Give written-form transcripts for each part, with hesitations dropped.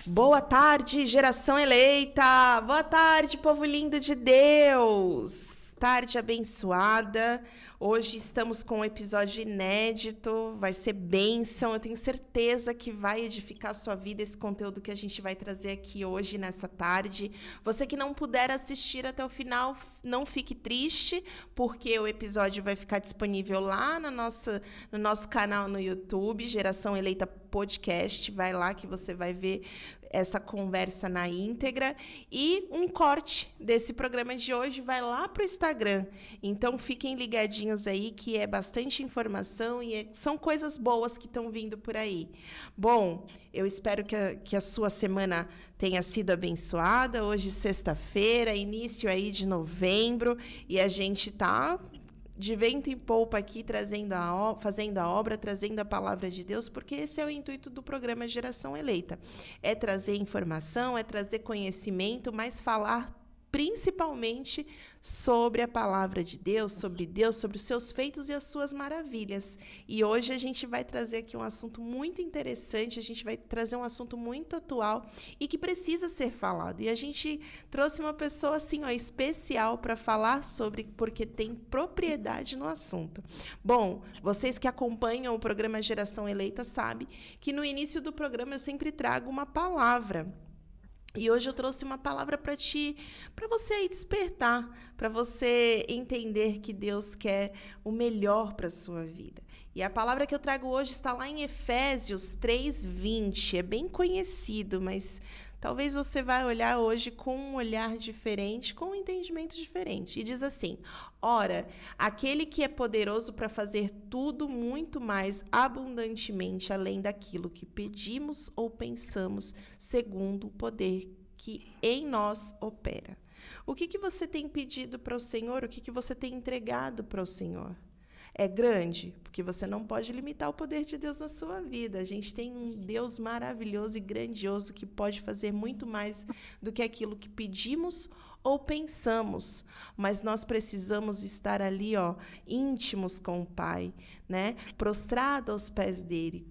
Boa tarde, geração eleita! Boa tarde, povo lindo de Deus! Tarde abençoada. Hoje estamos com um episódio inédito, vai ser bênção. Eu tenho certeza que vai edificar a sua vida esse conteúdo que a gente vai trazer aqui hoje, nessa tarde. Você que não puder assistir até o final, não fique triste, porque o episódio vai ficar disponível lá no nosso canal no YouTube, Geração Eleita Podcast. Vai lá que você vai ver essa conversa na íntegra, e um corte desse programa de hoje vai lá para o Instagram. Então fiquem ligadinhos aí, que é bastante informação e são coisas boas que estão vindo por aí. Bom, eu espero que a sua semana tenha sido abençoada. Hoje, sexta-feira, início aí de novembro, e a gente está de vento em polpa aqui, fazendo a obra, trazendo a palavra de Deus, porque esse é o intuito do programa Geração Eleita. É trazer informação, é trazer conhecimento, mas falar principalmente sobre a palavra de Deus, sobre os seus feitos e as suas maravilhas. E hoje a gente vai trazer aqui um assunto muito interessante, a gente vai trazer um assunto muito atual e que precisa ser falado. E a gente trouxe uma pessoa assim, ó, especial para falar sobre, porque tem propriedade no assunto. Bom, vocês que acompanham o programa Geração Eleita sabem que no início do programa eu sempre trago uma palavra. E hoje eu trouxe uma palavra para você aí despertar, para você entender que Deus quer o melhor para a sua vida. E a palavra que eu trago hoje está lá em Efésios 3:20. É bem conhecido, mas talvez você vai olhar hoje com um olhar diferente, com um entendimento diferente. E diz assim: ora, aquele que é poderoso para fazer tudo muito mais abundantemente além daquilo que pedimos ou pensamos, segundo o poder que em nós opera. O que você tem pedido para o Senhor? O que você tem entregado para o Senhor? É grande, porque você não pode limitar o poder de Deus na sua vida. A gente tem um Deus maravilhoso e grandioso que pode fazer muito mais do que aquilo que pedimos ou pensamos, mas nós precisamos estar ali, ó, íntimos com o Pai, né? Prostrado aos pés dele,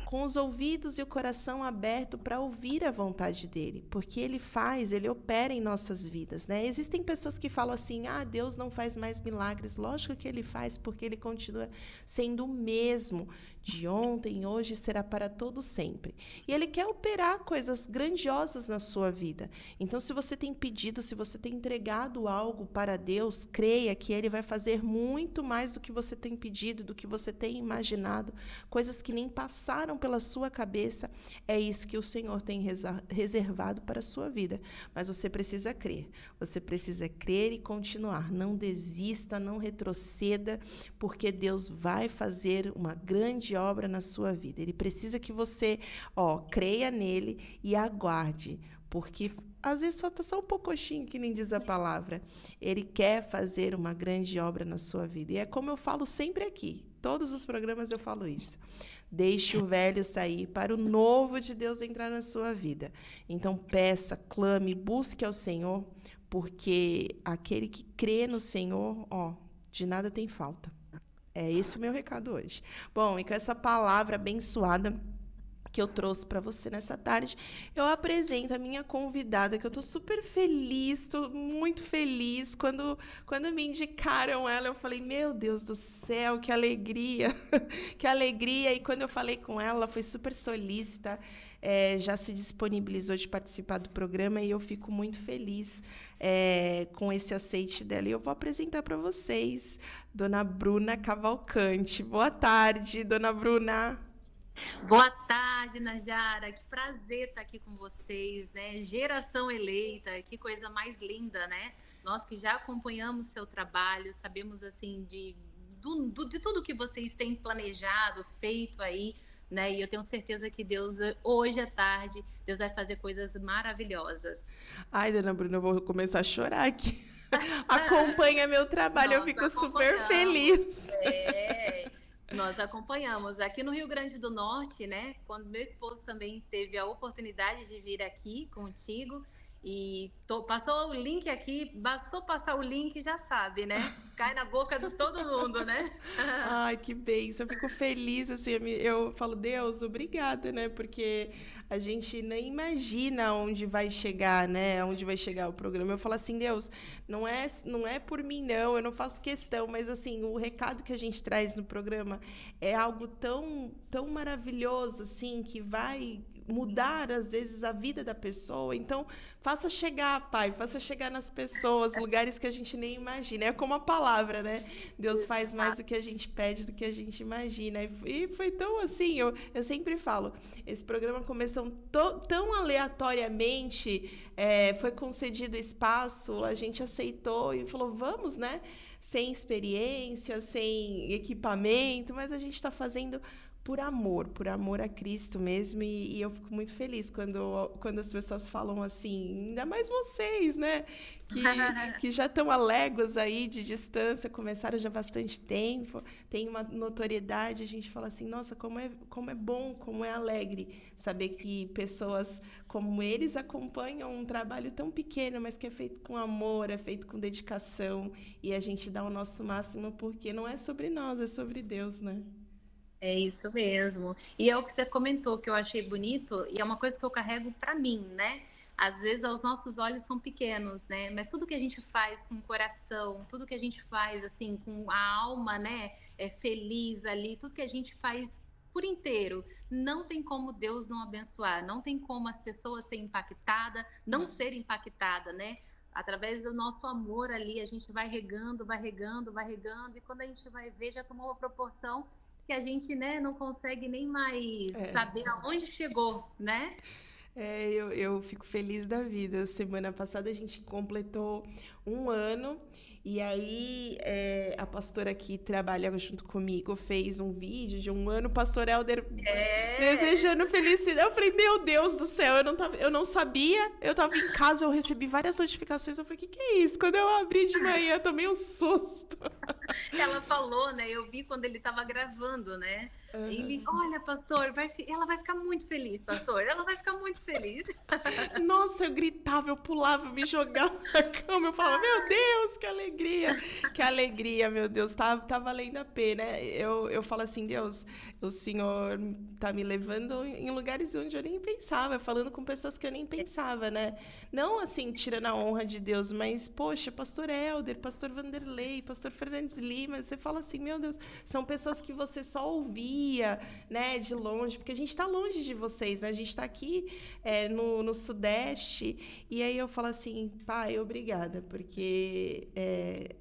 com os ouvidos e o coração aberto para ouvir a vontade dele, porque ele opera em nossas vidas, né? Existem pessoas que falam assim: ah, Deus não faz mais milagres. Lógico que ele faz, porque ele continua sendo o mesmo, de ontem, hoje, será para todo sempre. E ele quer operar coisas grandiosas na sua vida. Então, se você tem pedido, se você tem entregado algo para Deus, creia que ele vai fazer muito mais do que você tem pedido, do que você tem imaginado, coisas que nem passaram pela sua cabeça. É isso que o Senhor tem reservado para a sua vida. Mas você precisa crer. Você precisa crer e continuar. Não desista, não retroceda, porque Deus vai fazer uma grande obra na sua vida. Ele precisa que você, creia nele e aguarde, porque às vezes falta só um pouquinho, que nem diz a palavra. Ele quer fazer uma grande obra na sua vida. E é como eu falo sempre aqui, todos os programas eu falo isso. Deixe o velho sair para o novo de Deus entrar na sua vida. Então peça, clame, busque ao Senhor, porque aquele que crê no Senhor, de nada tem falta. É esse o meu recado hoje. Bom, e com essa palavra abençoada que eu trouxe para você nessa tarde, eu apresento a minha convidada, que eu estou super feliz, estou muito feliz. Quando me indicaram ela, eu falei: meu Deus do céu, que alegria, que alegria. E quando eu falei com ela, ela foi super solícita, já se disponibilizou de participar do programa, e eu fico muito feliz com esse aceite dela. E eu vou apresentar para vocês Dona Bruna Cavalcante. Boa tarde, Dona Bruna. Boa tarde, Najara. Que prazer estar aqui com vocês, né? Geração Eleita, que coisa mais linda, né? Nós que já acompanhamos seu trabalho, sabemos assim de tudo que vocês têm planejado, feito aí, né? E eu tenho certeza que Deus, hoje à tarde, Deus vai fazer coisas maravilhosas. Ai, Dona Bruna, eu vou começar a chorar aqui. Acompanha meu trabalho, eu Nós fico super acompanhamos. feliz. Nós acompanhamos aqui no Rio Grande do Norte, né? Quando meu esposo também teve a oportunidade de vir aqui contigo, e passou o link aqui, bastou passar o link, já sabe, né? Cai na boca de todo mundo, né? Ai, que bênção. Eu fico feliz, assim, eu falo, Deus, obrigada, né? Porque a gente nem imagina onde vai chegar, né? Onde vai chegar o programa. Eu falo assim, Deus, não é por mim, não, eu não faço questão, mas assim, o recado que a gente traz no programa é algo tão maravilhoso, assim, que vai mudar, às vezes, a vida da pessoa. Então, faça chegar, Pai, faça chegar nas pessoas, lugares que a gente nem imagina. É como a palavra, né? Deus faz mais do que a gente pede, do que a gente imagina. E foi tão assim, eu sempre falo, esse programa começou tão aleatoriamente, foi concedido espaço, a gente aceitou e falou, vamos, né? Sem experiência, sem equipamento, mas a gente está fazendo por amor a Cristo mesmo, e eu fico muito feliz quando as pessoas falam assim, ainda mais vocês, né? Que já estão há léguas aí de distância, começaram já há bastante tempo, tem uma notoriedade, a gente fala assim, nossa, como é bom, como é alegre saber que pessoas como eles acompanham um trabalho tão pequeno, mas que é feito com amor, é feito com dedicação, e a gente dá o nosso máximo, porque não é sobre nós, é sobre Deus, né? É isso mesmo. E é o que você comentou que eu achei bonito, e é uma coisa que eu carrego para mim, né? Às vezes os nossos olhos são pequenos, né? Mas tudo que a gente faz com o coração, tudo que a gente faz assim com a alma, né, é feliz ali, tudo que a gente faz por inteiro, não tem como Deus não abençoar, não tem como as pessoas serem impactadas, não ser impactada, né? Através do nosso amor ali, a gente vai regando, vai regando, vai regando, e quando a gente vai ver, já tomou uma proporção que a gente, né, não consegue nem mais É. saber aonde chegou, né? Eu fico feliz da vida. Semana passada a gente completou um ano e aí a pastora que trabalha junto comigo fez um vídeo de um ano, o pastor Helder É, desejando felicidade. Eu falei, meu Deus do céu, eu não sabia, eu tava em casa, eu recebi várias notificações, eu falei, que é isso? Quando eu abri de manhã, eu tomei um susto. ela falou, né? Eu vi quando ele estava gravando, né? Ele, olha, pastor, ela vai ficar muito feliz, pastor. Ela vai ficar muito feliz. Nossa, eu gritava, eu pulava, eu me jogava na cama, eu falava, meu Deus, que alegria, meu Deus, tá valendo a pena. Eu falo assim, Deus, o Senhor tá me levando em lugares onde eu nem pensava, falando com pessoas que eu nem pensava, né? Não assim, tirando a honra de Deus, mas, poxa, pastor Helder, pastor Vanderlei, pastor Fernandes Lima, você fala assim, meu Deus, são pessoas que você só ouvia, né, de longe, porque a gente tá longe de vocês, né? A gente tá aqui no Sudeste, e aí eu falo assim, pai, obrigada, porque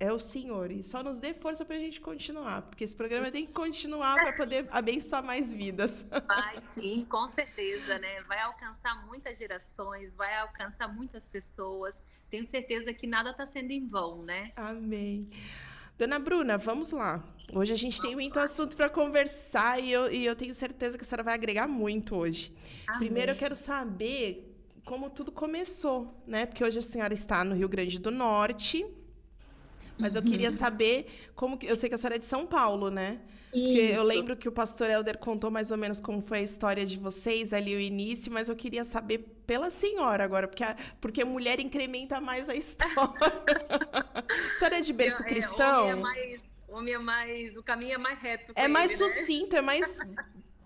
é o Senhor, e só nos dê força pra gente continuar, porque esse programa tem que continuar para poder abençoar mais vidas. Vai sim, com certeza, né? Vai alcançar muitas gerações, vai alcançar muitas pessoas. Tenho certeza que nada está sendo em vão, né? Amém. Dona Bruna, vamos lá. Hoje a gente tem Vamos muito lá. assunto para conversar e eu tenho certeza que a senhora vai agregar muito hoje. Primeiro eu Amém. quero saber como tudo começou, né? Porque hoje a senhora está no Rio Grande do Norte, mas eu queria Uhum. saber como que. Eu sei que a senhora é de São Paulo, né? Porque eu Isso. lembro que o pastor Helder contou mais ou menos como foi a história de vocês ali, o início, mas eu queria saber pela senhora agora, porque mulher incrementa mais a história. A senhora é de berço cristão? Homem é mais, o caminho é mais reto com É mais ele, né? sucinto, é mais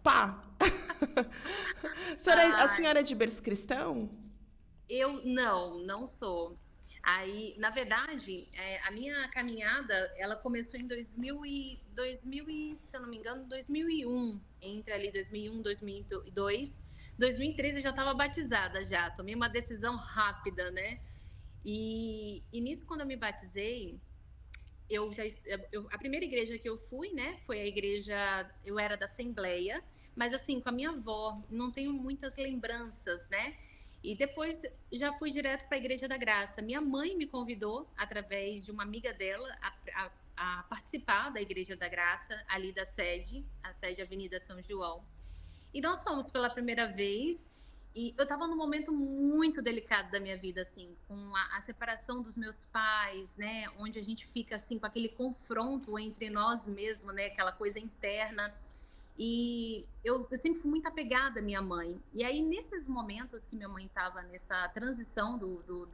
pá. A Ah, senhora é de berço cristão? eu não sou. Aí, na verdade, a minha caminhada, ela começou em 2000 se eu não me engano, 2001. Entre ali 2001, 2002. 2003 eu já estava batizada já. Tomei uma decisão rápida, né? E nisso, quando eu me batizei, a primeira igreja que eu fui, né, foi a igreja, eu era da Assembleia, mas assim, com a minha avó, não tenho muitas lembranças, né? E depois já fui direto para a Igreja da Graça. Minha mãe me convidou, através de uma amiga dela, a participar da Igreja da Graça, ali da sede, a sede Avenida São João. E nós fomos pela primeira vez, e eu estava num momento muito delicado da minha vida, assim, com a separação dos meus pais, né, onde a gente fica, assim, com aquele confronto entre nós mesmos, né, aquela coisa interna. E eu sempre fui muito apegada à minha mãe. E aí, nesses momentos que minha mãe estava nessa transição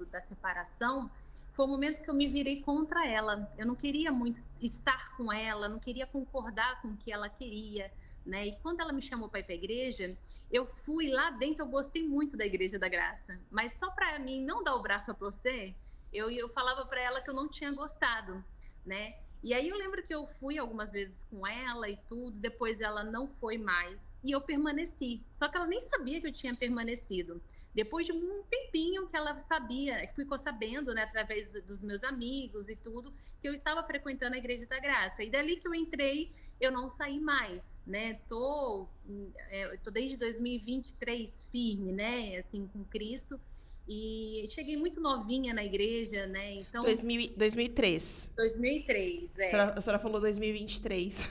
da separação, foi o momento que eu me virei contra ela. Eu não queria muito estar com ela, não queria concordar com o que ela queria, né? E quando ela me chamou para ir para a igreja, eu fui lá dentro, eu gostei muito da Igreja da Graça, mas só para mim não dar o braço a torcer, eu falava para ela que eu não tinha gostado, né? E aí eu lembro que eu fui algumas vezes com ela e tudo, depois ela não foi mais e eu permaneci. Só que ela nem sabia que eu tinha permanecido. Depois de um tempinho que ela sabia, ficou sabendo, né, através dos meus amigos e tudo, que eu estava frequentando a Igreja da Graça. E dali que eu entrei, eu não saí mais, né? Tô desde 2023 firme, né, assim, com Cristo. E cheguei muito novinha na igreja, né? Então, 2003. 2003, A senhora falou 2023.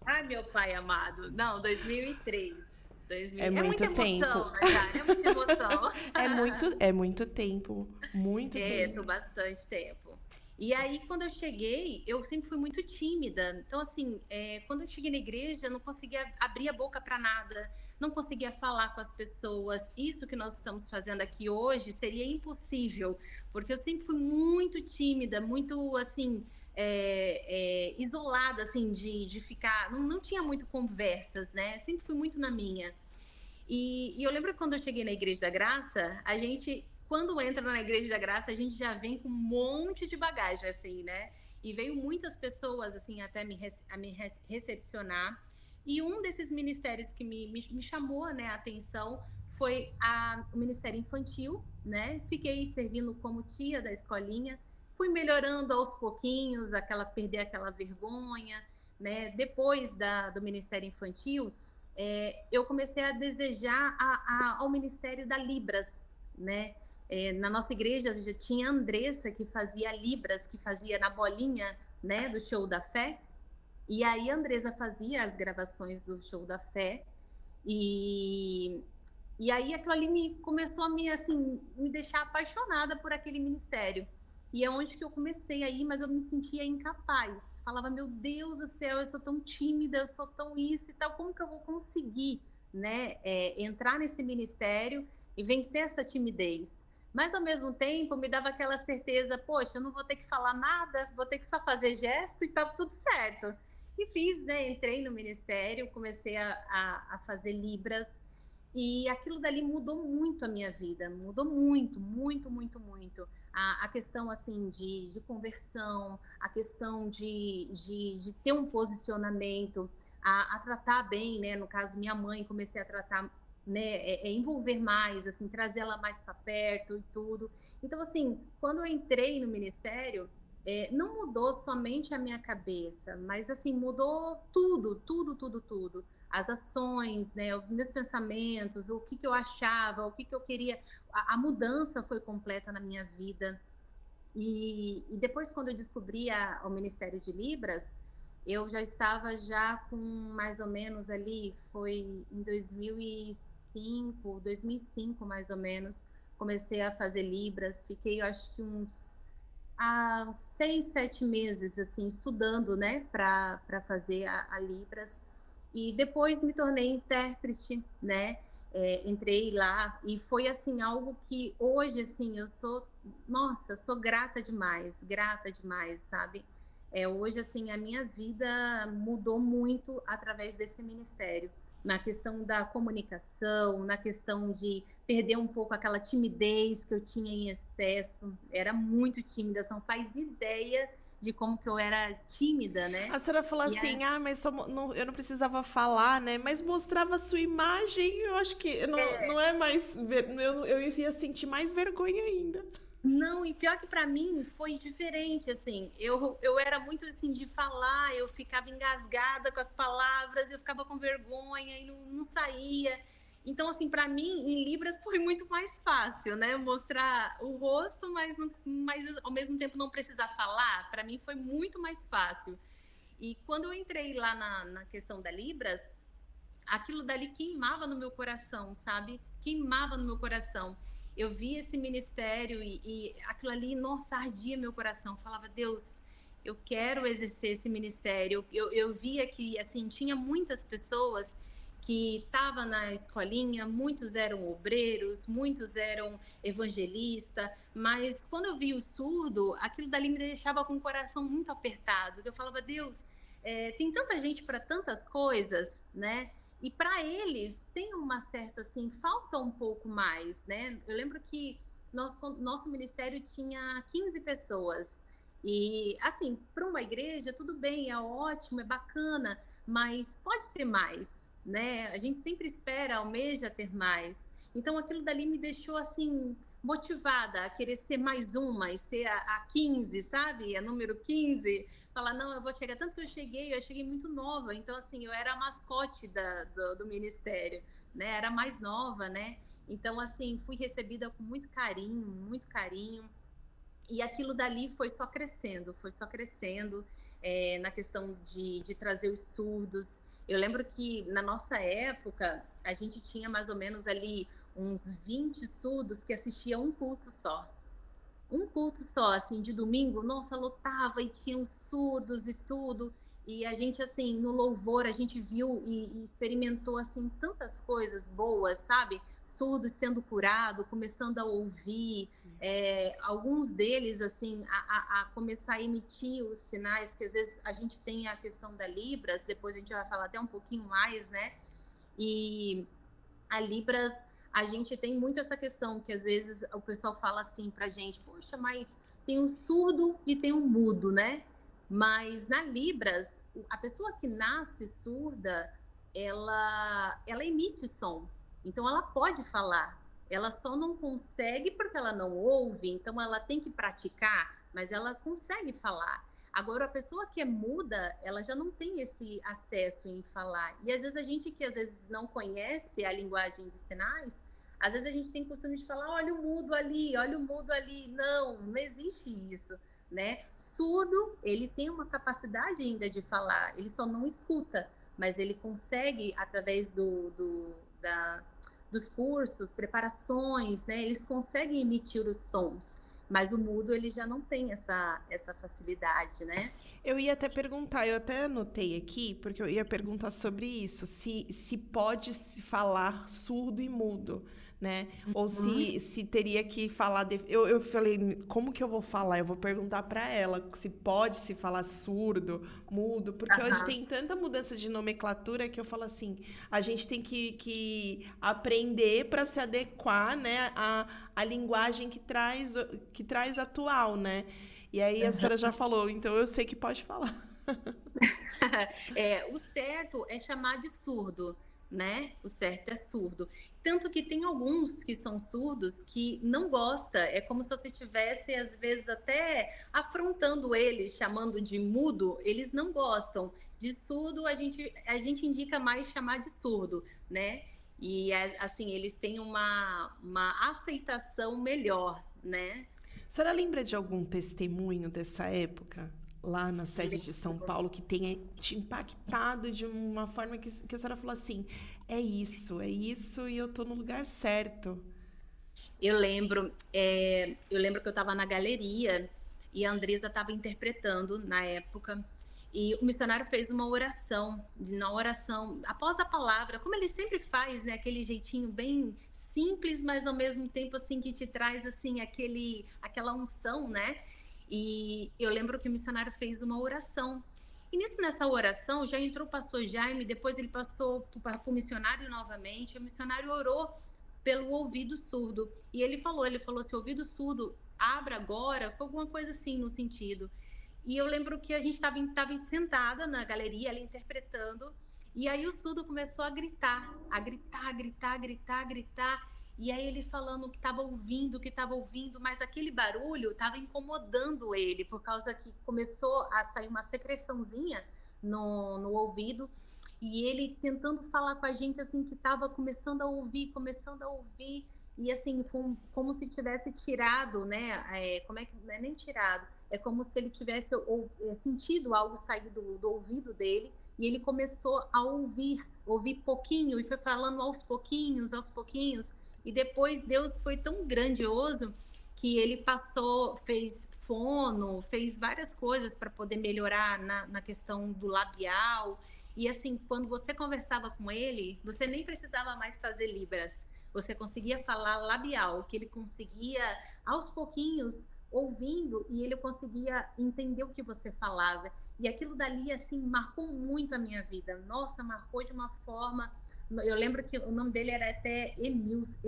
Ai, meu pai amado. Não, 2003. É É muita muito tempo. emoção, Najara, é muita emoção. É muito tempo. Muito Tô tempo. bastante tempo. E aí, quando eu cheguei, eu sempre fui muito tímida. Então, assim, quando eu cheguei na igreja, eu não conseguia abrir a boca para nada, não conseguia falar com as pessoas. Isso que nós estamos fazendo aqui hoje seria impossível, porque eu sempre fui muito tímida, muito, assim, isolada, assim, de ficar. Não tinha muito conversas, né? Sempre fui muito na minha. E eu lembro que quando eu cheguei na Igreja da Graça, a gente, quando entra na Igreja da Graça, a gente já vem com um monte de bagagem, assim, né? E veio muitas pessoas, assim, até me recepcionar. E um desses ministérios que me chamou, né, a atenção foi o Ministério Infantil, né? Fiquei servindo como tia da escolinha, fui melhorando aos pouquinhos, perder aquela vergonha, né? Depois do Ministério Infantil, eu comecei a desejar ao Ministério da Libras, né? Na nossa igreja já tinha a Andressa que fazia Libras, que fazia na bolinha, né, do Show da Fé. E aí a Andressa fazia as gravações do Show da Fé. E aí aquilo ali começou a me deixar apaixonada por aquele ministério. E é onde que eu comecei aí, mas eu me sentia incapaz. Falava, meu Deus do céu, eu sou tão tímida, eu sou tão isso e tal, como que eu vou conseguir, né, entrar nesse ministério e vencer essa timidez? Mas, ao mesmo tempo, me dava aquela certeza, poxa, eu não vou ter que falar nada, vou ter que só fazer gesto e tá tudo certo. E fiz, né, entrei no ministério, comecei a fazer Libras, e aquilo dali mudou muito a minha vida, mudou muito, muito, muito, muito. A questão, assim, de conversão, a questão de ter um posicionamento, a tratar bem, né? No caso, minha mãe, comecei a tratar, né? Envolver mais, assim, trazer ela mais para perto e tudo. Então, assim, quando eu entrei no ministério, não mudou somente a minha cabeça, mas, assim, mudou tudo, tudo, tudo, tudo. As ações, né, os meus pensamentos, o que eu achava, o que eu queria. A mudança foi completa na minha vida. E depois, quando eu descobri o Ministério de Libras, eu já estava já com mais ou menos ali, foi em 2005 mais ou menos, comecei a fazer Libras, fiquei, eu acho que há 6, 7 meses, assim, estudando, né, para fazer a Libras. E depois me tornei intérprete, né? Entrei lá e foi, assim, algo que hoje, assim, nossa, sou grata demais, sabe? Hoje, assim, a minha vida mudou muito através desse ministério. Na questão da comunicação, na questão de perder um pouco aquela timidez que eu tinha em excesso. Era muito tímida, você não faz ideia de como que eu era tímida, né? A senhora falou assim, mas eu não precisava falar, né? Mas mostrava a sua imagem, eu acho que não é mais... Eu ia sentir mais vergonha ainda. Não, e pior que para mim foi diferente, assim, eu era muito, assim, de falar, eu ficava engasgada com as palavras, eu ficava com vergonha e não saía. Então, assim, para mim, em Libras foi muito mais fácil, né? Mostrar o rosto, mas ao mesmo tempo não precisar falar, para mim foi muito mais fácil. E quando eu entrei lá na questão da Libras, aquilo dali queimava no meu coração, sabe? Queimava no meu coração. Eu vi esse ministério e aquilo ali, nossa, ardia meu coração. Falava, Deus, eu quero exercer esse ministério. Eu via que, assim, tinha muitas pessoas que estava na escolinha, muitos eram obreiros, muitos eram evangelistas, mas quando eu vi o surdo, aquilo dali me deixava com o coração muito apertado. Eu falava, Deus, tem tanta gente para tantas coisas, né? E para eles tem uma certa, assim, falta um pouco mais, né? Eu lembro que nosso ministério tinha 15 pessoas. E, assim, para uma igreja, tudo bem, é ótimo, é bacana, mas pode ter mais, né? A gente sempre espera, almeja ter mais. Então, aquilo dali me deixou, assim, motivada a querer ser mais uma e ser a 15, sabe? A número 15. Falar, não, eu vou chegar. Tanto que eu cheguei muito nova. Então, assim, eu era a mascote do ministério, né? Era mais nova, né? Então, assim, fui recebida com muito carinho, muito carinho. E aquilo dali foi só crescendo na questão de trazer os surdos. Eu lembro que na nossa época, a gente tinha mais ou menos ali uns 20 surdos que assistiam um culto só. Um culto só, assim, de domingo, nossa, lotava e tinha os surdos e tudo. E a gente, assim, no louvor, a gente viu e experimentou, assim, tantas coisas boas, sabe? Surdos sendo curado, começando a ouvir, alguns deles, assim, a começar a emitir os sinais, que às vezes a gente tem a questão da Libras, depois a gente vai falar até um pouquinho mais, né? E a Libras, a gente tem muito essa questão, que às vezes o pessoal fala assim pra gente, poxa, mas tem um surdo e tem um mudo, né? Mas na Libras, a pessoa que nasce surda, ela emite som. Então ela pode falar. Ela só não consegue porque ela não ouve, então ela tem que praticar, mas ela consegue falar. Agora, a pessoa que é muda, ela já não tem esse acesso em falar. E às vezes a gente que às vezes não conhece a linguagem de sinais, às vezes a gente tem costume de falar, olha o mudo ali, olha o mudo ali. Não, não existe isso, né? Surdo, ele tem uma capacidade ainda de falar, ele só não escuta, mas ele consegue, através dos cursos, preparações, né? Eles conseguem emitir os sons. Mas o mudo, ele já não tem essa facilidade, né? Eu ia até perguntar, eu até anotei aqui, porque eu ia perguntar sobre isso, se pode se falar surdo e mudo, né? Ou se teria que falar... Eu falei, como que eu vou falar? Eu vou perguntar para ela se pode se falar surdo, mudo, porque hoje tem tanta mudança de nomenclatura que eu falo assim, a gente tem que aprender para se adequar, né, à linguagem que traz atual, né? E aí a senhora já falou, então eu sei que pode falar. O certo é chamar de surdo, né? O certo é surdo. Tanto que tem alguns que são surdos que não gosta, é como se você estivesse, às vezes, até afrontando eles, chamando de mudo, eles não gostam. De surdo, a gente indica mais chamar de surdo, né? E, assim, eles têm uma aceitação melhor, né? A senhora lembra de algum testemunho dessa época, lá na sede de São Paulo, que tenha te impactado de uma forma que a senhora falou assim, é isso e eu tô no lugar certo? Eu lembro que eu estava na galeria e a Andresa estava interpretando na época. E o missionário fez uma oração, na oração, após a palavra, como ele sempre faz, né, aquele jeitinho bem simples, mas ao mesmo tempo assim que te traz assim aquela unção, né? E eu lembro que o missionário fez uma oração. E nessa oração já entrou o pastor Jaime, depois ele passou para o missionário novamente, o missionário orou pelo ouvido surdo. E ele falou assim, ouvido surdo, abra agora, foi alguma coisa assim no sentido. E eu lembro que a gente estava sentada na galeria, ali interpretando, e aí o surdo começou a gritar, a gritar, gritar, gritar, gritar. E aí ele falando que estava ouvindo, mas aquele barulho estava incomodando ele, por causa que começou a sair uma secreçãozinha no ouvido, e ele tentando falar com a gente, assim, que estava começando a ouvir, e assim, como se tivesse tirado, né, como é que, não é nem tirado, é como se ele tivesse sentido algo sair do ouvido dele, e ele começou a ouvir pouquinho, e foi falando aos pouquinhos, e depois Deus foi tão grandioso que ele fez fono, fez várias coisas para poder melhorar na questão do labial, E assim, quando você conversava com ele, você nem precisava mais fazer libras. Você conseguia falar labial, que ele conseguia, aos pouquinhos, ouvindo, e ele conseguia entender o que você falava. E aquilo dali, assim, marcou muito a minha vida. Nossa, marcou de uma forma... Eu lembro que o nome dele era até Emilson.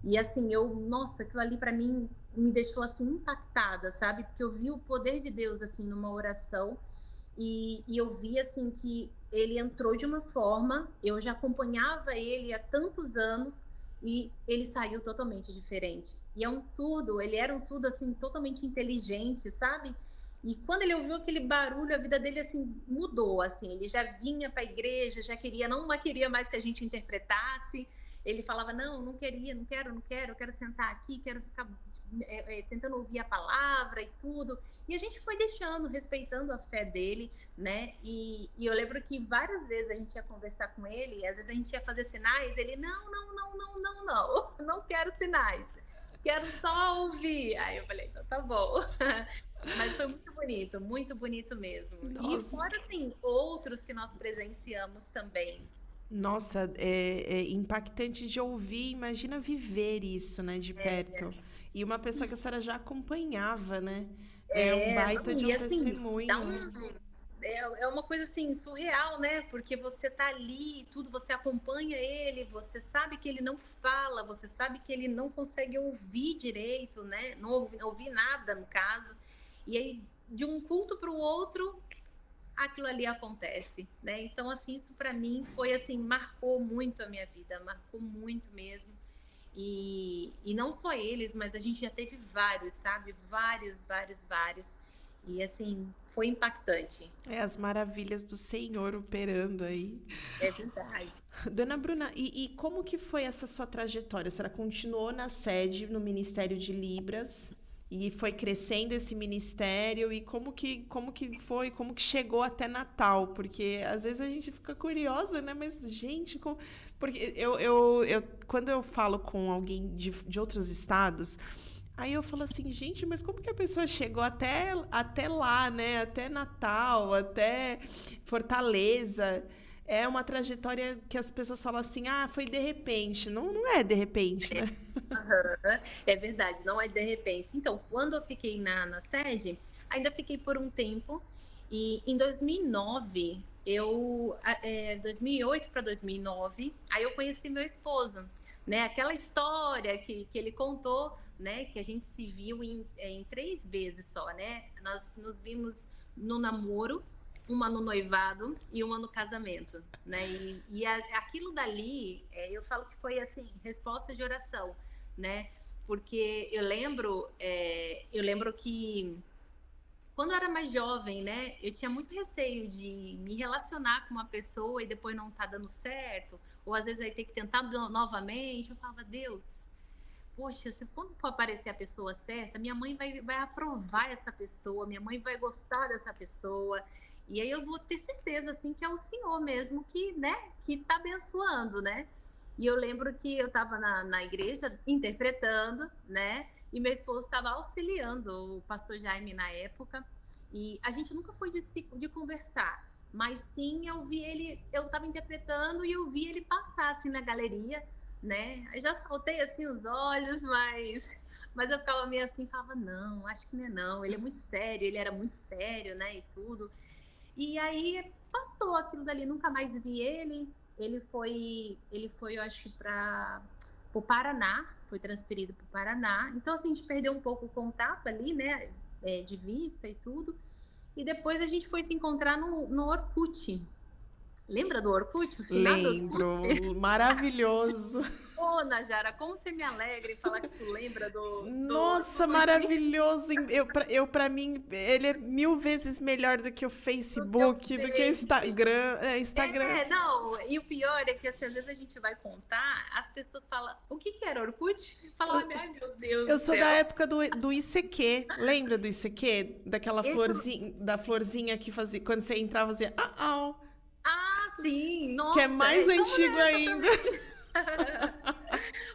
E assim, nossa, aquilo ali para mim me deixou assim impactada, sabe? Porque eu vi o poder de Deus assim numa oração e eu vi assim que ele entrou de uma forma, eu já acompanhava ele há tantos anos e ele saiu totalmente diferente. E é um surdo, ele era um surdo assim totalmente inteligente, sabe? E quando ele ouviu aquele barulho, a vida dele assim mudou, assim, ele já vinha para a igreja, já queria, não queria mais que a gente interpretasse. Ele falava, não queria, não quero, eu quero sentar aqui, quero ficar tentando ouvir a palavra e tudo. E a gente foi deixando, respeitando a fé dele, né? E eu lembro que várias vezes a gente ia conversar com ele, e às vezes a gente ia fazer sinais, ele, não quero sinais, quero só ouvir. Aí eu falei, então tá bom. Mas foi muito bonito mesmo. E Nossa. fora, assim, outros que nós presenciamos também. Nossa, é impactante de ouvir. Imagina viver isso, né, de perto. E uma pessoa que a senhora já acompanhava, né? É um baita Não, de e um assim, testemunho. é uma coisa assim surreal, né? Porque você tá ali, tudo, você acompanha ele, você sabe que ele não fala, você sabe que ele não consegue ouvir direito, né? Não ouvir nada, no caso. E aí, de um culto para o outro, aquilo ali acontece, né? Então, assim, isso para mim foi assim, marcou muito a minha vida, marcou muito mesmo. E não só eles, mas a gente já teve vários, sabe? Vários. E assim, foi impactante. É as maravilhas do Senhor operando aí. É verdade. Dona Bruna, e como que foi essa sua trajetória? A senhora continuou na sede, no Ministério de Libras, e foi crescendo esse ministério, e como que chegou até Natal? Porque às vezes a gente fica curiosa, né? Mas, gente, porque quando eu falo com alguém de outros estados, aí eu falo assim, gente, mas como que a pessoa chegou até lá, né? Até Natal, até Fortaleza. É uma trajetória que as pessoas falam assim, foi de repente. Não, não é de repente, né? Aham, é verdade, não é de repente. Então, quando eu fiquei na sede, ainda fiquei por um tempo, e em 2009, 2008 para 2009, aí eu conheci meu esposo, né? Aquela história que ele contou, né? Que a gente se viu em 3 vezes só, né? Nós nos vimos no namoro, uma no noivado e uma no casamento, né? Aquilo dali, eu falo que foi assim, resposta de oração, né? Porque eu lembro que quando eu era mais jovem, né, eu tinha muito receio de me relacionar com uma pessoa e depois não tá dando certo, ou às vezes aí ter que tentar novamente. Eu falava, Deus, poxa, se quando for aparecer a pessoa certa, minha mãe vai aprovar essa pessoa, minha mãe vai gostar dessa pessoa, e aí eu vou ter certeza, assim, que é o Senhor mesmo que, né, que tá abençoando, né? E eu lembro que eu estava na igreja interpretando, né? E meu esposo estava auxiliando o pastor Jaime na época. E a gente nunca foi de conversar, mas sim eu vi ele, eu estava interpretando e eu vi ele passar assim na galeria, né? Eu já soltei assim os olhos, mas eu ficava meio assim, falava, não, acho que não é não, ele é muito sério, ele era muito sério, né, e tudo. E aí passou aquilo dali, nunca mais vi ele. Ele foi, eu acho, para o Paraná, foi transferido para o Paraná. Então, assim, a gente perdeu um pouco o contato ali, né, de vista e tudo. E depois a gente foi se encontrar no Orkut. Lembra do Orkut? O finado Orkut? Lembro, maravilhoso. Ô, Najara, como você me alegra em falar que tu lembra do Nossa, Orkut? maravilhoso. Para mim, ele é 1000 vezes melhor do que o Do que o Facebook, do que o Face. Instagram. Instagram. Não, e o pior é que assim, às vezes a gente vai contar, as pessoas falam, o que era Orkut? Falam, ai meu Deus Eu do sou da céu. época do ICQ. Lembra do ICQ? Daquela Esse, florzinha que fazia, quando você entrava, fazia sim, que é nossa, mais então antigo lembra ainda. também.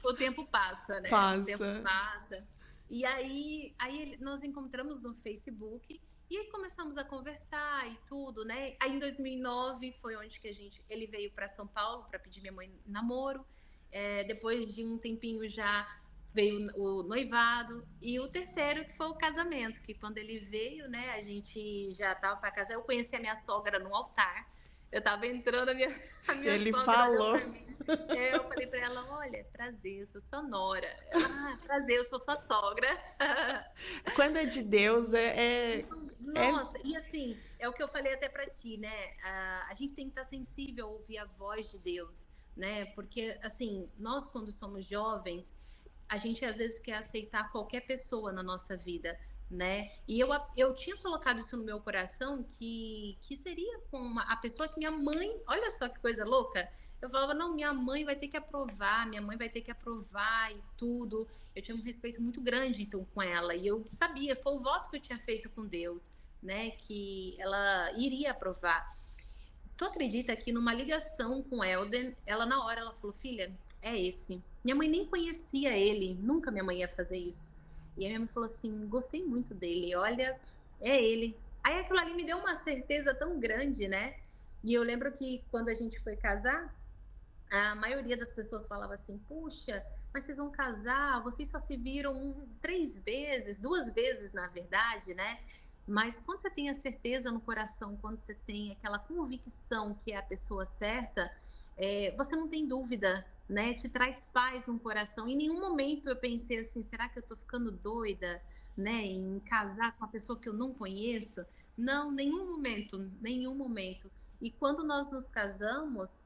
O tempo passa, né? O tempo Passa. passa. E aí nós encontramos no Facebook E aí começamos a conversar e tudo, né? Aí em 2009 foi onde que ele veio para São Paulo para pedir minha mãe em namoro. Depois de um tempinho já veio o noivado e o terceiro que foi o casamento, que quando ele veio, né, a gente já estava para casar. Eu conheci a minha sogra no altar. Eu estava entrando, a minha Ele sogra olhou falou. para mim. Eu falei para ela: olha, prazer, eu sou sua nora. Ela, prazer, eu sou sua sogra. Quando é de Deus, é Nossa, e assim, é o que eu falei até para ti, né? A gente tem que estar sensível a ouvir a voz de Deus, né? Porque, assim, nós quando somos jovens, a gente às vezes quer aceitar qualquer pessoa na nossa vida, né? E eu tinha colocado isso no meu coração que seria com a pessoa que minha mãe, olha só que coisa louca. Eu falava, não, minha mãe vai ter que aprovar, minha mãe vai ter que aprovar e tudo. Eu tinha um respeito muito grande, então, com ela. E eu sabia, foi o voto que eu tinha feito com Deus, né? Que ela iria aprovar. Tu acredita que numa ligação com o Helder, ela na hora ela falou, filha, é esse. Minha mãe nem conhecia ele, nunca minha mãe ia fazer isso. E a minha mãe falou assim, gostei muito dele, olha, é ele. Aí aquilo ali me deu uma certeza tão grande, né? E eu lembro que quando a gente foi casar, a maioria das pessoas falava assim, puxa, mas vocês vão casar, vocês só se viram 3 vezes, 2 vezes na verdade, né? Mas quando você tem a certeza no coração, quando você tem aquela convicção que é a pessoa certa, você não tem dúvida, né? Te traz paz no coração. Em nenhum momento eu pensei assim, será que eu tô ficando doida, né? Em casar com uma pessoa que eu não conheço? Não, nenhum momento, nenhum momento. E quando nós nos casamos,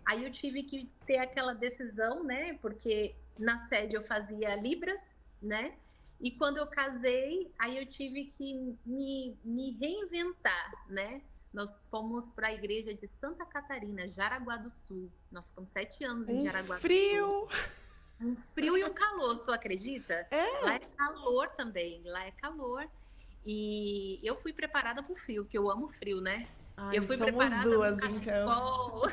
aí eu tive que ter aquela decisão, né? Porque na sede eu fazia Libras, né? E quando eu casei, aí eu tive que me reinventar, né? Nós fomos para a igreja de Santa Catarina, Jaraguá do Sul. Nós ficamos 7 anos em um Jaraguá do Sul. frio. Um frio e um calor, tu acredita? Lá é calor também, lá é calor. E eu fui preparada para o frio, porque eu amo frio, né? Eu Ai, fui somos preparada com duas, então. cachecol,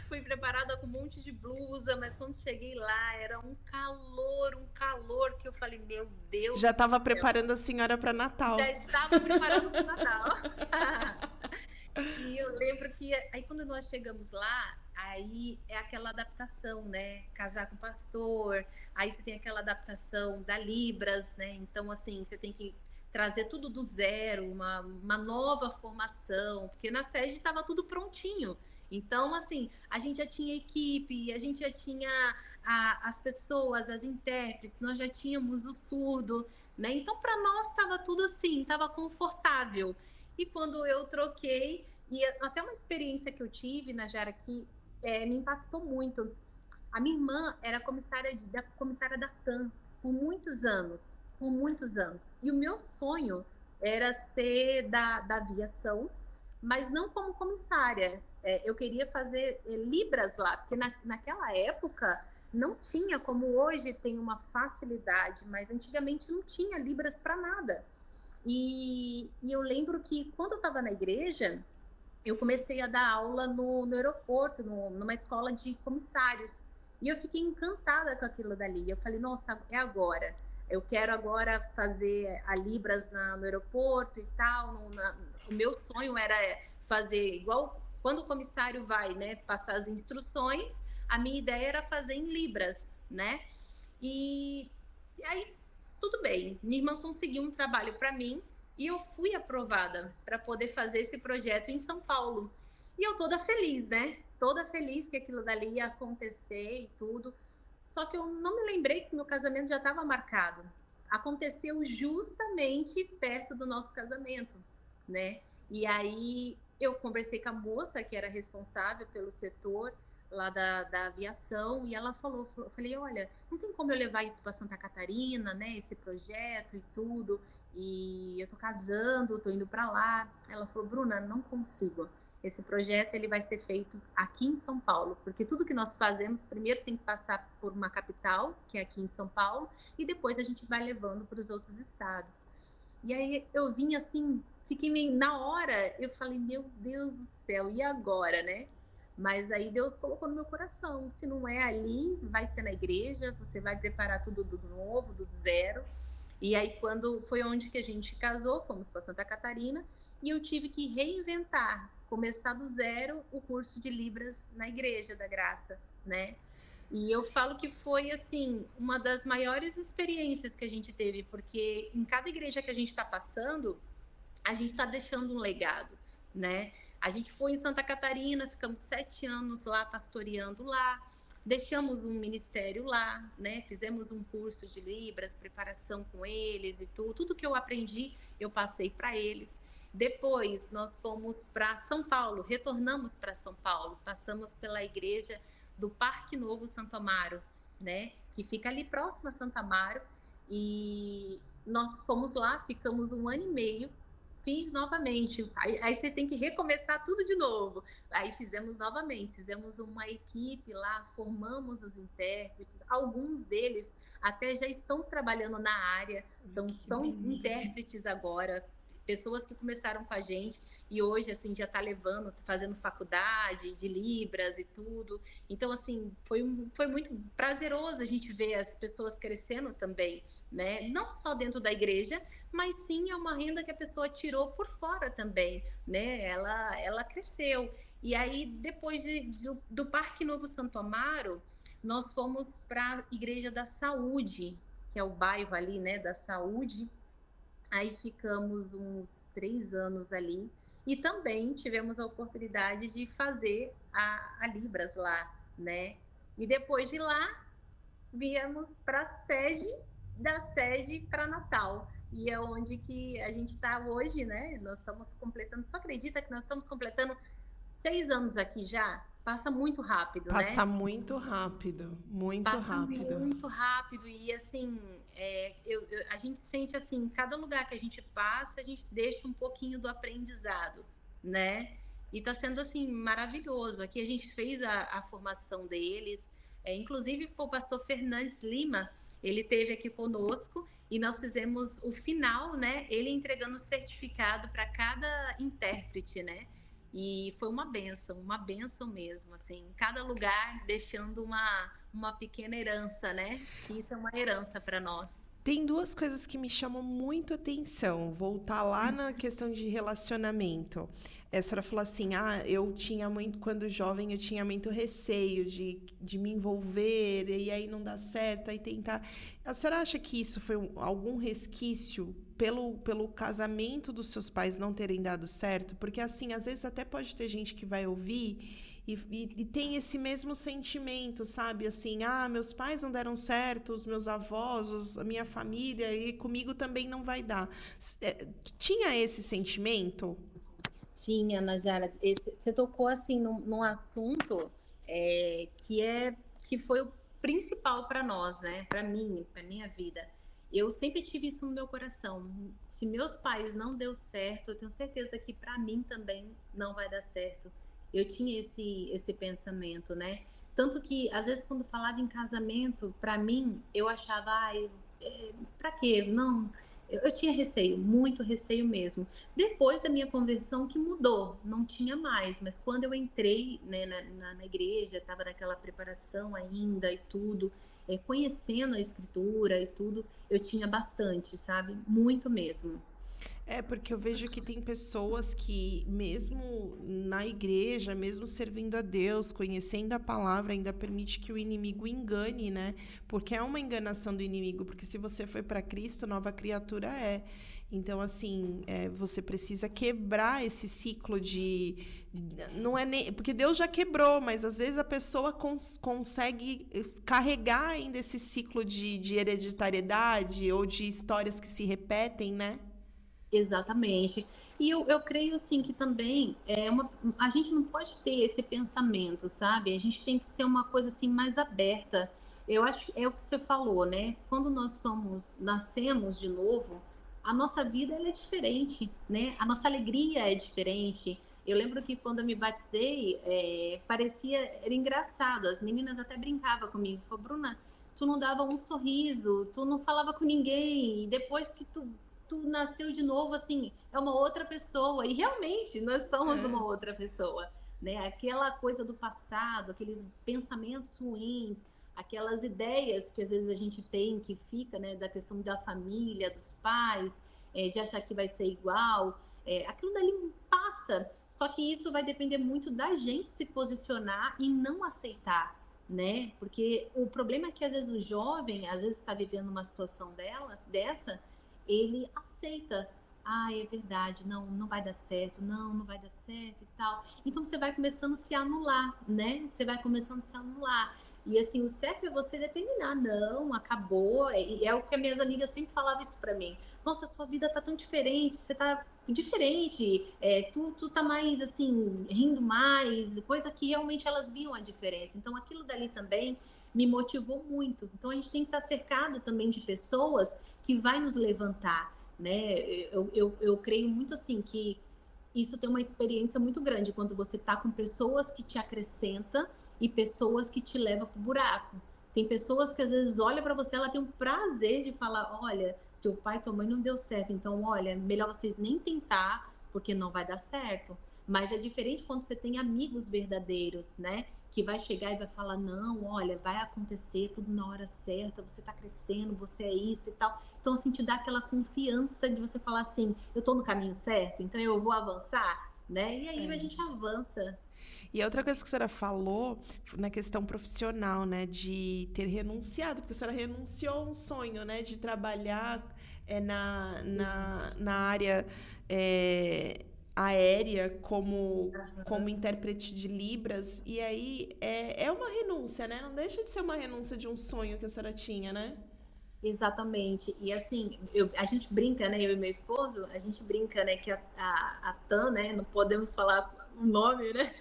fui preparada com um monte de blusa, mas quando cheguei lá era um calor que eu falei, meu Deus Já do estava céu, preparando a senhora para já Natal. estava preparando para o Natal. E eu lembro que aí quando nós chegamos lá, aí é aquela adaptação, né? Casar com pastor, aí você tem aquela adaptação da Libras, né? Então, assim, você tem que trazer tudo do zero, uma nova formação, porque na sede estava tudo prontinho. Então, assim, a gente já tinha equipe, a gente já tinha as pessoas, as intérpretes, nós já tínhamos o surdo, né? Então, para nós estava tudo assim, estava confortável. E quando eu troquei, e até uma experiência que eu tive na Jara que me impactou muito. A minha irmã era comissária da TAM por muitos anos, por muitos anos. E o meu sonho era ser da aviação, mas não como comissária. Eu queria fazer Libras lá, porque naquela época não tinha, como hoje tem uma facilidade, mas antigamente não tinha Libras para nada. E eu lembro que quando eu estava na igreja, eu comecei a dar aula no aeroporto, numa escola de comissários. E eu fiquei encantada com aquilo dali. Eu falei, nossa, é agora. Eu quero agora fazer a Libras no aeroporto e tal. O meu sonho era fazer igual quando o comissário vai, né, passar as instruções. A minha ideia era fazer em Libras, né? E aí, tudo bem. Minha irmã conseguiu um trabalho para mim e eu fui aprovada para poder fazer esse projeto em São Paulo. E eu toda feliz, né? Toda feliz que aquilo dali ia acontecer e tudo. Só que eu não me lembrei que meu casamento já estava marcado. Aconteceu justamente perto do nosso casamento, né? E aí eu conversei com a moça que era responsável pelo setor lá da aviação, e ela falou, eu falei, olha, não tem como eu levar isso para Santa Catarina, né, esse projeto e tudo, e eu tô casando, tô indo para lá. Ela falou, Bruna, não consigo. Esse projeto ele vai ser feito aqui em São Paulo, porque tudo que nós fazemos primeiro tem que passar por uma capital, que é aqui em São Paulo, e depois a gente vai levando para os outros estados. E aí eu vim assim, fiquei meio, na hora, eu falei, meu Deus do céu, e agora, né? Mas aí Deus colocou no meu coração, se não é ali, vai ser na igreja, você vai preparar tudo do novo, do zero. E aí, quando foi onde que a gente casou, fomos para Santa Catarina, e eu tive que reinventar, começar do zero o curso de Libras na Igreja da Graça, né? E eu falo que foi, assim, uma das maiores experiências que a gente teve, porque em cada igreja que a gente está passando, a gente está deixando um legado, né? A gente foi em Santa Catarina, ficamos 7 anos lá pastoreando lá, deixamos um ministério lá, né? Fizemos um curso de Libras, preparação com eles e tudo. Tudo que eu aprendi, eu passei para eles. Depois nós fomos para São Paulo, retornamos para São Paulo, passamos pela igreja do Parque Novo Santo Amaro, né? Que fica ali próximo a Santo Amaro. E nós fomos lá, ficamos 1 ano e meio. Fiz novamente, aí você tem que recomeçar tudo de novo. Aí fizemos novamente, fizemos uma equipe lá, formamos os intérpretes, alguns deles até já estão trabalhando na área, então são intérpretes agora, pessoas que começaram com a gente e hoje assim já está levando, fazendo faculdade de Libras e tudo. Então assim, foi muito prazeroso a gente ver as pessoas crescendo também, né? Não só dentro da igreja, mas sim é uma renda que a pessoa tirou por fora também, né? Ela cresceu. E aí, depois do Parque Novo Santo Amaro, nós fomos para a Igreja da Saúde, que é o bairro ali, né, da Saúde. Aí ficamos uns 3 anos ali. E também tivemos a oportunidade de fazer a Libras lá, né? E depois de lá, viemos para a sede, da sede para Natal. E é onde que a gente está hoje, né? Nós estamos completando. Tu acredita que nós estamos completando 6 anos aqui já? Passa muito rápido, né? Passa muito rápido, muito Passa rápido. muito rápido. E assim, a gente sente assim, cada lugar que a gente passa, a gente deixa um pouquinho do aprendizado, né? E está sendo assim maravilhoso. Aqui a gente fez a formação deles. Inclusive o pastor Fernandes Lima, ele esteve aqui conosco e nós fizemos o final, né? Ele entregando o certificado para cada intérprete, né? E foi uma bênção mesmo, assim, cada lugar deixando uma pequena herança, né? Que isso é uma herança para nós. Tem duas coisas que me chamam muito atenção. Voltar lá na questão de relacionamento. A senhora falou assim, eu tinha muito, quando jovem, eu tinha muito receio de me envolver, e aí não dá certo, aí tentar... A senhora acha que isso foi algum resquício pelo casamento dos seus pais não terem dado certo? Porque, assim, às vezes até pode ter gente que vai ouvir e tem esse mesmo sentimento, sabe? Assim, meus pais não deram certo, os meus avós, a minha família, e comigo também não vai dar. Tinha esse sentimento? Tinha, Najara, você tocou assim num assunto que foi o principal para nós, né? Para mim, para minha vida. Eu sempre tive isso no meu coração. Se meus pais não deu certo, eu tenho certeza que para mim também não vai dar certo. Eu tinha esse pensamento, né? Tanto que às vezes quando falava em casamento, para mim eu achava, para quê? Não, eu tinha receio, muito receio mesmo. Depois da minha conversão que mudou, não tinha mais, mas quando eu entrei, né, na igreja, estava naquela preparação ainda e tudo, conhecendo a escritura e tudo, eu tinha bastante, sabe? Muito mesmo. Porque eu vejo que tem pessoas que, mesmo na igreja, mesmo servindo a Deus, conhecendo a palavra, ainda permite que o inimigo engane, né? Porque é uma enganação do inimigo, porque se você foi para Cristo, nova criatura é. Então, assim, você precisa quebrar esse ciclo de... Não é nem, porque Deus já quebrou, mas às vezes a pessoa consegue carregar ainda esse ciclo de hereditariedade ou de histórias que se repetem, né? Exatamente. E eu creio assim que também a gente não pode ter esse pensamento, sabe? A gente tem que ser uma coisa assim mais aberta. Eu acho que é o que você falou, né? Quando nascemos de novo, a nossa vida ela é diferente, né? A nossa alegria é diferente. Eu lembro que quando eu me batizei, era engraçado. As meninas até brincavam comigo. Falaram, Bruna, tu não dava um sorriso, tu não falava com ninguém. E depois que tu nasceu de novo, assim, é uma outra pessoa. E realmente, nós somos uma outra pessoa, né? Aquela coisa do passado, aqueles pensamentos ruins, aquelas ideias que às vezes a gente tem, que fica, né, da questão da família, dos pais, de achar que vai ser igual, aquilo dali passa. Só que isso vai depender muito da gente se posicionar e não aceitar, né? Porque o problema é que às vezes o jovem, às vezes está vivendo uma situação dessa, ele aceita. Ah, é verdade, não, não vai dar certo, não vai dar certo e tal. Então você vai começando a se anular, né? Você vai começando a se anular. E assim, o certo é você determinar, não, acabou. É o que as minhas amigas sempre falavam isso para mim. Nossa, sua vida tá tão diferente, você tá diferente, tu tá mais assim, rindo mais, coisa que realmente elas viam a diferença. Então aquilo dali também me motivou muito. Então a gente tem que estar cercado também de pessoas que vai nos levantar, né? Eu creio muito assim que isso tem uma experiência muito grande quando você tá com pessoas que te acrescentam e pessoas que te levam pro buraco. Tem pessoas que às vezes olham para você, ela tem um prazer de falar, olha, teu pai e tua mãe não deu certo, então olha, melhor vocês nem tentar, porque não vai dar certo. Mas é diferente quando você tem amigos verdadeiros, né? Que vai chegar e vai falar, não, olha, vai acontecer tudo na hora certa, você tá crescendo, você é isso e tal. Então, assim, te dá aquela confiança de você falar assim, eu tô no caminho certo, então eu vou avançar, né? E aí a gente avança. E outra coisa que a senhora falou na questão profissional, né, de ter renunciado, porque a senhora renunciou a um sonho, né, de trabalhar na área aérea como intérprete de Libras, e aí é uma renúncia, né? Não deixa de ser uma renúncia de um sonho que a senhora tinha, né? Exatamente. E assim, a gente brinca, né? Eu e meu esposo, a gente brinca, né? Que a Tan, né? Não podemos falar o nome, né?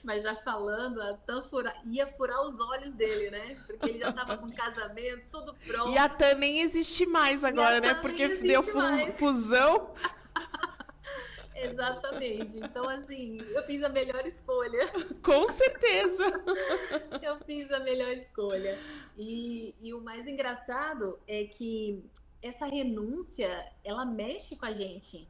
Mas já falando, a Tan ia furar os olhos dele, né? Porque ele já estava com o casamento, tudo E a pronto. TAM nem existe mais E a agora, né? Tan nem Porque deu existe mais. fusão. Exatamente. Então, assim, eu fiz a melhor escolha. Com certeza. Eu fiz a melhor escolha. E o mais engraçado é que essa renúncia, ela mexe com a gente.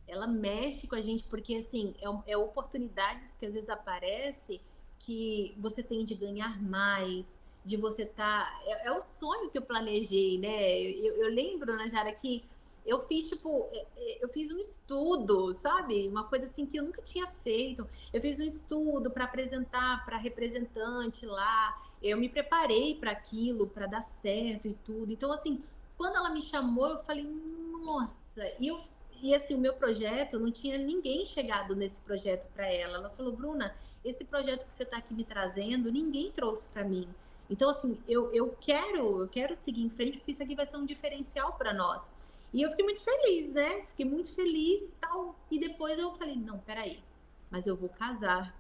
Ela mexe com a gente porque, assim, é oportunidades que às vezes aparecem que você tem de ganhar mais, de você estar... É o sonho que eu planejei, né? Eu lembro, né, Jara, que eu fiz, tipo, eu fiz um estudo, sabe? Uma coisa assim que eu nunca tinha feito. Eu fiz um estudo para apresentar para representante lá. Eu me preparei para aquilo, para dar certo e tudo. Então, assim, quando ela me chamou, eu falei, nossa, e assim, o meu projeto, não tinha ninguém chegado nesse projeto para ela. Ela falou, Bruna, esse projeto que você está aqui me trazendo, ninguém trouxe para mim. Então, assim, eu quero seguir em frente, porque isso aqui vai ser um diferencial para nós. E eu fiquei muito feliz, né? Fiquei muito feliz e tal. E depois eu falei, não, peraí, mas eu vou casar.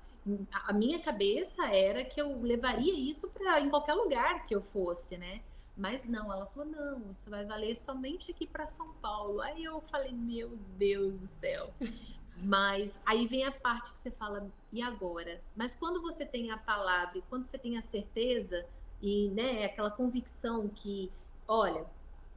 A minha cabeça era que eu levaria isso para em qualquer lugar que eu fosse, né? Mas não, ela falou, não, isso vai valer somente aqui para São Paulo. Aí eu falei, meu Deus do céu. Mas aí vem a parte que você fala, e agora? Mas quando você tem a palavra, e quando você tem a certeza, e né, aquela convicção que, olha,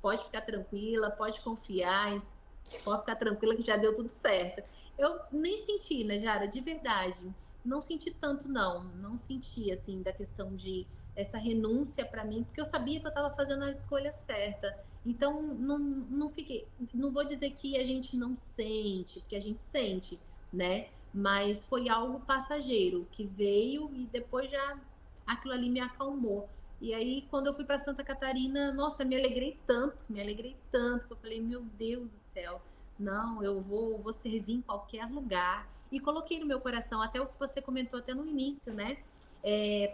pode ficar tranquila, pode ficar tranquila que já deu tudo certo. Eu nem senti, né, Jara, de verdade. Não senti tanto, não. Não senti, assim, da questão de essa renúncia para mim, porque eu sabia que eu estava fazendo a escolha certa. Então, não fiquei. Não vou dizer que a gente não sente, porque a gente sente, né? Mas foi algo passageiro que veio e depois já aquilo ali me acalmou. E aí, quando eu fui para Santa Catarina, nossa, me alegrei tanto, que eu falei, meu Deus do céu, não, eu vou servir em qualquer lugar. E coloquei no meu coração, até o que você comentou até no início, né?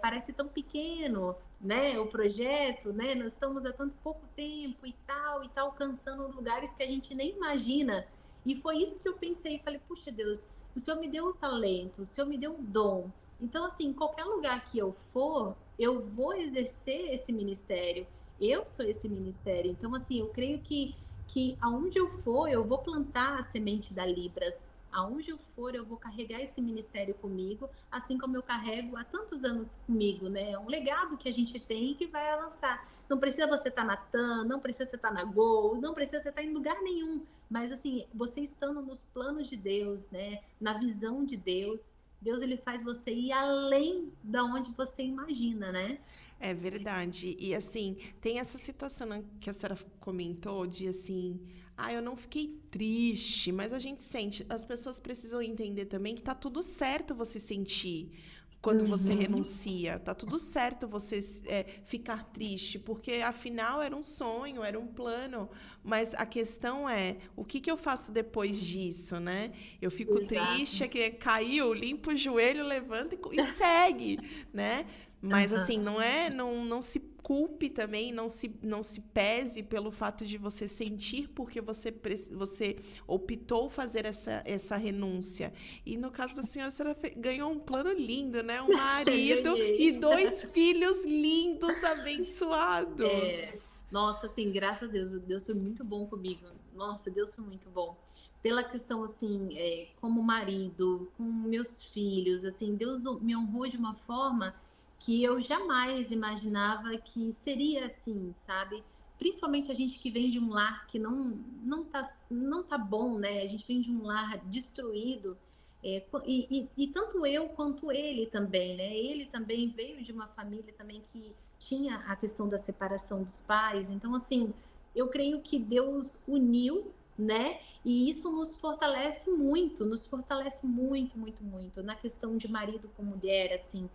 Parece tão pequeno, né? O projeto, né? Nós estamos há tanto pouco tempo e tá alcançando lugares que a gente nem imagina. E foi isso que eu pensei, falei, puxa Deus, o Senhor me deu um talento, o Senhor me deu um dom. Então, assim, em qualquer lugar que eu for, eu vou exercer esse ministério. Eu sou esse ministério. Então, assim, eu creio que aonde eu for, eu vou plantar a semente da Libras. Aonde eu for, eu vou carregar esse ministério comigo, assim como eu carrego há tantos anos comigo, né? É um legado que a gente tem e que vai avançar. Não precisa você estar na TAM, não precisa você estar na Gol, não precisa você estar em lugar nenhum. Mas, assim, você estando nos planos de Deus, né? Na visão de Deus, Deus ele faz você ir além da onde você imagina, né? É verdade. E assim, tem essa situação, né, que a senhora comentou de assim, eu não fiquei triste, mas a gente sente, as pessoas precisam entender também que tá tudo certo você sentir quando você Uhum. renuncia, tá tudo certo você ficar triste, porque afinal era um sonho, era um plano, mas a questão é, o que que eu faço depois disso, né? Eu fico triste, Exato. é que caiu, limpa o joelho, levanta e segue, né? Mas assim, Aham. não se culpe também, não se pese pelo fato de você sentir porque você optou fazer essa renúncia. E no caso da senhora, a senhora ganhou um plano lindo, né? Um marido e Ganhei. 2 filhos lindos, É, abençoados. nossa, assim, graças a Deus, Deus foi muito bom comigo. Nossa, Deus foi muito bom. Pela questão, assim, como marido, com meus filhos, assim, Deus me honrou de uma forma que eu jamais imaginava que seria assim, sabe? Principalmente a gente que vem de um lar que não tá bom, né? A gente vem de um lar destruído. E tanto eu quanto ele também, né? Ele também veio de uma família também que tinha a questão da separação dos pais. Então, assim, eu creio que Deus uniu, né? E isso nos fortalece muito, muito, muito na questão de marido com mulher, assim.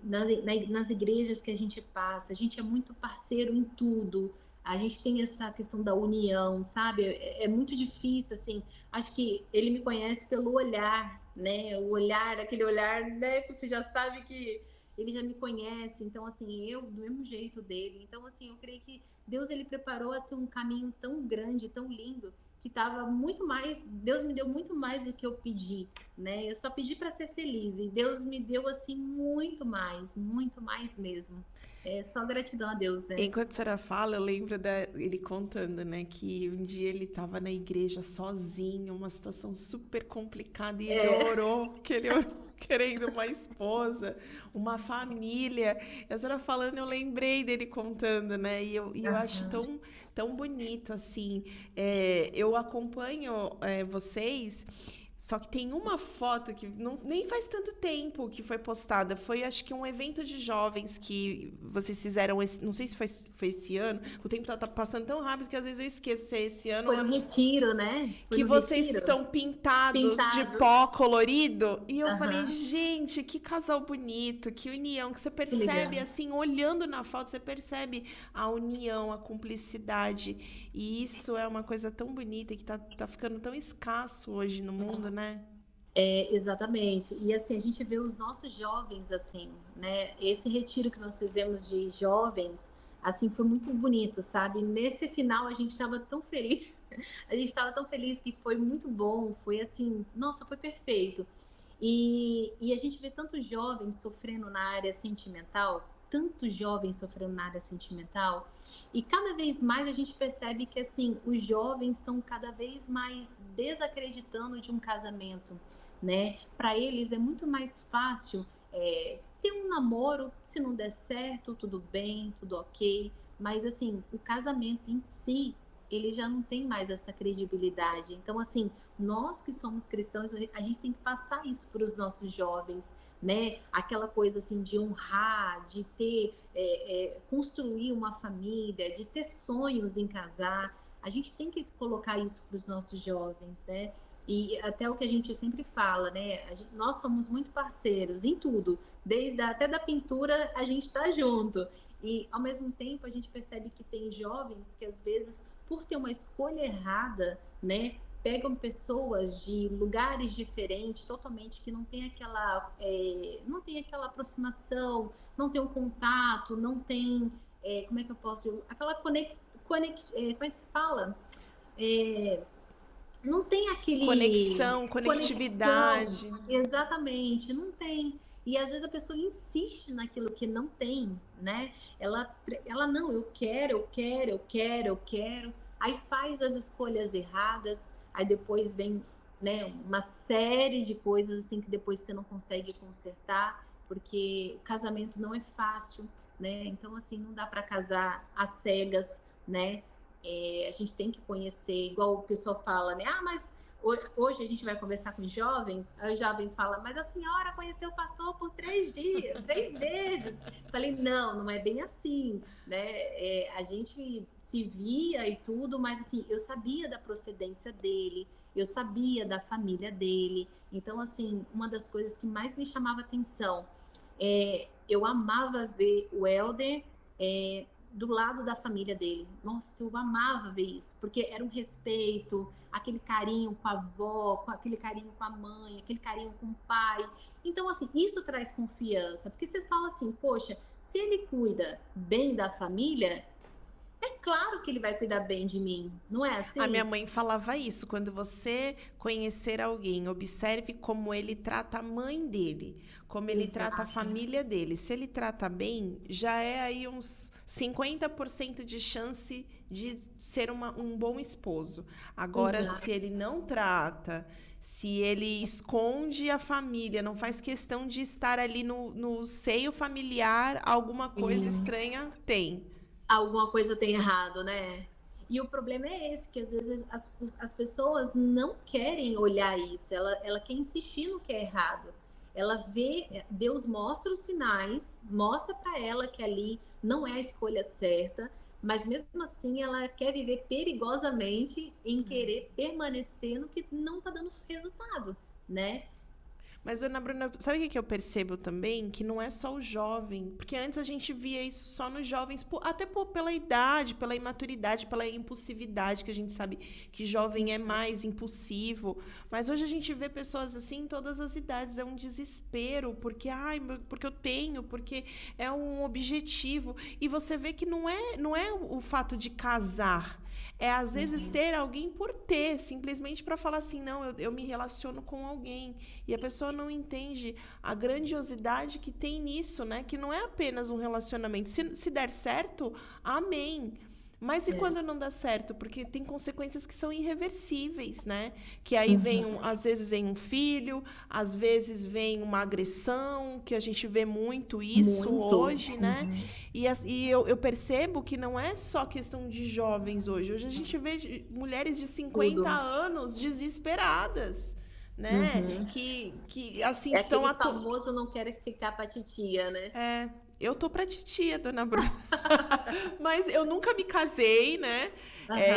Nas igrejas que a gente passa, a gente é muito parceiro em tudo. A gente tem essa questão da união, sabe? É muito difícil, assim. Acho que ele me conhece pelo olhar, né? O olhar, aquele olhar, né? Que você já sabe que ele já me conhece, então assim, eu do mesmo jeito dele. Então assim, eu creio que Deus ele preparou assim um caminho tão grande, tão lindo, que tava muito mais, Deus me deu muito mais do que eu pedi, né? Eu só pedi para ser feliz e Deus me deu assim muito mais mesmo. É só gratidão a Deus, né? Enquanto a senhora fala, eu lembro ele contando, né, que um dia ele estava na igreja sozinho, uma situação super complicada, e ele É. orou, que ele orou querendo uma esposa, uma família. E a senhora falando, eu lembrei dele contando, né, e eu acho Aham. tão bonito, assim. Eu acompanho vocês. Só que tem uma foto que nem faz tanto tempo que foi postada. Foi, acho que, um evento de jovens que vocês fizeram. Não sei se foi esse ano. O tempo tá passando tão rápido que às vezes eu esqueço se é esse ano ou Foi no ano retiro, né? Foi que no vocês retiro. estão pintados de Pintado. pó colorido. E eu falei, Aham. gente, que casal bonito, que união. Que você Que legal. percebe, assim, olhando na foto, você percebe a união, a cumplicidade. E isso é uma coisa tão bonita que tá ficando tão escasso hoje no mundo, né? Exatamente. E assim, a gente vê os nossos jovens assim, né? Esse retiro que nós fizemos de jovens, assim, foi muito bonito, sabe? Nesse final a gente estava tão feliz, a gente estava tão feliz que foi muito bom, foi assim, nossa, foi perfeito. E a gente vê tantos jovens sofrendo na área sentimental, tantos jovens sofrendo na área sentimental, e cada vez mais a gente percebe que assim, os jovens estão cada vez mais desacreditando de um casamento, né? Para eles é muito mais fácil ter um namoro, se não der certo, tudo bem, tudo ok, mas assim, o casamento em si, ele já não tem mais essa credibilidade. Então, assim, nós que somos cristãos, a gente tem que passar isso para os nossos jovens, né? Aquela coisa assim de honrar, de ter, construir uma família, de ter sonhos em casar. A gente tem que colocar isso para os nossos jovens, né? E até o que a gente sempre fala, né? Nós somos muito parceiros em tudo, até da pintura a gente está junto. E ao mesmo tempo a gente percebe que tem jovens que às vezes, por ter uma escolha errada, né? Pegam pessoas de lugares diferentes, totalmente que não tem aquela aproximação, não tem um contato, não tem, como é que eu posso, aquela como é que se fala? É, não tem aquele Conexão, conexão, conectividade. exatamente, não tem. E às vezes a pessoa insiste naquilo que não tem, né? Ela não, eu quero, eu quero, eu quero, eu quero. Aí faz as escolhas erradas, aí depois vem, né, uma série de coisas assim que depois você não consegue consertar, porque o casamento não é fácil, né? Então assim, não dá para casar às cegas, né? A gente tem que conhecer, igual o pessoal fala, né? Ah, mas hoje a gente vai conversar com os jovens, aí os jovens falam, mas a senhora conheceu o pastor por 3 vezes. Falei, não é bem assim, né? A gente se via e tudo, mas assim, eu sabia da procedência dele, eu sabia da família dele. Então, assim, uma das coisas que mais me chamava atenção, eu amava ver o Helder do lado da família dele. Nossa, eu amava ver isso, porque era um respeito, aquele carinho com a avó, aquele carinho com a mãe, aquele carinho com o pai. Então, assim, isso traz confiança, porque você fala assim, poxa, se ele cuida bem da família, é claro que ele vai cuidar bem de mim, não é A minha assim? mãe falava isso, quando você conhecer alguém, observe como ele trata a mãe dele, como ele trata a Exato, família dele. Se ele trata bem, já é aí uns 50% de chance de ser um bom esposo. Agora, se exato. ele não trata, se ele esconde a família, não faz questão de estar ali no seio familiar, alguma coisa estranha tem. Alguma coisa tem errado, né? E o problema é esse, que às vezes as pessoas não querem olhar isso, ela quer insistir no que é errado. Ela vê, Deus mostra os sinais, mostra para ela que ali não é a escolha certa, mas mesmo assim ela quer viver perigosamente em querer permanecer no que não está dando resultado, né? Mas, dona Bruna, sabe o que eu percebo também? Que não é só o jovem. Porque antes a gente via isso só nos jovens, até pela idade, pela imaturidade, pela impulsividade, que a gente sabe que jovem é mais impulsivo. Mas hoje a gente vê pessoas assim em todas as idades. É um desespero, porque, ai, porque eu tenho, porque é um objetivo. E você vê que não é o fato de casar. É, às vezes, ter alguém por ter, simplesmente para falar assim, não, eu me relaciono com alguém. E a pessoa não entende a grandiosidade que tem nisso, né? Que não é apenas um relacionamento. Se der certo, amém. Mas e É. quando não dá certo? Porque tem consequências que são irreversíveis, né? Que aí vem, Uhum. às vezes vem um filho, às vezes vem uma agressão, que a gente vê muito isso Muito. hoje, né? E eu percebo que não é só questão de jovens hoje. Hoje a gente vê mulheres de 50 Tudo. anos desesperadas, né? Uhum. Que assim É estão aquele famoso não quer ficar pra titia, né? eu tô pra titia, dona Bruna. Mas eu nunca me casei, né?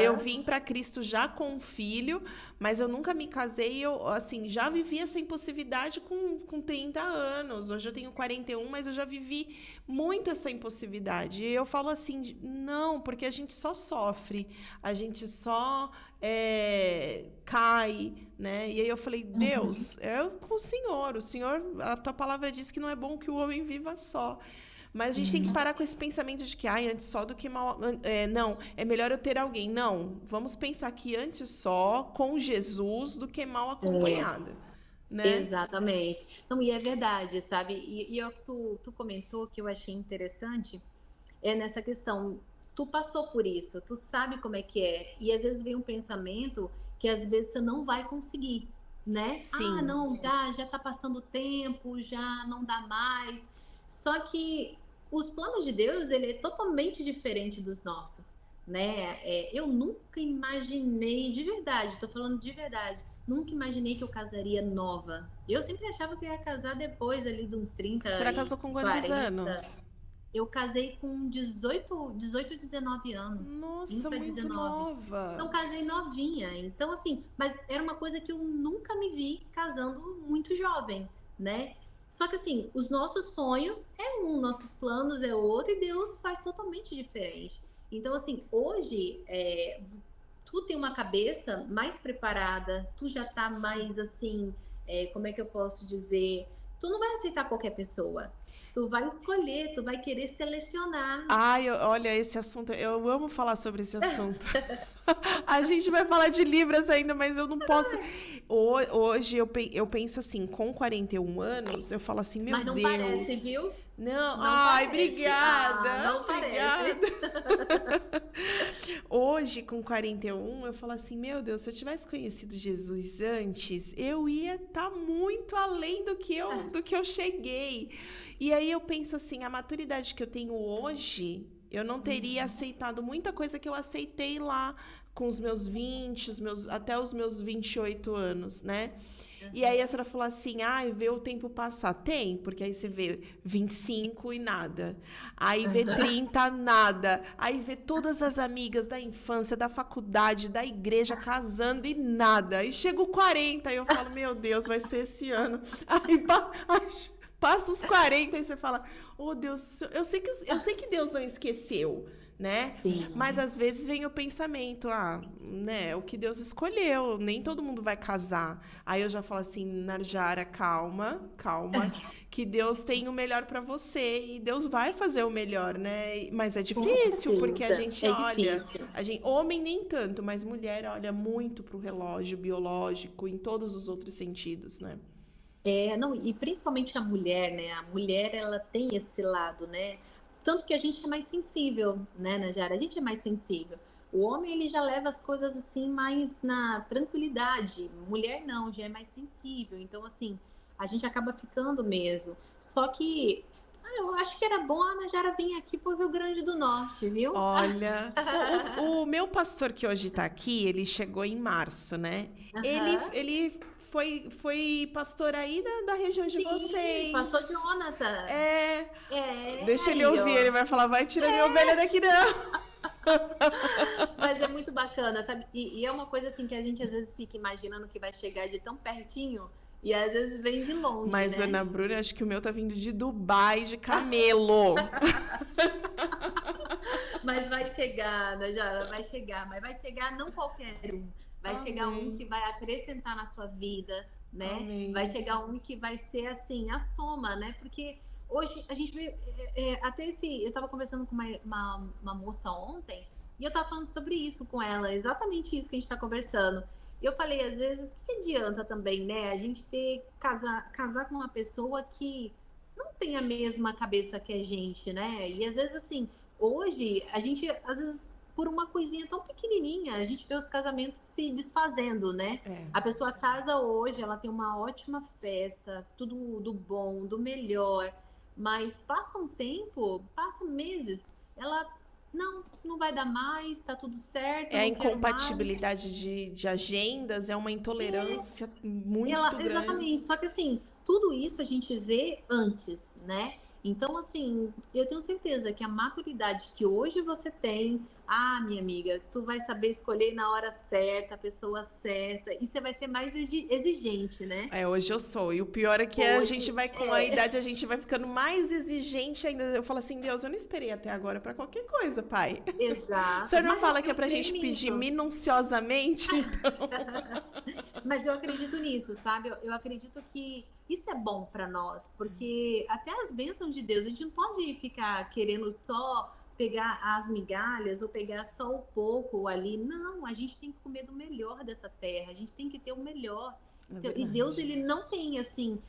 Eu Aham. vim para Cristo já com um filho, mas eu nunca me casei. Eu, assim, já vivi essa impossibilidade com 30 anos. Hoje eu tenho 41, mas eu já vivi muito essa impossibilidade. E eu falo assim, não, porque a gente só sofre, a gente só cai, né? E aí eu falei, Uhum. Deus, é com o Senhor, a tua palavra diz que não é bom que o homem viva só. Mas a gente tem que parar com esse pensamento de que, antes só do que mal. Não, é melhor eu ter alguém. Não, vamos pensar que antes só com Jesus do que mal É, acompanhada, né? exatamente. Não, e é verdade, sabe? E é o que tu comentou que eu achei interessante, é nessa questão. Tu passou por isso, tu sabe como é que é. E às vezes vem um pensamento que às vezes você não vai conseguir, né? Ah, Sim. não, já tá passando o tempo, já não dá mais. Só que os planos de Deus, ele é totalmente diferente dos nossos, né? Eu nunca imaginei, de verdade, tô falando de verdade, nunca imaginei que eu casaria nova. Eu sempre achava que eu ia casar depois ali de uns A 30 senhora e casou com quantos 40. anos? Eu casei com 18, 19 anos, indo Nossa, para muito 19. nova. Então casei novinha. Então assim, mas era uma coisa que eu nunca me vi casando muito jovem, né? Só que assim, os nossos sonhos é um, nossos planos é outro e Deus faz totalmente diferente. Então assim, hoje tu tem uma cabeça mais preparada, tu já tá Sim. mais assim, como é que eu posso dizer? Tu não vai aceitar qualquer pessoa. Tu vai escolher, tu vai querer selecionar. Ai, olha, esse assunto, eu amo falar sobre esse assunto. A gente vai falar de Libras ainda, mas eu não posso. Hoje eu penso assim, com 41 anos, eu falo assim, meu Mas não parece, Deus. viu? Não, Não ai, parece. Ah, obrigada, não obrigada. parece. Hoje, com 41, eu falo assim, meu Deus, se eu tivesse conhecido Jesus antes, eu ia estar muito além do que eu cheguei. E aí eu penso assim, a maturidade que eu tenho hoje Eu não teria aceitado muita coisa que eu aceitei lá com os meus 20, até os meus 28 anos, né? E aí a senhora falou assim, vê o tempo passar. Tem, porque aí você vê 25 e nada. Aí vê 30, nada. Aí vê todas as amigas da infância, da faculdade, da igreja casando e nada. Aí chega o 40 e eu falo, meu Deus, vai ser esse ano. Aí passa os 40 e você fala, oh Deus, eu sei que Deus não esqueceu, né? Sim. Mas às vezes vem o pensamento, né, o que Deus escolheu, nem todo mundo vai casar. Aí eu já falo assim, Narjara, calma, que Deus tem o melhor para você e Deus vai fazer o melhor, né? Mas é difícil, porque a gente olha, homem nem tanto, mas mulher olha muito pro relógio biológico em todos os outros sentidos, né? Não, e principalmente a mulher, né? A mulher, ela tem esse lado, né? Tanto que a gente é mais sensível, né, Najara? A gente é mais sensível. O homem, ele já leva as coisas assim mais na tranquilidade. Mulher não, já é mais sensível. Então, assim, a gente acaba ficando mesmo. Só que eu acho que era bom a Najara vir aqui pro Rio Grande do Norte, viu? Olha, o meu pastor que hoje tá aqui, ele chegou em março, né? Ele foi pastor aí da região de vocês. Pastor Jonathan. Deixa ele ouvir, ele vai falar, vai tirar minha ovelha daqui não. Mas é muito bacana, sabe? E é uma coisa assim que a gente às vezes fica imaginando que vai chegar de tão pertinho e às vezes vem de longe, Mas, né? dona Bruna, acho que o meu tá vindo de Dubai, de camelo. Mas vai chegar, Najara, vai chegar. Mas vai chegar não qualquer um. Vai chegar um que vai acrescentar na sua vida, né? Amém. Vai chegar um que vai ser, assim, a soma, né? Porque hoje a gente vê... eu estava conversando com uma moça ontem e eu estava falando sobre isso com ela, exatamente isso que a gente está conversando. E eu falei, às vezes, o que adianta também, né? A gente casar com uma pessoa que não tem a mesma cabeça que a gente, né? E às vezes, assim, hoje, a gente, às vezes... por uma coisinha tão pequenininha, a gente vê os casamentos se desfazendo, né? A pessoa casa hoje, ela tem uma ótima festa, tudo do bom, do melhor, mas passa um tempo, passa meses, ela não vai dar mais, tá tudo certo. A incompatibilidade de agendas, é uma intolerância muito grande. Exatamente, só que assim, tudo isso a gente vê antes, né? Então, assim, eu tenho certeza que a maturidade que hoje você tem, minha amiga, tu vai saber escolher na hora certa, a pessoa certa, e você vai ser mais exigente, né? Hoje eu sou. E o pior é que a gente vai, com a idade, a gente vai ficando mais exigente ainda. Eu falo assim, Deus, eu não esperei até agora pra qualquer coisa, pai. Exato. O senhor não fala que é pra gente pedir minuciosamente, então... Mas eu acredito nisso, sabe? Eu acredito que isso é bom para nós, porque até as bênçãos de Deus, a gente não pode ficar querendo só pegar as migalhas ou pegar só o pouco ali. Não, a gente tem que comer do melhor dessa terra, a gente tem que ter o melhor. E Deus, ele não tem, assim,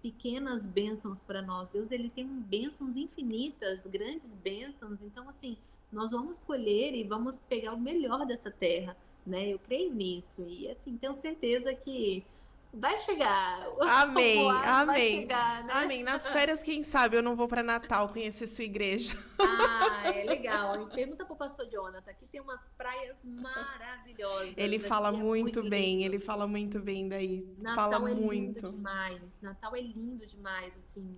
pequenas bênçãos para nós. Deus, ele tem bênçãos infinitas, grandes bênçãos. Então, assim, nós vamos colher e vamos pegar o melhor dessa terra, né? Eu creio nisso. E, assim, tenho certeza que vai chegar. Amém, amém. Vai chegar, né? Amém. Nas férias, quem sabe eu não vou para Natal conhecer sua igreja. É legal. Pergunta pro pastor Jonathan, aqui tem umas praias maravilhosas. Ele fala muito bem, ele fala muito bem daí. Natal fala é muito. lindo demais. Natal é lindo demais, assim.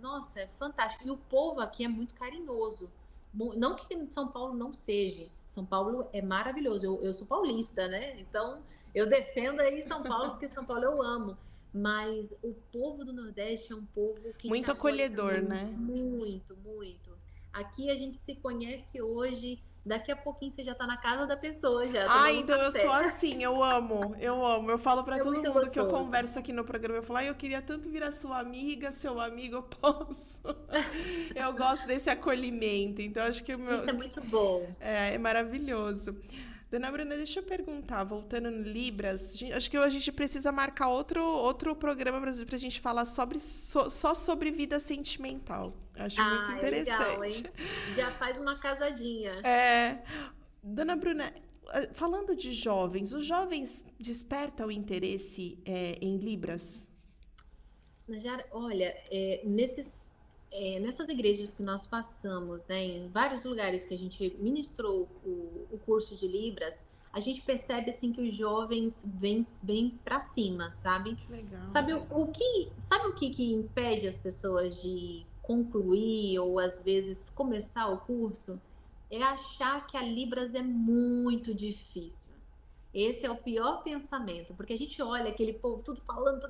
Nossa, é fantástico. E o povo aqui é muito carinhoso. Não que São Paulo não seja. São Paulo é maravilhoso. Eu sou paulista, né? Então, eu defendo aí São Paulo, porque São Paulo eu amo. Mas o povo do Nordeste é um povo que... muito acolhedor, né? Muito, muito. Aqui a gente se conhece hoje, daqui a pouquinho você já tá na casa da pessoa já. Então eu sou assim, eu amo. Eu falo pra todo mundo gostoso. Que eu converso aqui no programa, eu falo, eu queria tanto virar sua amiga, seu amigo, eu posso. Eu gosto desse acolhimento, então acho que o meu... Isso é muito bom. É maravilhoso. Dona Bruna, deixa eu perguntar, voltando no Libras, acho que a gente precisa marcar outro programa pra gente falar só sobre vida sentimental. Acho muito interessante. Legal, hein? Já faz uma casadinha. Dona Bruna, falando de jovens, os jovens despertam o interesse em Libras? Najara, olha, nessas igrejas que nós passamos, né, em vários lugares que a gente ministrou o curso de Libras, a gente percebe assim que os jovens vêm para cima, sabe? Que legal. Sabe o que impede as pessoas de concluir ou às vezes começar o curso? É achar que a Libras é muito difícil. Esse é o pior pensamento, porque a gente olha aquele povo tudo falando,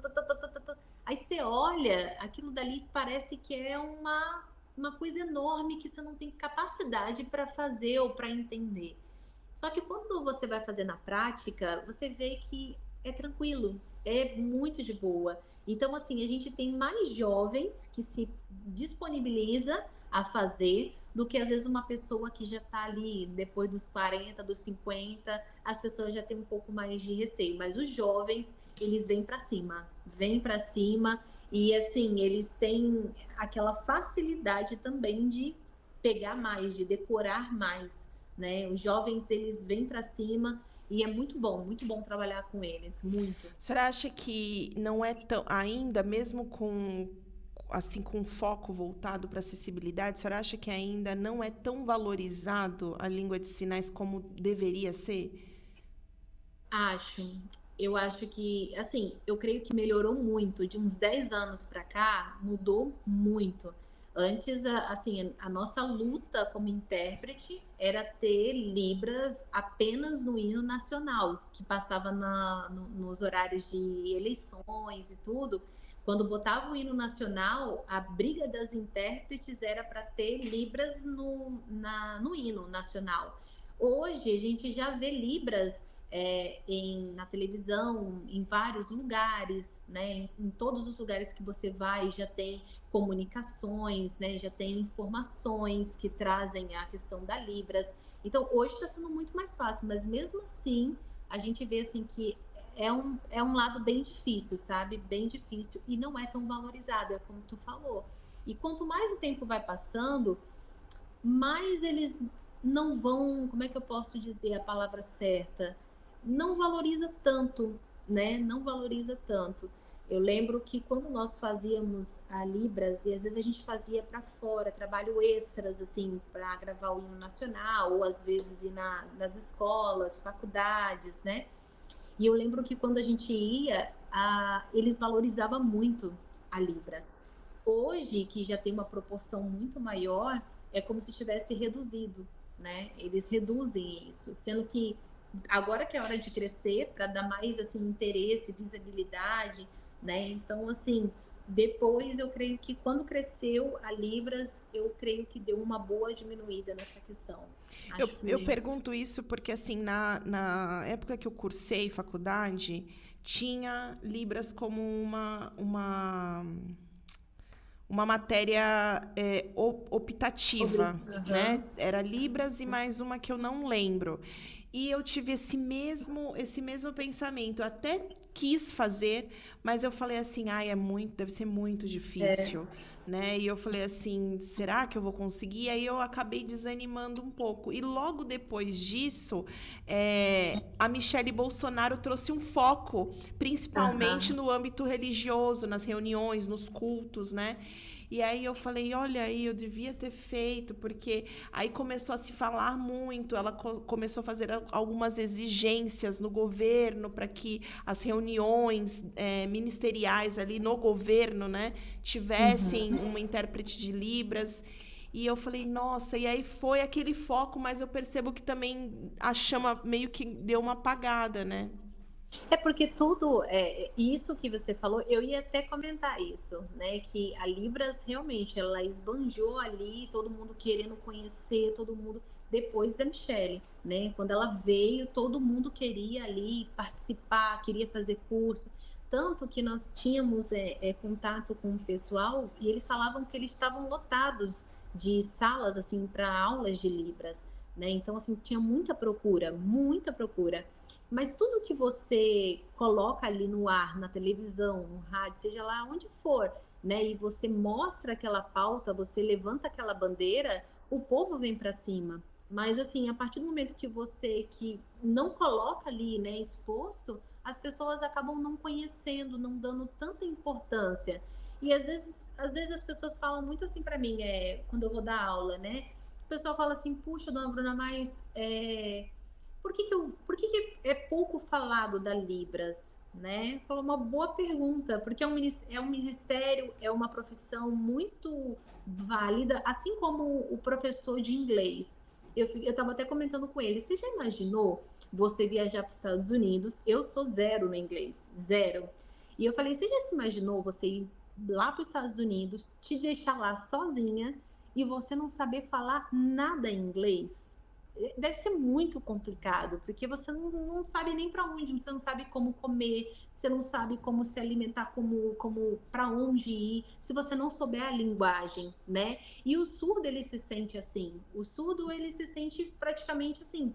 aí você olha, aquilo dali parece que é uma coisa enorme que você não tem capacidade para fazer ou para entender. Só que quando você vai fazer na prática, você vê que é tranquilo, é muito de boa. Então, assim, a gente tem mais jovens que se disponibiliza a fazer do que às vezes uma pessoa que já está ali depois dos 40, dos 50, as pessoas já têm um pouco mais de receio. Mas os jovens, eles vêm para cima e assim, eles têm aquela facilidade também de pegar mais, de decorar mais, né? Os jovens, eles vêm para cima e é muito bom trabalhar com eles, muito. A senhora acha que não é tão, ainda, mesmo com assim com foco voltado para acessibilidade, a senhora acha que ainda não é tão valorizado a língua de sinais como deveria ser? Acho. Eu acho que, assim, eu creio que melhorou muito. De uns 10 anos para cá, mudou muito. Antes, assim, a nossa luta como intérprete era ter Libras apenas no hino nacional, que passava nos horários de eleições e tudo. Quando botava o hino nacional, a briga das intérpretes era para ter Libras no hino nacional. Hoje, a gente já vê Libras na televisão, em vários lugares, né? Em todos os lugares que você vai já tem comunicações, né? Já tem informações que trazem a questão da Libras. Então, hoje está sendo muito mais fácil, mas mesmo assim, a gente vê assim que é um lado bem difícil, sabe? Bem difícil e não é tão valorizado, é como tu falou. E quanto mais o tempo vai passando, mais eles não vão, como é que eu posso dizer a palavra certa? Não valoriza tanto, né? Não valoriza tanto. Eu lembro que quando nós fazíamos a Libras, e às vezes a gente fazia para fora, trabalho extras, assim, para gravar o hino nacional, ou às vezes ir nas escolas, faculdades, né? E eu lembro que quando a gente ia, eles valorizavam muito a Libras. Hoje, que já tem uma proporção muito maior, é como se tivesse reduzido, né? Eles reduzem isso, sendo que agora que é hora de crescer, para dar mais assim interesse, visibilidade, né? Então, assim, depois eu creio que quando cresceu a Libras, eu creio que deu uma boa diminuída nessa questão. Acho Eu que pergunto isso porque, assim, na época que eu cursei faculdade, tinha Libras como uma matéria optativa, né? Aham. Era Libras e mais uma que eu não lembro. E eu tive esse mesmo pensamento. Eu até quis fazer, mas eu falei assim, ai, deve ser muito difícil, né? E eu falei assim, será que eu vou conseguir? Aí eu acabei desanimando um pouco. E logo depois disso, a Michele Bolsonaro trouxe um foco, principalmente Aham. no âmbito religioso, nas reuniões, nos cultos, né? E aí eu falei, olha aí, eu devia ter feito, porque aí começou a se falar muito, ela começou a fazer algumas exigências no governo para que as reuniões ministeriais ali no governo, né, tivessem uma intérprete de Libras. E eu falei, nossa, e aí foi aquele foco, mas eu percebo que também a chama meio que deu uma apagada, né? É porque tudo, isso que você falou, eu ia até comentar isso, né? Que a Libras realmente ela esbanjou ali, todo mundo querendo conhecer, todo mundo depois da Michelle, né? Quando ela veio, todo mundo queria ali participar, queria fazer curso, tanto que nós tínhamos contato com o pessoal e eles falavam que eles estavam lotados de salas assim para aulas de Libras, né? Então assim tinha muita procura, muita procura. Mas tudo que você coloca ali no ar, na televisão, no rádio, seja lá onde for, né, e você mostra aquela pauta, você levanta aquela bandeira, o povo vem para cima. Mas assim, a partir do momento que você que não coloca ali, né, exposto, as pessoas acabam não conhecendo, não dando tanta importância. E às vezes às vezes as pessoas falam muito assim para mim, quando eu vou dar aula, né? O pessoal fala assim, puxa, dona Bruna, mas por que que é pouco falado da Libras, né? Falou uma boa pergunta, porque é um ministério, é uma profissão muito válida, assim como o professor de inglês. Eu estava até comentando com ele, você já imaginou você viajar para os Estados Unidos? Eu sou zero no inglês, zero. E eu falei, você já se imaginou você ir lá para os Estados Unidos, te deixar lá sozinha e você não saber falar nada em inglês? Deve ser muito complicado, porque você não sabe nem para onde, você não sabe como comer, você não sabe como se alimentar, como para onde ir, se você não souber a linguagem, né? E o surdo, ele se sente assim. O surdo, ele se sente praticamente assim,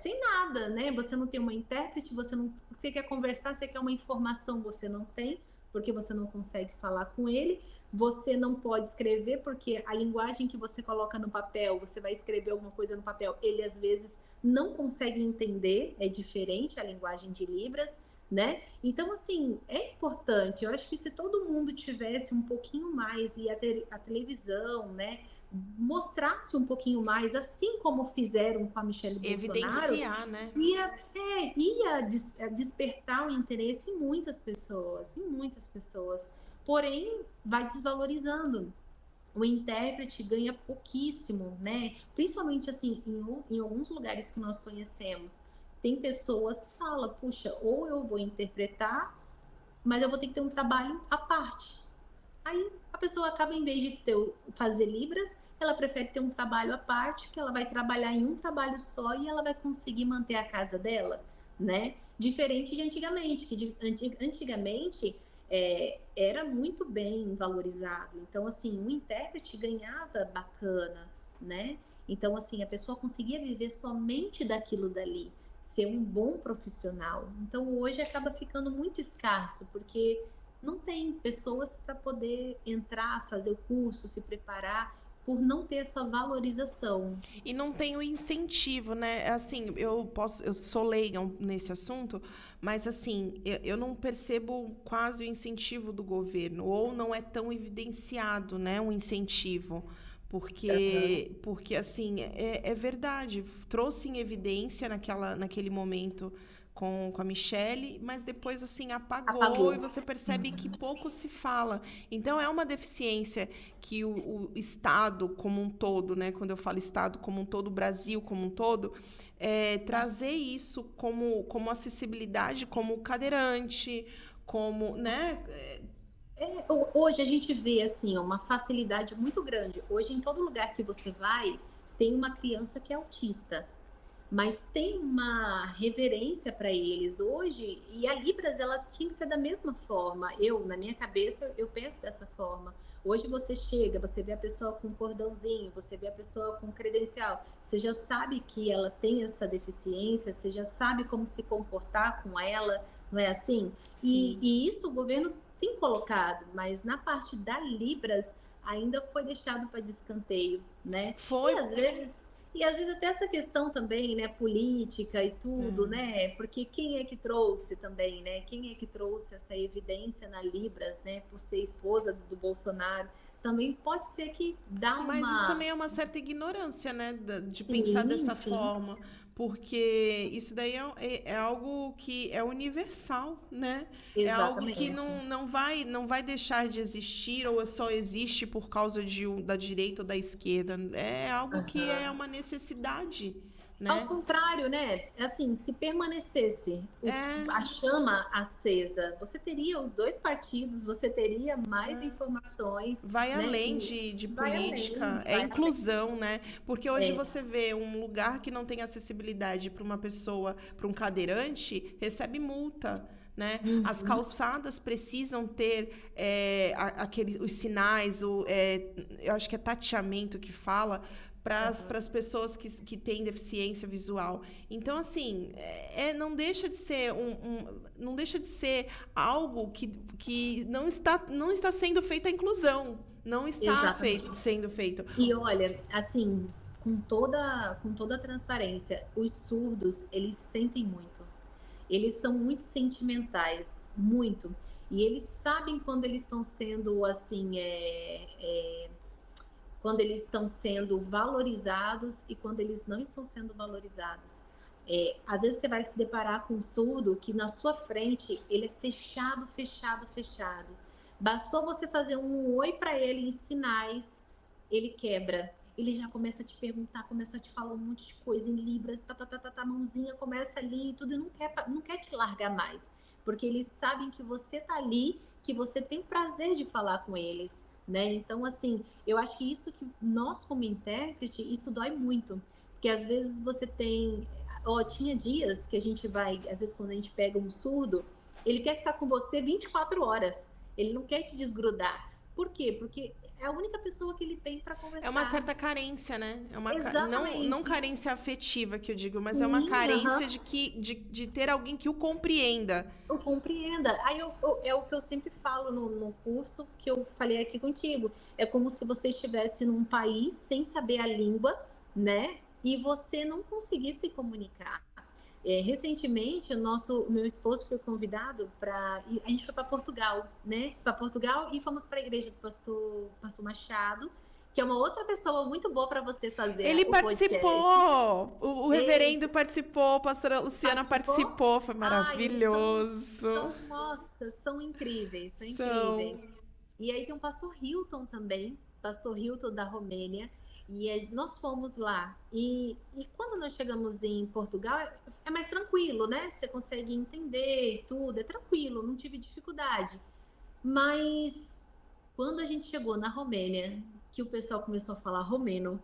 sem nada, né? Você não tem uma intérprete, você quer conversar, você quer uma informação, você não tem, porque você não consegue falar com ele. Você não pode escrever, porque a linguagem que você coloca no papel, você vai escrever alguma coisa no papel, ele às vezes não consegue entender, é diferente a linguagem de Libras, né? Então, assim, é importante. Eu acho que se todo mundo tivesse um pouquinho mais, e a televisão, né, mostrasse um pouquinho mais, assim como fizeram com a Michelle Bolsonaro, Evidenciar, né? ia despertar o interesse em muitas pessoas. Porém, vai desvalorizando. O intérprete ganha pouquíssimo, né? Principalmente assim, em alguns lugares que nós conhecemos, tem pessoas que falam, puxa, ou eu vou interpretar, mas eu vou ter que ter um trabalho à parte. Aí a pessoa acaba, em vez de fazer Libras, ela prefere ter um trabalho à parte, que ela vai trabalhar em um trabalho só e ela vai conseguir manter a casa dela, né? Diferente de antigamente, que antigamente era muito bem valorizado. Então, assim, o intérprete ganhava bacana, né? Então, assim, a pessoa conseguia viver somente daquilo dali, ser um bom profissional. Então, hoje acaba ficando muito escasso, porque não tem pessoas para poder entrar, fazer o curso, se preparar, por não ter essa valorização. E não tem o incentivo, né? Assim, eu sou leiga nesse assunto, mas assim, eu não percebo quase o incentivo do governo, ou não é tão evidenciado, né, um incentivo. Porque assim, é verdade, trouxe em evidência naquele momento com a Michelle, mas depois assim apagou e Apagou. você percebe que pouco se fala. Então é uma deficiência que o Estado como um todo, né? Quando eu falo Estado como um todo, o Brasil como um todo, trazer isso como acessibilidade, como cadeirante, como, né? Hoje a gente vê assim uma facilidade muito grande. Hoje em todo lugar que você vai tem uma criança que é autista, mas tem uma reverência para eles hoje, e a Libras ela tinha que ser da mesma forma. Na minha cabeça, eu penso dessa forma. Hoje você chega, você vê a pessoa com um cordãozinho, você vê a pessoa com credencial, você já sabe que ela tem essa deficiência, você já sabe como se comportar com ela, não é assim? Sim. E isso o governo tem colocado, mas na parte da Libras ainda foi deixado para descanteio, né? Foi. E às vezes até essa questão também, né, política e tudo, né? Porque quem é que trouxe também, né? Quem é que trouxe essa evidência na Libras, né, por ser esposa do Bolsonaro? Também pode ser que dá Mas isso uma... também é uma certa ignorância, né? De pensar Sim, dessa sim, forma. Porque isso daí é algo que é universal, né? É algo que exatamente. não vai deixar de existir ou só existe por causa da direita ou da esquerda. É algo que é uma necessidade, Ao né? contrário, né? Assim, se permanecesse É, a chama acesa, você teria os dois partidos, você teria mais informações, vai né? além E de vai além, política, é vai além. inclusão, né? Porque hoje É, você vê um lugar que não tem acessibilidade para uma pessoa, para um cadeirante, recebe multa. Né? As uhum, calçadas precisam ter os sinais, eu acho que é tateamento que fala, para as pessoas que têm deficiência visual. Então, assim, não deixa de ser não deixa de ser algo que não está sendo feita a inclusão. Não está exatamente. sendo feito. E olha, assim, com toda a transparência, os surdos, eles sentem muito. Eles são muito sentimentais, muito. E eles sabem quando eles estão sendo, assim, quando eles estão sendo valorizados e quando eles não estão sendo valorizados. Às vezes você vai se deparar com um surdo que na sua frente ele é fechado, fechado, fechado. Bastou você fazer um oi para ele em sinais, ele quebra. Ele já começa a te perguntar, começa a te falar um monte de coisa em libras, a mãozinha começa ali e tudo, e não quer te largar mais. Porque eles sabem que você tá ali, que você tem prazer de falar com eles, né? Então, assim, eu acho que isso que nós, como intérprete, isso dói muito. Porque às vezes você tem. Ó, tinha dias que a gente vai, às vezes quando a gente pega um surdo, ele quer ficar com você 24 horas. Ele não quer te desgrudar. Por quê? Porque é a única pessoa que ele tem para É uma conversar. certa carência, né? Não Exatamente. carência afetiva que eu digo, mas é uma Sim, aham. carência de ter alguém que o compreenda. Eu compreenda. Aí é o que eu sempre falo no curso que eu falei aqui contigo. É como se você estivesse num país sem saber a língua, né? E você não conseguisse se comunicar. Recentemente, o meu esposo foi convidado para. A gente foi para Portugal, né? Para Portugal e fomos para a igreja do pastor Machado, que é uma outra pessoa muito boa para você fazer Ele o podcast. participou, o Ele reverendo participou, a pastora Luciana participou? participou, foi Ah, eles são, maravilhoso. nossa, são incríveis, são incríveis. São. E aí tem o pastor Hilton também, pastor Hilton da Romênia, e nós fomos lá. E quando nós chegamos em Portugal, é mais tranquilo, né? Você consegue entender e tudo, é tranquilo, não tive dificuldade. Mas quando a gente chegou na Romênia, que o pessoal começou a falar romeno,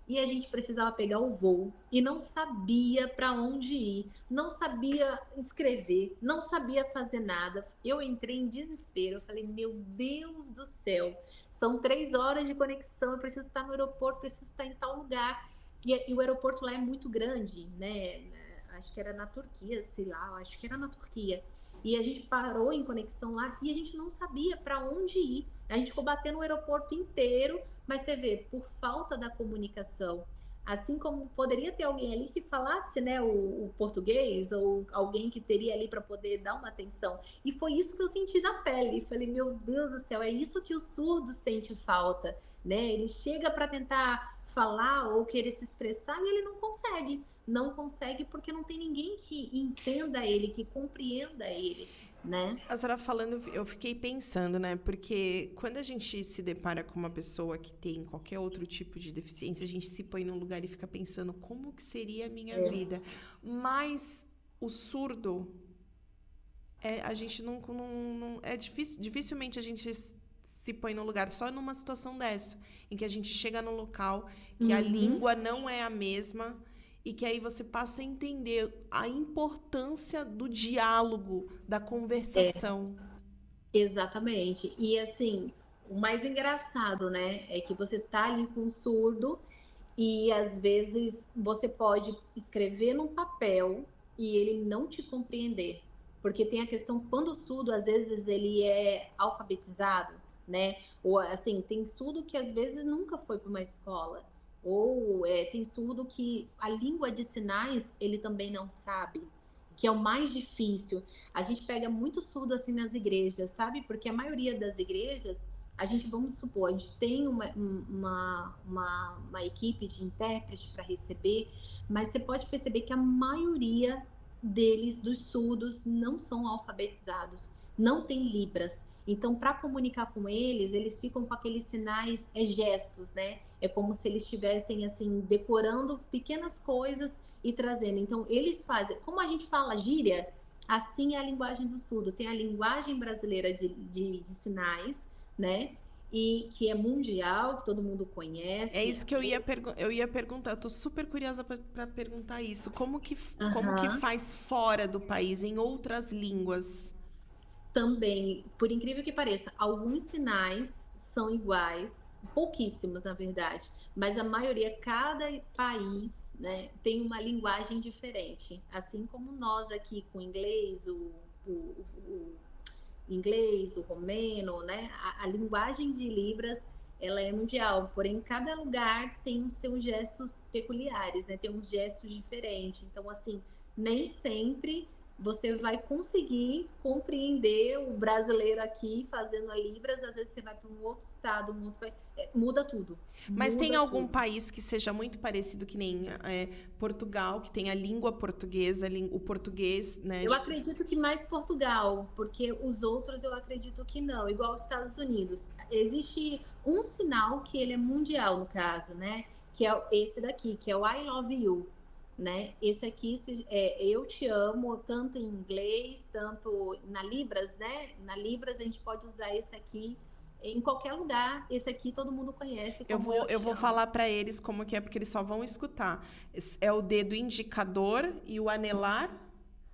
e a gente precisava pegar o voo e não sabia para onde ir, não sabia escrever, não sabia fazer nada. Eu entrei em desespero. Eu falei, meu Deus do céu, são 3 horas de conexão, eu preciso estar no aeroporto, preciso estar em tal lugar. E o aeroporto lá é muito grande, né? Acho que era na Turquia, sei lá, acho que era na Turquia. E a gente parou em conexão lá e a gente não sabia para onde ir. A gente ficou batendo o aeroporto inteiro, mas você vê, por falta da comunicação, assim como poderia ter alguém ali que falasse, né, o português, ou alguém que teria ali para poder dar uma atenção. E foi isso que eu senti na pele. Falei, meu Deus do céu, é isso que o surdo sente falta, né? Ele chega para tentar falar ou querer se expressar e ele não consegue. Não consegue porque não tem ninguém que entenda ele, que compreenda ele, né? A senhora falando, eu fiquei pensando, né? Porque quando a gente se depara com uma pessoa que tem qualquer outro tipo de deficiência, a gente se põe num lugar e fica pensando como que seria a minha vida. Mas o surdo, a gente é difícil, dificilmente a gente se põe no lugar só numa situação dessa, em que a gente chega no local que a Uhum. língua não é a mesma e que aí você passa a entender a importância do diálogo, da conversação. Exatamente. E assim, o mais engraçado, né, é que você tá ali com um surdo e às vezes você pode escrever num papel e ele não te compreender. Porque tem a questão, quando o surdo, às vezes, ele é alfabetizado, né? Ou assim, tem surdo que às vezes nunca foi para uma escola. Ou tem surdo que a língua de sinais ele também não sabe, que é o mais difícil. A gente pega muito surdo assim nas igrejas, sabe? Porque a maioria das igrejas, a gente, vamos supor, a gente tem uma equipe de intérpretes para receber, mas você pode perceber que a maioria deles, dos surdos, não são alfabetizados, não tem libras. Então, para comunicar com eles, eles ficam com aqueles sinais, gestos, né? É como se eles estivessem, assim, decorando pequenas coisas e trazendo. Então, eles fazem, como a gente fala gíria, assim é a linguagem do surdo. Tem a linguagem brasileira de sinais, né? E que é mundial, que todo mundo É conhece. isso que eu ia perguntar. Eu tô super curiosa para perguntar isso. Como que Aham. faz fora do país, em outras línguas? Também, por incrível que pareça, alguns sinais são iguais, pouquíssimos na verdade, mas a maioria, cada país, né, tem uma linguagem diferente. Assim como nós aqui com o inglês, o inglês, o romeno, né? A linguagem de Libras, ela é mundial, porém cada lugar tem os seus gestos peculiares, né? Tem uns gestos diferentes. Então, assim, nem sempre você vai conseguir compreender o brasileiro aqui fazendo a Libras. Às vezes você vai para um outro estado, muda tudo. Mas tem Muda algum tudo. país que seja muito parecido que nem Portugal, que tem a língua portuguesa, o português, né? Eu acredito que mais Portugal, porque os outros eu acredito que não, igual os Estados Unidos. Existe um sinal que ele é mundial, no caso, né? Que é esse daqui, que é o I love you, né? Esse aqui é eu te amo, tanto em inglês, tanto na Libras, né? Na Libras a gente pode usar esse aqui em qualquer lugar. Esse aqui todo mundo conhece como eu Eu te vou amo. falar para eles como que é, porque eles só vão escutar. É o dedo indicador e o anelar.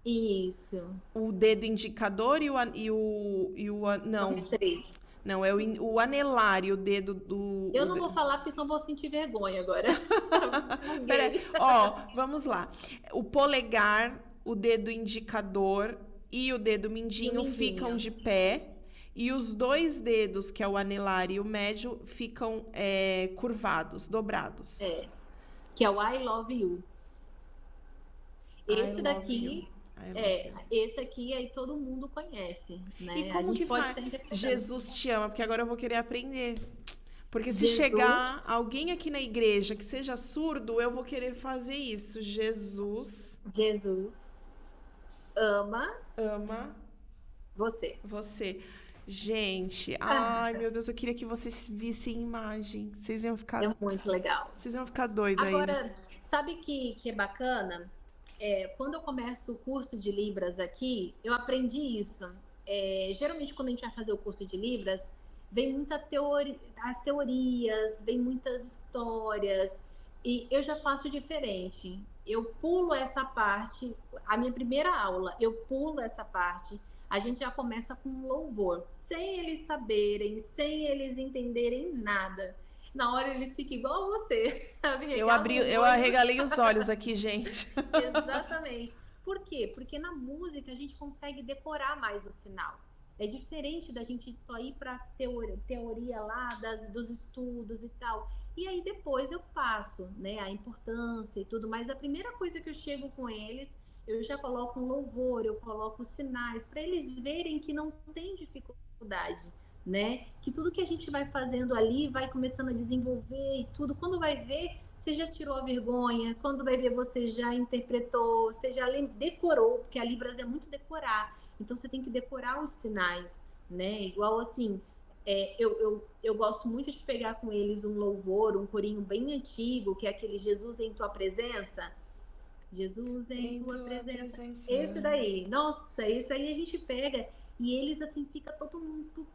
Isso, O dedo indicador são não, os três. não, é o anelar e o dedo Eu não vou falar porque senão vou sentir vergonha agora. Pera, Buguei. ó, vamos lá. O polegar, o dedo indicador e o dedo E o mindinho ficam mindinho. de pé. E os dois dedos, que é o anelar e o médio, ficam curvados, dobrados. É, que é o I love you. I Esse love you. daqui, I love you. esse aqui aí todo mundo conhece, E né? A como gente que pode faz? estar interpretando. Jesus te ama, porque agora eu vou querer aprender. Porque se chegar Jesus, alguém aqui na igreja que seja surdo, eu vou querer fazer isso. Jesus Jesus ama ama você. você. Gente, Ah, ai meu Deus, eu queria que vocês vissem imagem. é muito legal. Vocês iam ficar doido aí. Agora, sabe que é bacana? Quando eu começo o curso de Libras aqui, eu aprendi isso. Geralmente, quando a gente vai fazer o curso de Libras, vem muita teoria, as teorias, vem muitas histórias, e eu já faço diferente. Eu pulo essa parte, a minha primeira aula, eu pulo essa parte. A gente já começa com um louvor, sem eles saberem, sem eles entenderem nada. Na hora eles ficam igual a você, arregalam os Eu olhos. arregalei os olhos aqui, gente. Exatamente. Por quê? Porque na música a gente consegue decorar mais o sinal. É diferente da gente só ir para teoria lá dos estudos e tal. E aí depois eu passo, né, a importância e tudo, mas a primeira coisa que eu chego com eles, eu já coloco um louvor, eu coloco sinais para eles verem que não tem dificuldade, né? Que tudo que a gente vai fazendo ali vai começando a desenvolver e tudo. Quando vai ver, você já tirou a vergonha, quando vai ver, você já interpretou, você já decorou, porque a Libras é muito decorar. Então, você tem que decorar os sinais, né? Igual assim, eu gosto muito de pegar com eles um louvor, um corinho bem antigo, que é aquele Jesus em Tua Presença. Jesus em Tua Presença. Esse daí, nossa, esse aí a gente pega e eles, assim, fica todo mundo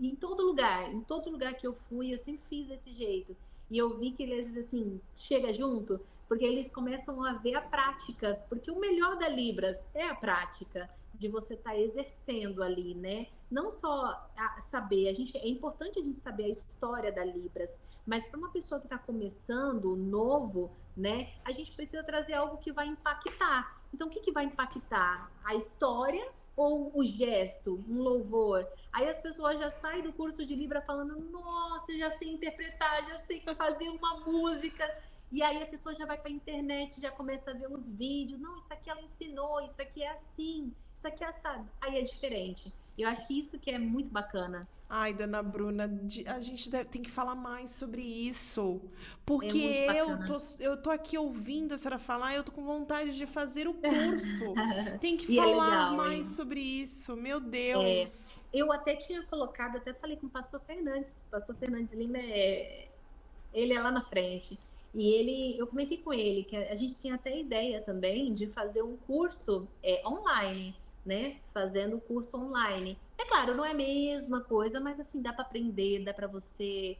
em todo lugar que eu fui, eu sempre fiz desse jeito. E eu vi que eles, assim, chega junto, porque eles começam a ver a prática. Porque o melhor da Libras é a prática, de você estar exercendo ali, né? Não só saber, é importante a gente saber a história da Libras, mas para uma pessoa que está começando, novo, né? A gente precisa trazer algo que vai impactar. Então, o que vai impactar? A história ou o gesto, um louvor? Aí as pessoas já saem do curso de Libra falando, nossa, já sei interpretar, já sei fazer uma música. E aí a pessoa já vai para a internet, já começa a ver os vídeos. Não, isso aqui ela ensinou, isso aqui é assim, isso aqui é assado. Aí é diferente. Eu acho que isso que é muito bacana. Ai, dona Bruna, a gente tem que falar mais sobre isso. É Porque muito bacana. eu tô aqui ouvindo a senhora falar e eu tô com vontade de fazer o curso. Tem que E é falar legal, mais hein? sobre isso. Meu Deus. Eu até tinha colocado, até falei com o pastor Fernandes. O pastor Fernandes Lima ele é lá na frente. E eu comentei com ele que a gente tinha até ideia também de fazer um curso online, né? Fazendo o curso online. É claro, não é a mesma coisa, mas assim, dá para aprender, dá para você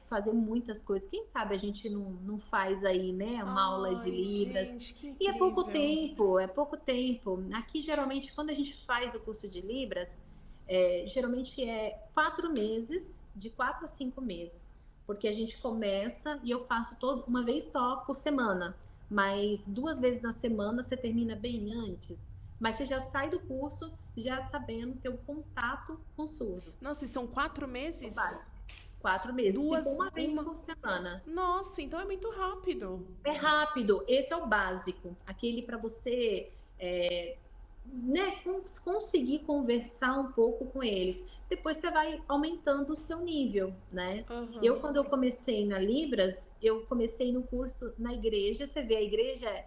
fazer muitas coisas. Quem sabe a gente não faz aí, né? Uma aula de Ai, Libras. gente, que E é pouco incrível. tempo, é pouco tempo. Aqui, geralmente, quando a gente faz o curso de Libras, geralmente é 4 meses, de 4 a 5 meses. Porque a gente começa e eu faço uma vez só por semana. Mas 2 vezes na semana você termina bem antes. Mas você já sai do curso já sabendo ter um contato com o surdo. Nossa, e são 4 meses? 4 meses. Se for Duas, uma vez uma. por semana. Nossa, então é muito rápido. É rápido. Esse é o básico. Aquele para você né, conseguir conversar um pouco com eles. Depois você vai aumentando o seu nível, né? Aham. Quando eu comecei na Libras, eu comecei no curso na igreja. Você vê, a igreja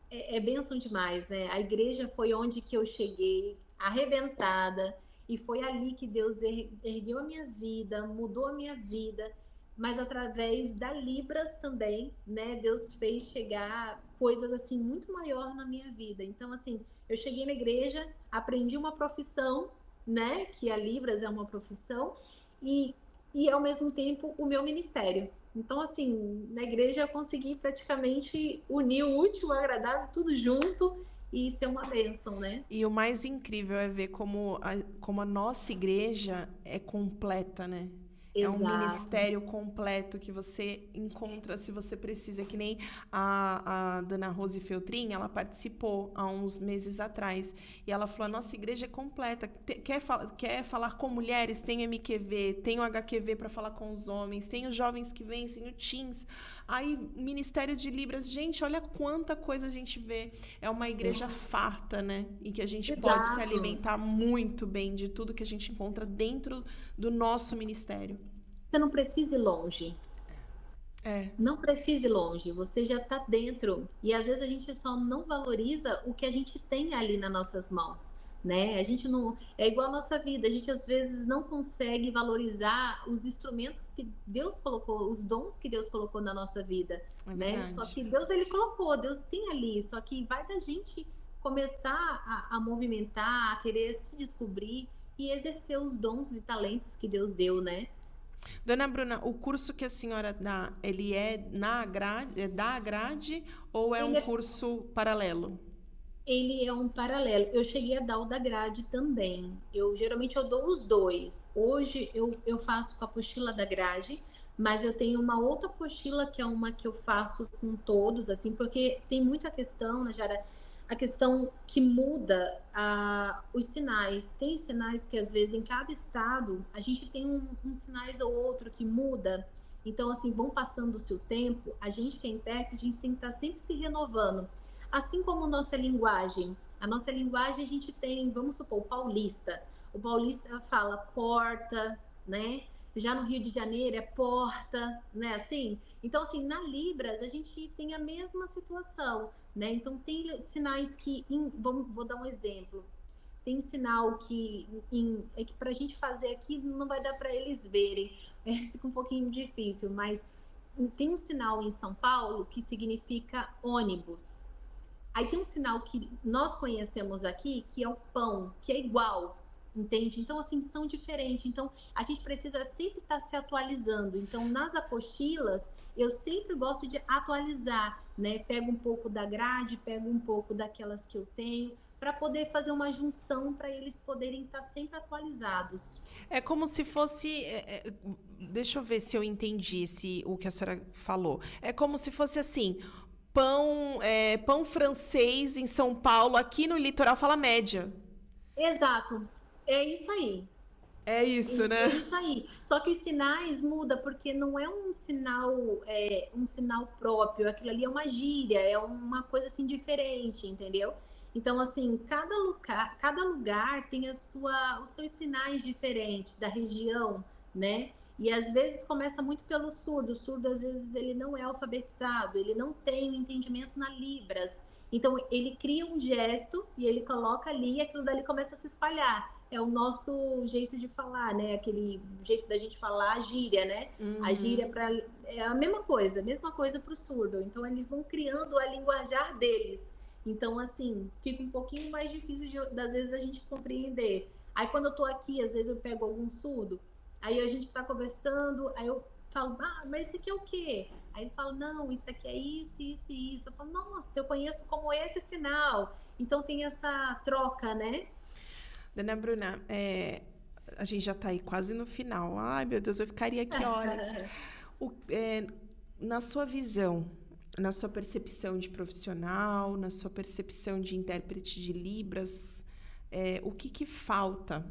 é bênção demais, né? A igreja foi onde que eu cheguei, arrebentada, e foi ali que Deus ergueu a minha vida, mudou a minha vida, mas através da Libras também, né? Deus fez chegar coisas assim muito maior na minha vida. Então, assim, eu cheguei na igreja, aprendi uma profissão, né? Que a Libras é uma profissão, e, e ao mesmo tempo o meu ministério. Então, assim, na igreja eu consegui praticamente unir o útil ao agradável, tudo junto, e ser uma bênção, né? E o mais incrível é ver como a nossa igreja é completa, né? É um Exato. ministério completo que você encontra se você precisa, que nem a dona Rose Feltrin, ela participou há uns meses atrás, e ela falou, a nossa igreja é completa, quer falar com mulheres, tem o MQV, tem o HQV para falar com os homens, tem os jovens que vencem, o Teens, aí Ministério de Libras, gente, olha quanta coisa a gente vê, é uma igreja farta, né? E que a gente pode se Exato. alimentar muito bem de tudo que a gente encontra dentro do nosso ministério. Você não precisa ir longe. É, Não precise ir longe, você já está dentro. E às vezes a gente só não valoriza o que a gente tem ali nas nossas mãos, né? A gente não. É igual a nossa vida, a gente às vezes não consegue valorizar os instrumentos que Deus colocou, os dons que Deus colocou na nossa vida, é né? Só verdade. que Deus, ele colocou, Deus tem ali, só que vai da gente começar a movimentar, a querer se descobrir e exercer os dons e talentos que Deus deu, né? Dona Bruna, o curso que a senhora dá, ele é na grade, é da grade ou é um Ele é curso paralelo? Ele é um paralelo. Eu cheguei a dar o da grade também. Geralmente eu dou os dois. Hoje eu faço com a apostila da grade, mas eu tenho uma outra apostila que é uma que eu faço com todos, assim, porque tem muita questão, né, Jara? A questão que muda os sinais. Tem sinais que, às vezes, em cada estado, a gente tem um sinais ou outro que muda. Então, assim, vão passando o seu tempo, a gente que é intérprete, a gente tem que estar sempre se renovando. Assim como nossa linguagem. A nossa linguagem a gente tem, vamos supor, o paulista. O paulista fala porta, né? Já no Rio de Janeiro é porta, né? Assim. Então, assim, na Libras a gente tem a mesma situação, né? Então, tem sinais que, vou dar um exemplo. Tem sinal é que para a gente fazer aqui não vai dar para eles verem, fica um pouquinho difícil, mas tem um sinal em São Paulo que significa ônibus. Aí tem um sinal que nós conhecemos aqui, que é o pão, que é igual, entende? Então, assim, são diferentes. Então, a gente precisa sempre estar se atualizando. Então, nas apostilas, eu sempre gosto de atualizar, né? Pego um pouco da grade, pego um pouco daquelas que eu tenho, para poder fazer uma junção, para eles poderem estar sempre atualizados. É como se fosse. Deixa eu ver se eu entendi o que a senhora falou. É como se fosse assim: pão francês em São Paulo, aqui no litoral fala média. Exato, é isso aí. É isso, né? É isso aí. Só que os sinais mudam porque não é um sinal próprio. Aquilo ali é uma gíria, é uma coisa assim diferente, entendeu? Então, assim, cada lugar tem os seus sinais diferentes da região, né? E às vezes começa muito pelo surdo. O surdo, às vezes, ele não é alfabetizado, ele não tem entendimento na Libras. Então, ele cria um gesto e ele coloca ali e aquilo dali começa a se espalhar. É o nosso jeito de falar, né? Aquele jeito da gente falar a gíria, né? A Uhum. gíria é a mesma coisa para o surdo. Então eles vão criando a linguajar deles. Então assim fica um pouquinho mais difícil das vezes a gente compreender. Aí quando eu tô aqui, às vezes eu pego algum surdo, aí a gente tá conversando, aí eu falo, mas isso aqui é o quê? Aí ele fala, não, isso aqui é isso, isso e isso. Eu falo, nossa, eu conheço como esse sinal. Então tem essa troca, né? Dona Bruna, a gente já está aí quase no final. Ai, meu Deus, eu ficaria aqui horas. O- é, Na sua visão, na sua percepção de profissional, na sua percepção de intérprete de Libras, o que falta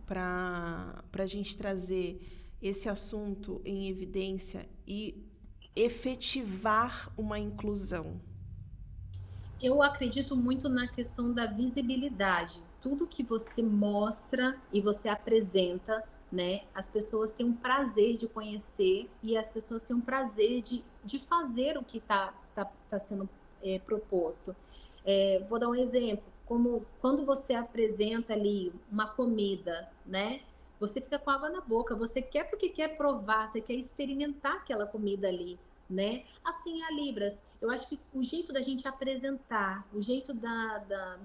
para a gente trazer esse assunto em evidência e efetivar uma inclusão? Eu acredito muito na questão da visibilidade. Tudo que você mostra e você apresenta, né? As pessoas têm um prazer de conhecer e as pessoas têm um prazer de fazer o que tá sendo proposto. Vou dar um exemplo, como quando você apresenta ali uma comida, né? Você fica com água na boca, você quer porque quer provar, você quer experimentar aquela comida ali, né? Assim, a Libras, eu acho que o jeito da gente apresentar, o jeito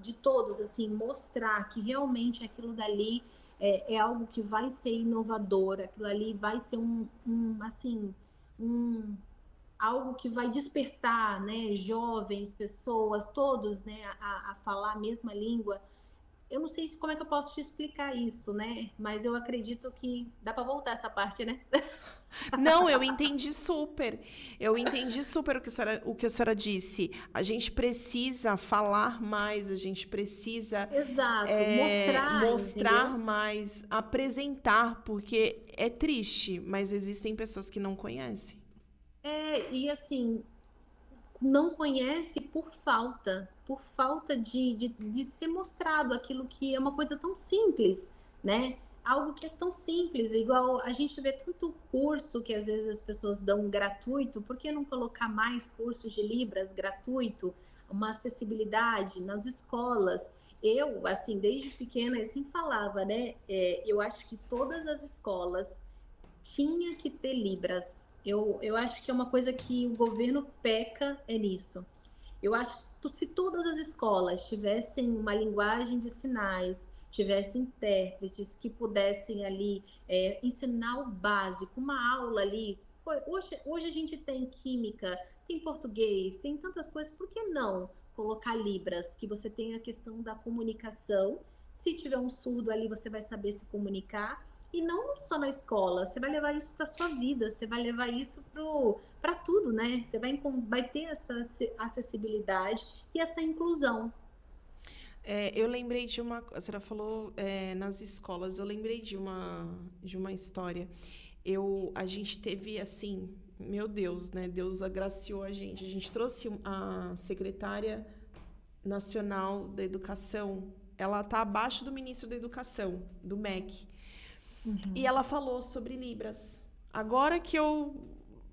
de todos, assim, mostrar que realmente aquilo dali é algo que vai ser inovador, aquilo ali vai ser assim, um, algo que vai despertar, né, jovens, pessoas, todos, né, a falar a mesma língua. Eu não sei como é que eu posso te explicar isso, né? Mas eu acredito que dá para voltar essa parte, né? Não, eu entendi super. Eu entendi super o que a senhora disse. A gente precisa falar mais, a gente precisa Exato, mostrar, mostrar entendeu? mais, apresentar, porque é triste, mas existem pessoas que não conhecem. E assim, não conhece por falta de ser mostrado aquilo que é uma coisa tão simples, né? Algo que é tão simples, igual a gente vê tanto curso que às vezes as pessoas dão gratuito, por que não colocar mais cursos de Libras gratuito, uma acessibilidade nas escolas? Eu, assim, desde pequena, eu sempre falava, né? Eu acho que todas as escolas tinha que ter Libras. Eu acho que é uma coisa que o governo peca é nisso. Eu acho que se todas as escolas tivessem uma linguagem de sinais, tivessem intérpretes que pudessem ali ensinar o básico, uma aula ali. Hoje a gente tem química, tem português, tem tantas coisas, por que não colocar Libras? Que você tem a questão da comunicação. Se tiver um surdo ali, você vai saber se comunicar. E não só na escola, você vai levar isso para sua vida, você vai levar isso para tudo, né? Você vai ter essa acessibilidade e essa inclusão. Eu lembrei de uma. A senhora falou nas escolas, eu lembrei de uma história. A gente teve assim, meu Deus, né? Deus agraciou a gente. A gente trouxe a secretária nacional da educação. Ela está abaixo do ministro da educação, do MEC. E Uhum. ela falou sobre Libras. Agora que a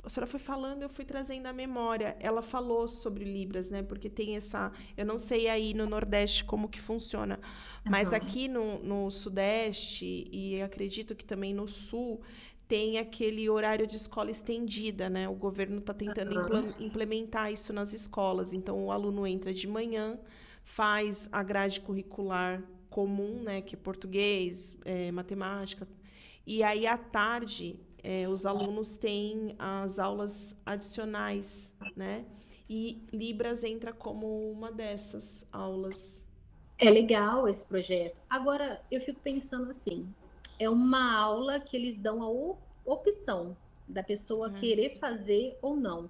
senhora foi falando, eu fui trazendo a memória. Ela falou sobre Libras, né? Porque tem essa. Eu não sei aí no Nordeste como que funciona, mas Uhum. aqui no Sudeste, e acredito que também no Sul, tem aquele horário de escola estendida, né? O governo está tentando implementar isso nas escolas. Então, o aluno entra de manhã, faz a grade curricular comum, né? Que é português, matemática. E aí, à tarde, os alunos têm as aulas adicionais, né? E Libras entra como uma dessas aulas. É legal esse projeto. Agora, eu fico pensando assim, é uma aula que eles dão a opção da pessoa querer fazer ou não.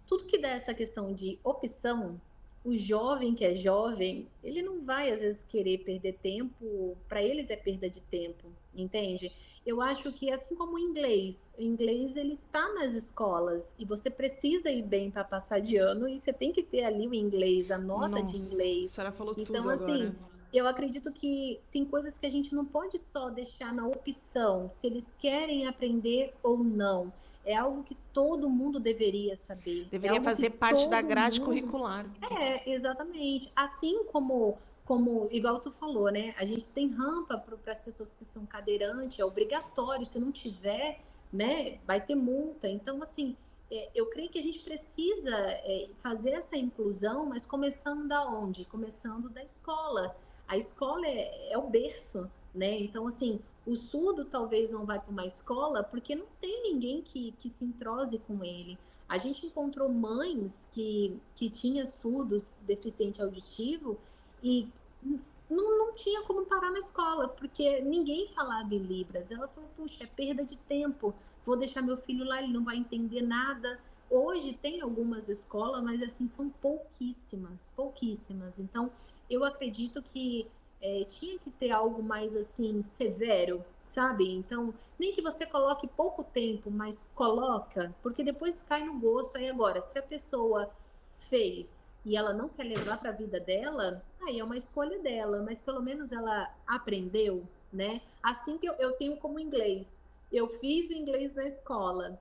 Tudo que dá essa questão de opção, o jovem que é jovem, ele não vai às vezes querer perder tempo, para eles é perda de tempo, entende? Eu acho que assim como o inglês ele tá nas escolas e você precisa ir bem para passar de ano e você tem que ter ali o inglês, a nota de Nossa, a inglês. senhora falou Então, tudo agora. assim, eu acredito que tem coisas que a gente não pode só deixar na opção, se eles querem aprender ou não. É algo que todo mundo deveria saber. É Deveria algo que fazer parte da todo grade mundo. curricular. Exatamente. Assim como, igual tu falou, né? A gente tem rampa para as pessoas que são cadeirantes, é obrigatório. Se não tiver, né, vai ter multa. Então, assim, eu creio que a gente precisa fazer essa inclusão, mas começando da onde? Começando da escola. A escola é o berço, né? Então, assim, o surdo talvez não vai para uma escola porque não tem ninguém que se entrose com ele. A gente encontrou mães que tinham surdos, deficiente auditivo, e não tinha como parar na escola, porque ninguém falava em Libras. Ela falou, puxa, é perda de tempo, vou deixar meu filho lá, ele não vai entender nada. Hoje tem algumas escolas, mas assim, são pouquíssimas, pouquíssimas. Então, eu acredito que tinha que ter algo mais assim, severo, sabe? Então, nem que você coloque pouco tempo, mas coloca, porque depois cai no gosto. Aí agora, se a pessoa fez e ela não quer levar para a vida dela, aí é uma escolha dela, mas pelo menos ela aprendeu, né? Assim que eu tenho como inglês. Eu fiz o inglês na escola.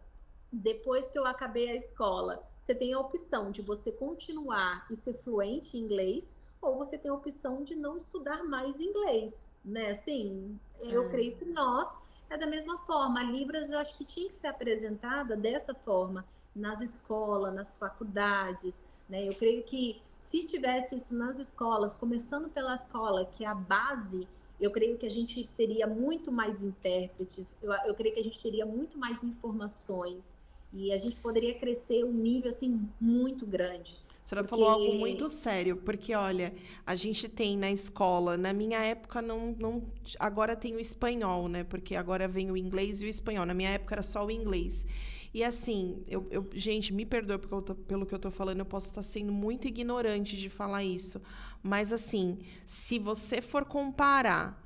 Depois que eu acabei a escola, você tem a opção de você continuar e ser fluente em inglês, ou você tem a opção de não estudar mais inglês, né? Assim, eu creio que nós é da mesma forma. A Libras eu acho que tinha que ser apresentada dessa forma nas escolas, nas faculdades, né? Eu creio que se tivesse isso nas escolas, começando pela escola, que é a base, eu creio que a gente teria muito mais intérpretes, eu creio que a gente teria muito mais informações e a gente poderia crescer um nível assim muito grande. A senhora falou algo Porque muito sério, porque olha, a gente tem na escola, na minha época agora tem o espanhol, né? Porque agora vem o inglês e o espanhol. Na minha época era só o inglês. E assim, gente, me perdoe pelo que eu tô falando, eu posso estar sendo muito ignorante de falar isso. Mas assim, se você for comparar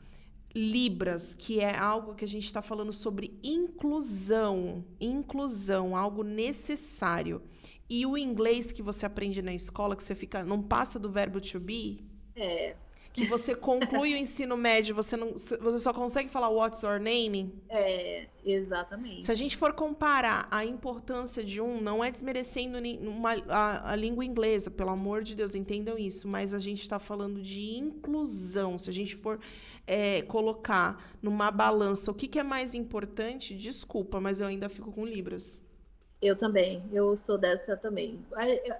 Libras, que é algo que a gente está falando sobre inclusão, algo necessário. E o inglês que você aprende na escola, que você fica, não passa do verbo to be, é, que você conclui o ensino médio, você só consegue falar what's your name. Se a exatamente. gente for comparar a importância de não é desmerecendo a língua inglesa, pelo amor de Deus, entendam isso, mas a gente está falando de inclusão. Se a gente for colocar numa balança o que é mais importante, desculpa, mas eu ainda fico com Libras. Eu também, eu sou dessa também.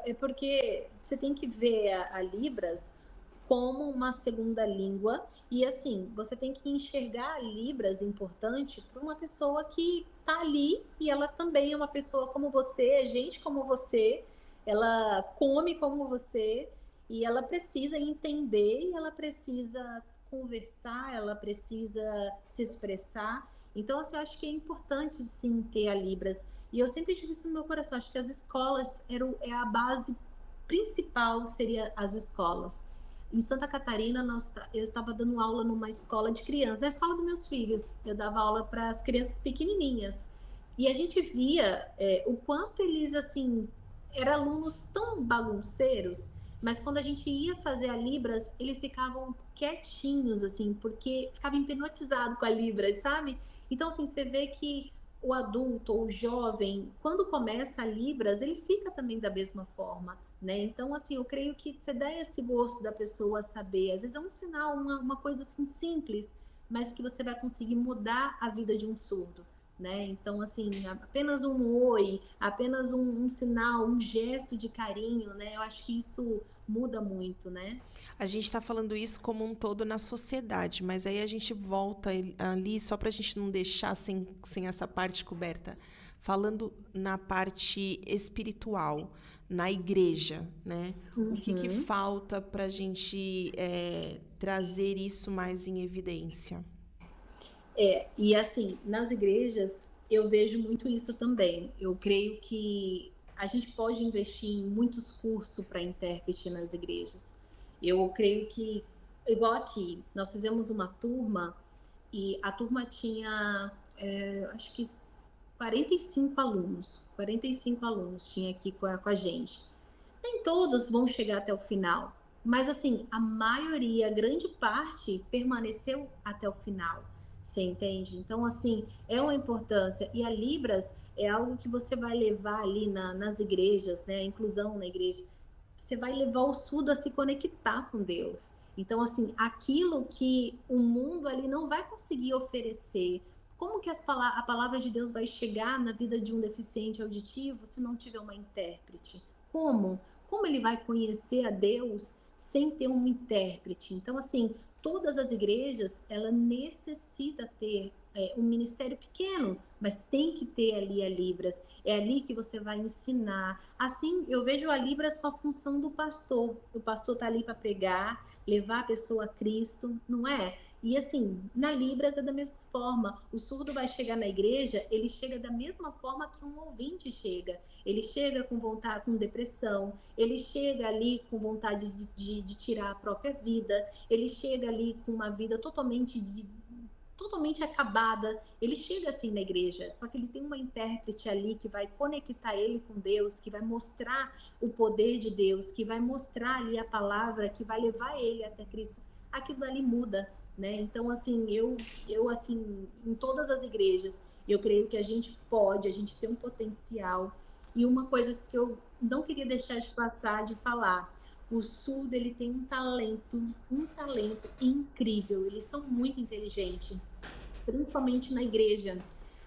É porque você tem que ver a Libras como uma segunda língua e assim, você tem que enxergar a Libras importante para uma pessoa que está ali e ela também é uma pessoa como você, é gente como você, ela come como você e ela precisa entender e ela precisa conversar, ela precisa se expressar. Então, assim, eu acho que é importante sim ter a Libras e eu sempre tive isso no meu coração. Acho que as escolas é a base principal, seria as escolas. Em Santa Catarina, eu estava dando aula numa escola de crianças, na escola dos meus filhos. Eu dava aula para as crianças pequenininhas. E a gente via o quanto eles, assim, eram alunos tão bagunceiros, mas quando a gente ia fazer a Libras, eles ficavam quietinhos, assim, porque ficavam hipnotizados com a Libras, sabe? Então, assim, você vê que o adulto ou o jovem, quando começa a Libras, ele fica também da mesma forma, né? Então, assim, eu creio que você dá esse gosto da pessoa saber. Às vezes é um sinal, uma coisa assim simples, mas que você vai conseguir mudar a vida de um surdo, né? Então, assim, apenas um oi, apenas um sinal, um gesto de carinho, né? Eu acho que isso muda muito, né? A gente está falando isso como um todo na sociedade, mas aí a gente volta ali, só para a gente não deixar sem essa parte coberta, falando na parte espiritual, na igreja, né? O que Uhum. falta para a gente trazer isso mais em evidência? E assim, nas igrejas eu vejo muito isso também. Eu creio que a gente pode investir em muitos cursos para intérprete nas igrejas. Eu creio que, igual aqui, nós fizemos uma turma e a turma tinha, acho que 45 alunos. 45 alunos tinha aqui com a gente. Nem todos vão chegar até o final, mas assim, a maioria, a grande parte, permaneceu até o final. Você entende? Então, assim, é uma importância. E a Libras é algo que você vai levar ali nas igrejas, né? A inclusão na igreja. Você vai levar o surdo a se conectar com Deus. Então, assim, aquilo que o mundo ali não vai conseguir oferecer. Como que a palavra de Deus vai chegar na vida de um deficiente auditivo se não tiver uma intérprete? Como? Como ele vai conhecer a Deus sem ter um intérprete? Então, assim, todas as igrejas, ela necessita ter um ministério pequeno, mas tem que ter ali a Libras. É ali que você vai ensinar. Assim, eu vejo a Libras com a função do pastor. O pastor está ali para pregar, levar a pessoa a Cristo, não é? E assim, na Libras é da mesma forma. O surdo vai chegar na igreja, ele chega da mesma forma que um ouvinte chega. Ele chega com vontade, com depressão, ele chega ali com vontade de tirar a própria vida, ele chega ali com uma vida totalmente totalmente acabada. Ele chega assim na igreja, só que ele tem uma intérprete ali que vai conectar ele com Deus, que vai mostrar o poder de Deus, que vai mostrar ali a palavra, que vai levar ele até Cristo. Aquilo ali muda, né? Então, assim, eu assim, em todas as igrejas, eu creio que a gente tem um potencial. E uma coisa que eu não queria deixar de passar, de falar, o surdo, ele tem um talento incrível. Eles são muito inteligentes, principalmente na igreja.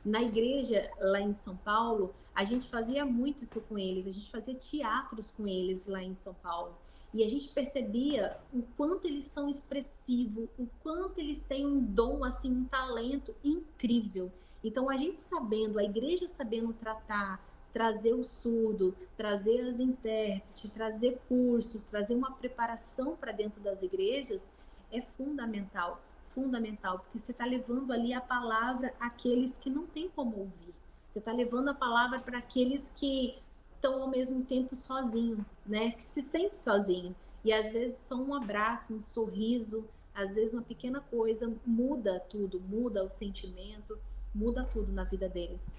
Na igreja, lá em São Paulo, a gente fazia muito isso com eles. A gente fazia teatros com eles lá em São Paulo. E a gente percebia o quanto eles são expressivos, o quanto eles têm um dom, assim, um talento incrível. Então, a gente sabendo, a igreja sabendo tratar, trazer o surdo, trazer as intérpretes, trazer cursos, trazer uma preparação para dentro das igrejas, é fundamental. Fundamental, porque você está levando ali a palavra àqueles que não têm como ouvir. Você está levando a palavra para aqueles que estão ao mesmo tempo sozinhos, né? Que se sente sozinho. E às vezes só um abraço, um sorriso, às vezes uma pequena coisa muda tudo, muda o sentimento, muda tudo na vida deles.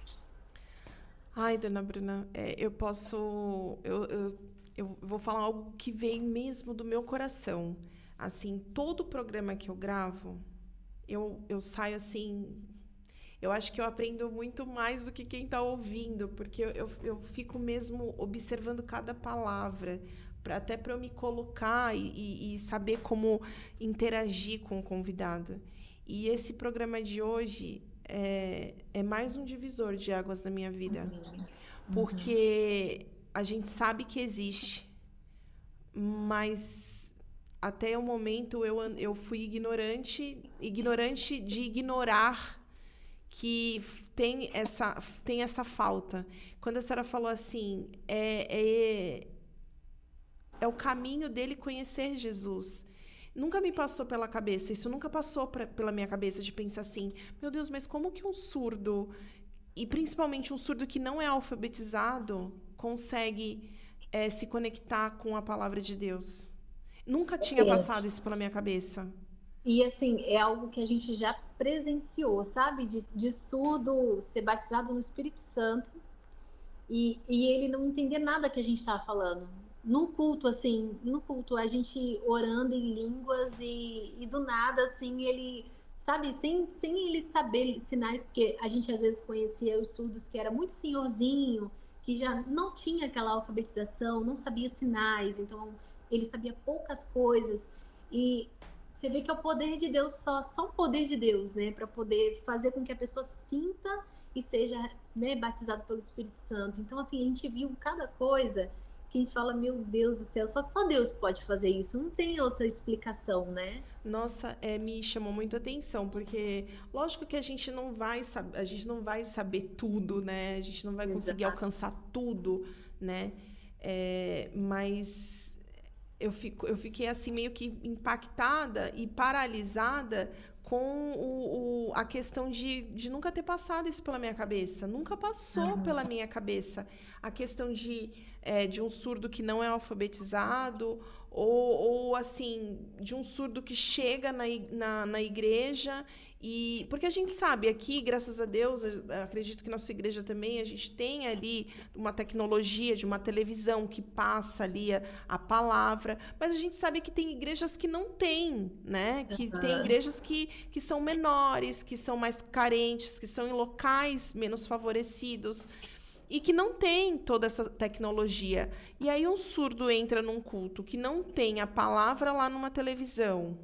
Ai, dona Bruna, eu posso. Eu vou falar algo que vem mesmo do meu coração. Assim, todo programa que eu gravo, eu saio assim. Eu acho que eu aprendo muito mais do que quem está ouvindo, porque eu fico mesmo observando cada palavra, até para eu me colocar e saber como interagir com o convidado. E esse programa de hoje é mais um divisor de águas na minha vida, porque a gente sabe que existe, mas até o momento eu fui ignorante de ignorar que tem essa falta. Quando a senhora falou assim, é o caminho dele conhecer Jesus. Nunca me passou pela cabeça, isso nunca passou pela minha cabeça de pensar assim, meu Deus, mas como que um surdo, e principalmente um surdo que não é alfabetizado, consegue se conectar com a palavra de Deus? Nunca tinha passado isso pela minha cabeça. E assim, é algo que a gente já presenciou, sabe? De surdo ser batizado no Espírito Santo e ele não entender nada que a gente estava falando. Num culto, assim, no culto, a gente orando em línguas e do nada, assim, ele, sabe, sem ele saber sinais, porque a gente às vezes conhecia os surdos que era muito senhorzinho, que já não tinha aquela alfabetização, não sabia sinais, então ele sabia poucas coisas. E você vê que é o poder de Deus, só o poder de Deus, né, para poder fazer com que a pessoa sinta e seja, né, batizado pelo Espírito Santo. Então, assim, a gente viu cada coisa que a gente fala, meu Deus do céu, só Deus pode fazer isso, não tem outra explicação, né? Nossa, me chamou muito a atenção, porque lógico que a gente não vai saber tudo, né? A gente não vai conseguir Exato. alcançar tudo, né? Mas eu fiquei assim meio que impactada e paralisada com a questão de nunca ter passado isso pela minha cabeça. Nunca passou pela minha cabeça a questão de um surdo que não é alfabetizado ou assim, de um surdo que chega na igreja. Porque a gente sabe, aqui, graças a Deus, acredito que nossa igreja também, a gente tem ali uma tecnologia de uma televisão que passa ali a palavra, mas a gente sabe que tem igrejas que não têm, né? Que tem igrejas que são menores, que são mais carentes, que são em locais menos favorecidos e que não tem toda essa tecnologia. E aí um surdo entra num culto que não tem a palavra lá numa televisão,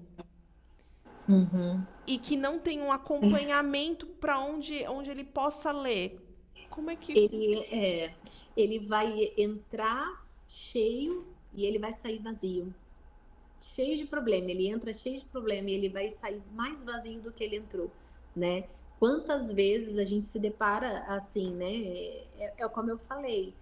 e que não tem um acompanhamento para onde ele possa ler. Como é que... Ele vai entrar cheio e ele vai sair vazio. Cheio de problema. Ele entra cheio de problema e ele vai sair mais vazio do que ele entrou, né? Quantas vezes a gente se depara assim, né? Como eu falei,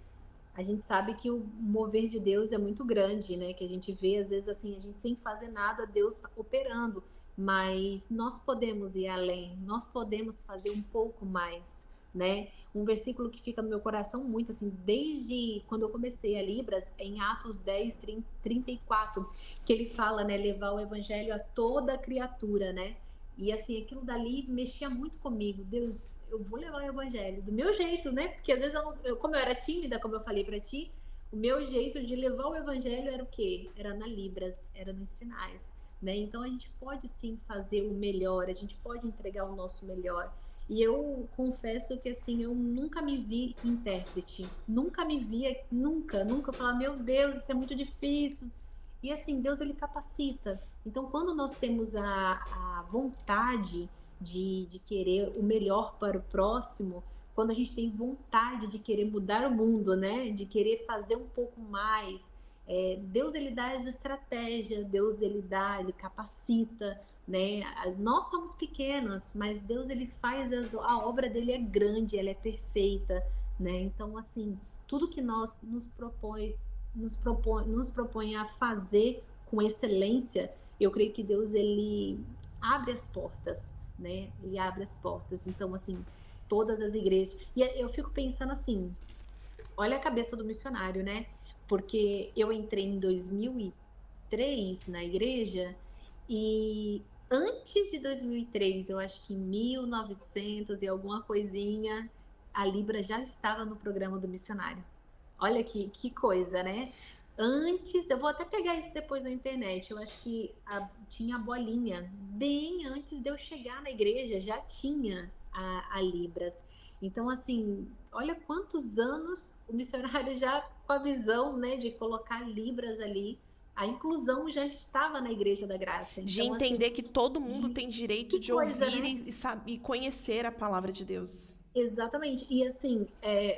a gente sabe que o mover de Deus é muito grande, né? Que a gente vê, às vezes, assim, a gente sem fazer nada, Deus operando. Mas nós podemos ir além, nós podemos fazer um pouco mais, né? Um versículo que fica no meu coração muito, assim, desde quando eu comecei a Libras, em Atos 10, 34, que ele fala, né? Levar o evangelho a toda criatura, né? E assim, aquilo dali mexia muito comigo. Deus, eu vou levar o evangelho do meu jeito, né? Porque às vezes, como eu era tímida, como eu falei para ti, o meu jeito de levar o evangelho era o quê? Era na Libras, era nos sinais, né? Então a gente pode sim fazer o melhor, a gente pode entregar o nosso melhor. E eu confesso que assim, eu nunca me vi intérprete, nunca me via, nunca falar, meu Deus, isso é muito difícil. E assim, Deus ele capacita. Então, quando nós temos a vontade de querer o melhor para o próximo, quando a gente tem vontade de querer mudar o mundo, né? De querer fazer um pouco mais, Deus ele dá as estratégias, Deus ele dá, ele capacita, né? Nós somos pequenos, mas Deus ele faz a obra dele é grande, ela é perfeita, né? Então assim, tudo que nós nos propõe a fazer com excelência, eu creio que Deus ele abre as portas, né? Ele abre as portas. Então assim, todas as igrejas. E eu fico pensando assim, olha a cabeça do missionário, né? Porque eu entrei em 2003 na igreja e antes de 2003, eu acho que em 1900 e alguma coisinha, a Libra já estava no programa do missionário. Olha que coisa, né? Antes, eu vou até pegar isso depois na internet, eu acho que tinha a bolinha, bem antes de eu chegar na igreja, já tinha a Libras. Então, assim, olha quantos anos o missionário já com a visão, né, de colocar Libras ali, a inclusão já estava na Igreja da Graça. De Então, assim, entender que todo mundo tem direito que de coisa, ouvir né? e conhecer a palavra de Deus. Exatamente. E assim,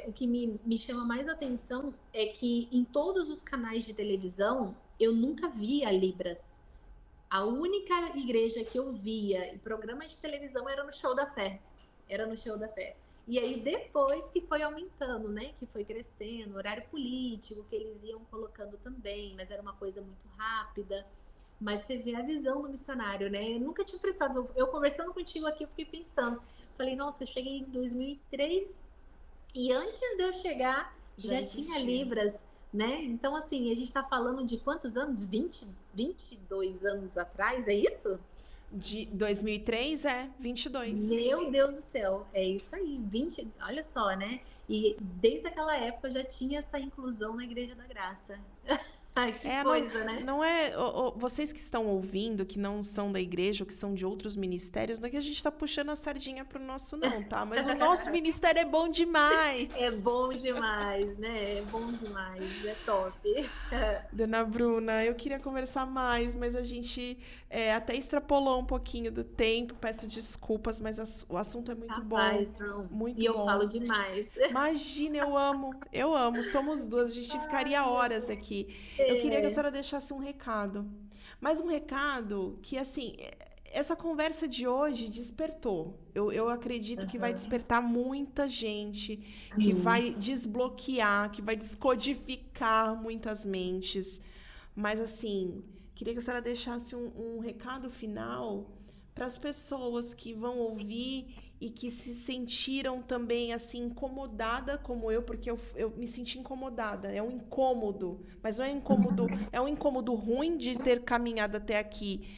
o que me chama mais atenção é que em todos os canais de televisão eu nunca via Libras. A única igreja que eu via em programa de televisão era no Show da Fé. Era no Show da Fé. E aí depois que foi aumentando, né? Que foi crescendo, horário político, que eles iam colocando também, mas era uma coisa muito rápida. Mas você vê a visão do missionário, né? Eu nunca tinha prestado. Eu conversando contigo aqui, eu fiquei pensando. Falei, nossa, eu cheguei em 2003 e antes de eu chegar já tinha Libras, né? Então, assim, a gente tá falando de quantos anos? 22 anos atrás, é isso? De 2003 22. Meu Deus do céu, é isso aí, 20, olha só, né? E desde aquela época já tinha essa inclusão na Igreja da Graça. Ai, que coisa, né? Não é vocês que estão ouvindo, que não são da igreja ou que são de outros ministérios, não é que a gente está puxando a sardinha pro nosso não, tá? Mas o nosso ministério é bom demais. É bom demais, né? É bom demais, é top. Dona Bruna, eu queria conversar mais, mas a gente até extrapolou um pouquinho do tempo. Peço desculpas, mas o assunto é muito Rapaz, bom. não. Muito E eu bom. falo demais. Imagina, eu amo. Somos duas, a gente ficaria horas aqui. Eu queria que a senhora deixasse um recado. Mas um recado que, assim, essa conversa de hoje despertou. Eu acredito que vai despertar muita gente, que vai desbloquear, que vai descodificar muitas mentes. Mas, assim, queria que a senhora deixasse um recado final para as pessoas que vão ouvir e que se sentiram também assim incomodada como eu, porque eu me senti incomodada. É um incômodo, mas não é incômodo, é um incômodo ruim de ter caminhado até aqui,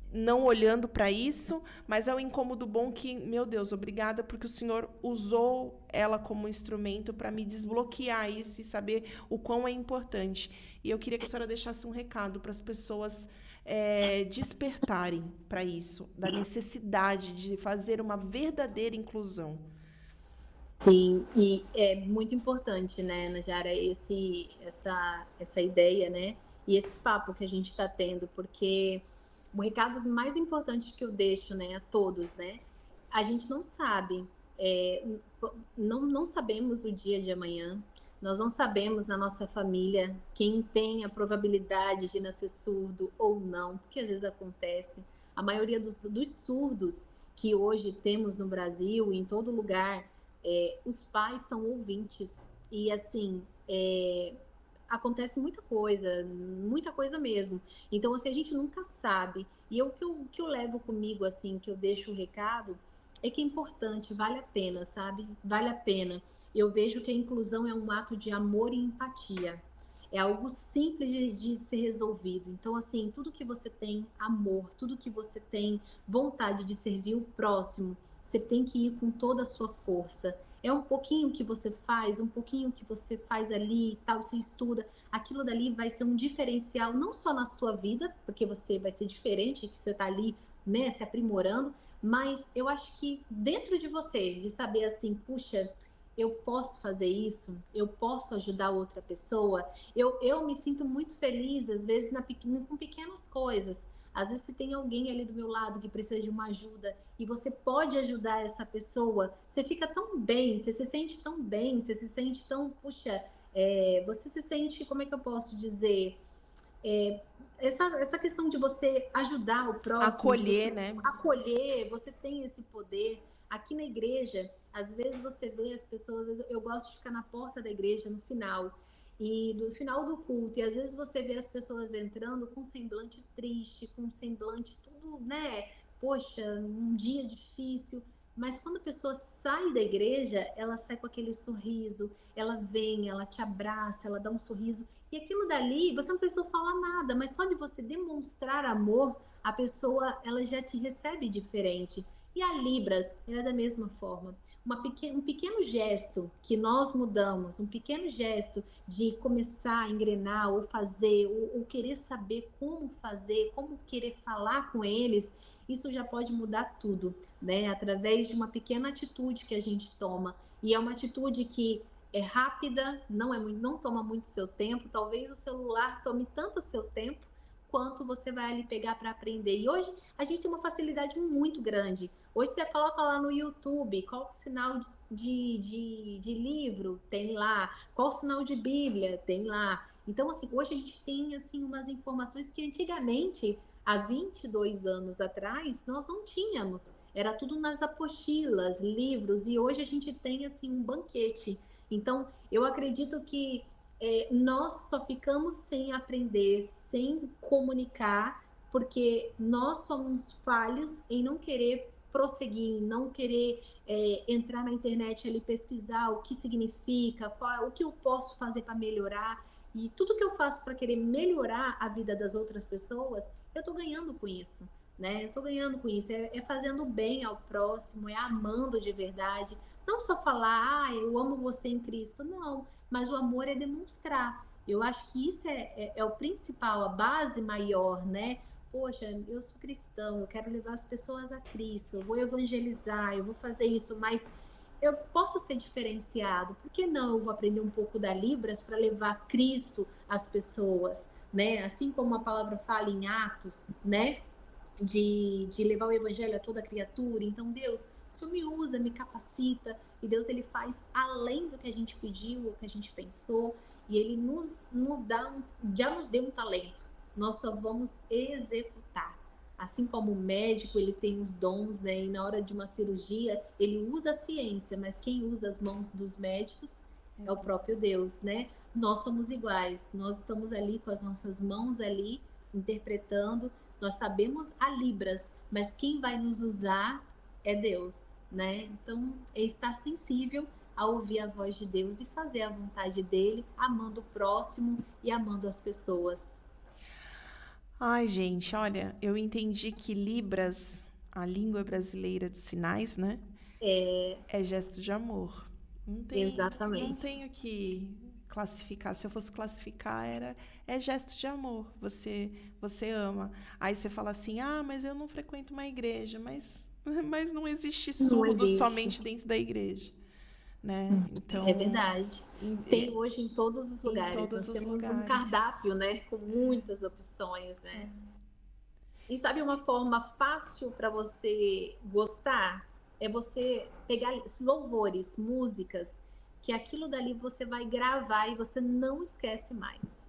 não olhando para isso, mas é um incômodo bom que, meu Deus, obrigada porque o Senhor usou ela como instrumento para me desbloquear isso e saber o quão é importante. E eu queria que a senhora deixasse um recado para as pessoas despertarem para isso, da necessidade de fazer uma verdadeira inclusão. Sim, e é muito importante, né, Najara, essa ideia, né, e esse papo que a gente está tendo, porque o recado mais importante que eu deixo, né, a todos, né, a gente não sabe, não sabemos o dia de amanhã, nós não sabemos na nossa família quem tem a probabilidade de nascer surdo ou não, porque às vezes acontece. A maioria dos surdos que hoje temos no Brasil, em todo lugar, os pais são ouvintes. E assim, acontece muita coisa mesmo. Então, assim, a gente nunca sabe. E o que eu levo comigo, assim, que eu deixo o recado, é que é importante, vale a pena, sabe? Vale a pena. Eu vejo que a inclusão é um ato de amor e empatia. é algo simples de ser resolvido. Então, assim, tudo que você tem amor, tudo que você tem vontade de servir o próximo, você tem que ir com toda a sua força. É um pouquinho que você faz, um pouquinho que você faz ali e tal, você estuda, aquilo dali vai ser um diferencial não só na sua vida, porque você vai ser diferente, que você está ali, né, se aprimorando, mas eu acho que dentro de você, de saber assim, puxa, eu posso fazer isso, eu posso ajudar outra pessoa, eu me sinto muito feliz, às vezes, com pequenas coisas. Às vezes, se tem alguém ali do meu lado que precisa de uma ajuda e você pode ajudar essa pessoa, você fica tão bem, você se sente tão bem, você se sente tão, puxa, você se sente, como é que eu posso dizer? É, essa questão de você ajudar o próximo, de Acolher, você né? acolher, você tem esse poder. Aqui na igreja, às vezes você vê as pessoas, eu gosto de ficar na porta da igreja no final, e no final do culto, e às vezes você vê as pessoas entrando com um semblante triste, com um semblante tudo, né? Poxa, um dia difícil. Mas quando a pessoa sai da igreja, ela sai com aquele sorriso, ela vem, ela te abraça, ela dá um sorriso. E aquilo dali, você não precisa falar nada, mas só de você demonstrar amor, a pessoa ela já te recebe diferente. E a Libras é da mesma forma. Um pequeno gesto que nós mudamos, um pequeno gesto de começar a engrenar ou fazer, ou querer saber como fazer, como querer falar com eles, isso já pode mudar tudo, né? Através de uma pequena atitude que a gente toma. E é uma atitude que é rápida, não toma muito seu tempo, talvez o celular tome tanto seu tempo quanto você vai ali pegar para aprender. E hoje a gente tem uma facilidade muito grande. Hoje você coloca lá no YouTube qual o sinal de livro, tem lá, qual o sinal de Bíblia, tem lá. Então, assim, hoje a gente tem assim, umas informações que antigamente, há 22 anos atrás, nós não tínhamos. Era tudo nas apostilas, livros, e hoje a gente tem assim um banquete. Então, eu acredito que nós só ficamos sem aprender, sem comunicar, porque nós somos falhos em não querer prosseguir, em não querer entrar na internet ali pesquisar o que significa, o que eu posso fazer para melhorar. E tudo que eu faço para querer melhorar a vida das outras pessoas, eu estou ganhando com isso. Né? Eu estou ganhando com isso, é fazendo bem ao próximo, é amando de verdade. Não só falar, eu amo você em Cristo, não. Mas o amor é demonstrar. Eu acho que isso é o principal, a base maior, né? Poxa, eu sou cristão, eu quero levar as pessoas a Cristo, eu vou evangelizar, eu vou fazer isso, mas eu posso ser diferenciado. Por que não eu vou aprender um pouco da Libras para levar Cristo às pessoas, né? Assim como a palavra fala em Atos, né? De levar o evangelho a toda criatura. Então, Deus, isso me usa, me capacita, e Deus ele faz além do que a gente pediu, o que a gente pensou, e ele já nos deu um talento, nós só vamos executar. Assim como o médico, ele tem os dons, né? E na hora de uma cirurgia, ele usa a ciência, mas quem usa as mãos dos médicos é o próprio Deus, né? Nós somos iguais, nós estamos ali com as nossas mãos ali, interpretando. Nós sabemos a Libras, mas quem vai nos usar é Deus, né? Então, é estar sensível a ouvir a voz de Deus e fazer a vontade dele, amando o próximo e amando as pessoas. Ai, gente, olha, eu entendi que Libras, a língua brasileira de sinais, né? É gesto de amor. Não Exatamente. tenho que classificar. Se eu fosse classificar, é gesto de amor. Você ama. Aí você fala assim: "Ah, mas eu não frequento uma igreja", mas não existe Não surdo existe. somente dentro da igreja, né? É Então, verdade. Tem hoje em todos os em lugares. todos Nós os temos um lugares. cardápio, né? Com muitas opções, né? E sabe uma forma fácil para você gostar? É você pegar louvores, músicas, que aquilo dali você vai gravar e você não esquece mais.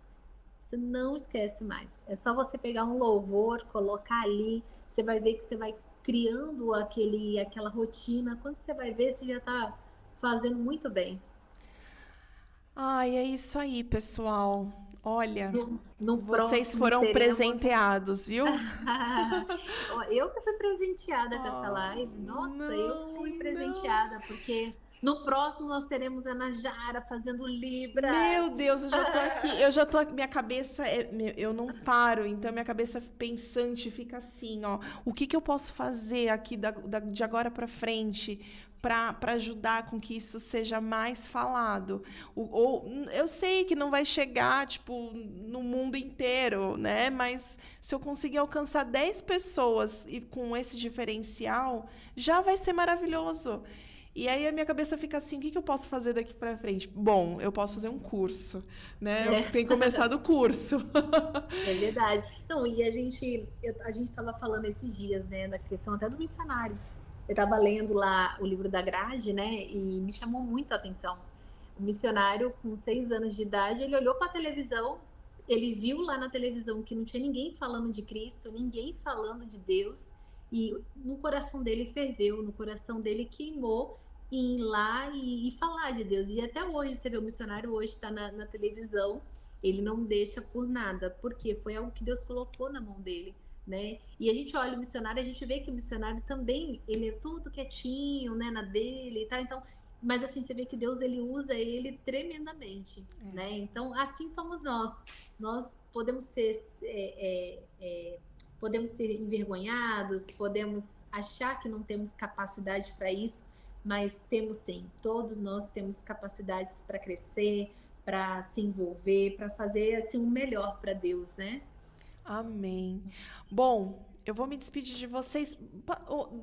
Você não esquece mais. É só você pegar um louvor, colocar ali, você vai ver que você vai criando aquela rotina. Quando você vai ver, você já está fazendo muito bem. Ai, é isso aí, pessoal. Olha, No vocês próximo foram teremos. presenteados, viu? Ó, eu que fui presenteada com essa Oh, live. Nossa, eu não, fui não. presenteada, porque No próximo nós teremos a Najara fazendo Libras. Meu Deus, eu já tô aqui, minha cabeça, eu não paro, então minha cabeça pensante fica assim, ó, o que que eu posso fazer aqui de agora para frente para ajudar com que isso seja mais falado? Eu sei que não vai chegar, tipo, no mundo inteiro, né? Mas se eu conseguir alcançar 10 pessoas e com esse diferencial, já vai ser maravilhoso. E aí a minha cabeça fica assim, o que que eu posso fazer daqui para frente? Bom, eu posso fazer um curso, né? Eu É, tenho começado o curso. é verdade. Não, e a gente estava falando esses dias, né, da questão até do missionário. Eu estava lendo lá o livro da Grade, né, e me chamou muito a atenção. O missionário, com 6 anos de idade, ele olhou para a televisão, ele viu lá na televisão que não tinha ninguém falando de Cristo, ninguém falando de Deus, e no coração dele ferveu, no coração dele queimou em ir lá e falar de Deus. E até hoje, você vê o missionário hoje está na televisão, ele não deixa por nada, porque foi algo que Deus colocou na mão dele, né? E a gente olha o missionário, a gente vê que o missionário também, ele é tudo quietinho, né, na dele e tal, então, mas assim, você vê que Deus, ele usa ele tremendamente, né? Então, assim somos nós. Nós podemos ser envergonhados, podemos achar que não temos capacidade para isso, mas temos sim. Todos nós temos capacidades para crescer, para se envolver, para fazer assim o melhor para Deus, né? Amém. Bom, eu vou me despedir de vocês.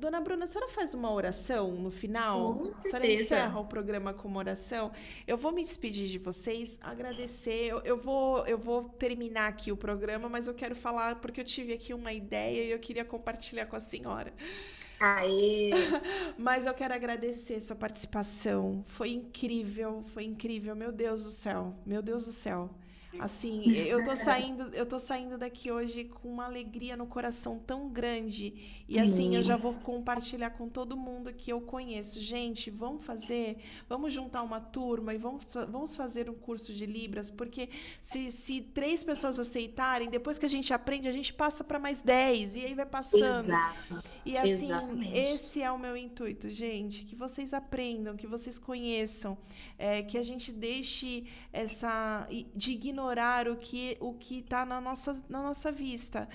Dona Bruna, a senhora faz uma oração no final? Com A senhora certeza. encerra o programa com uma oração? Eu vou me despedir de vocês, agradecer. Eu vou terminar aqui o programa, mas eu quero falar porque eu tive aqui uma ideia e eu queria compartilhar com a senhora. Aê! Mas eu quero agradecer sua participação. Foi incrível, meu Deus do céu. Meu Deus do céu. Assim, eu tô saindo daqui hoje com uma alegria no coração tão grande. E assim, eu já vou compartilhar com todo mundo que eu conheço. Gente, vamos juntar uma turma e vamos fazer um curso de Libras, porque se 3 pessoas aceitarem, depois que a gente aprende, a gente passa para mais 10 e aí vai passando. Exato, E assim, exatamente. esse é o meu intuito, gente, que vocês aprendam, que vocês conheçam, que a gente deixe de ignorar o que está na nossa vista.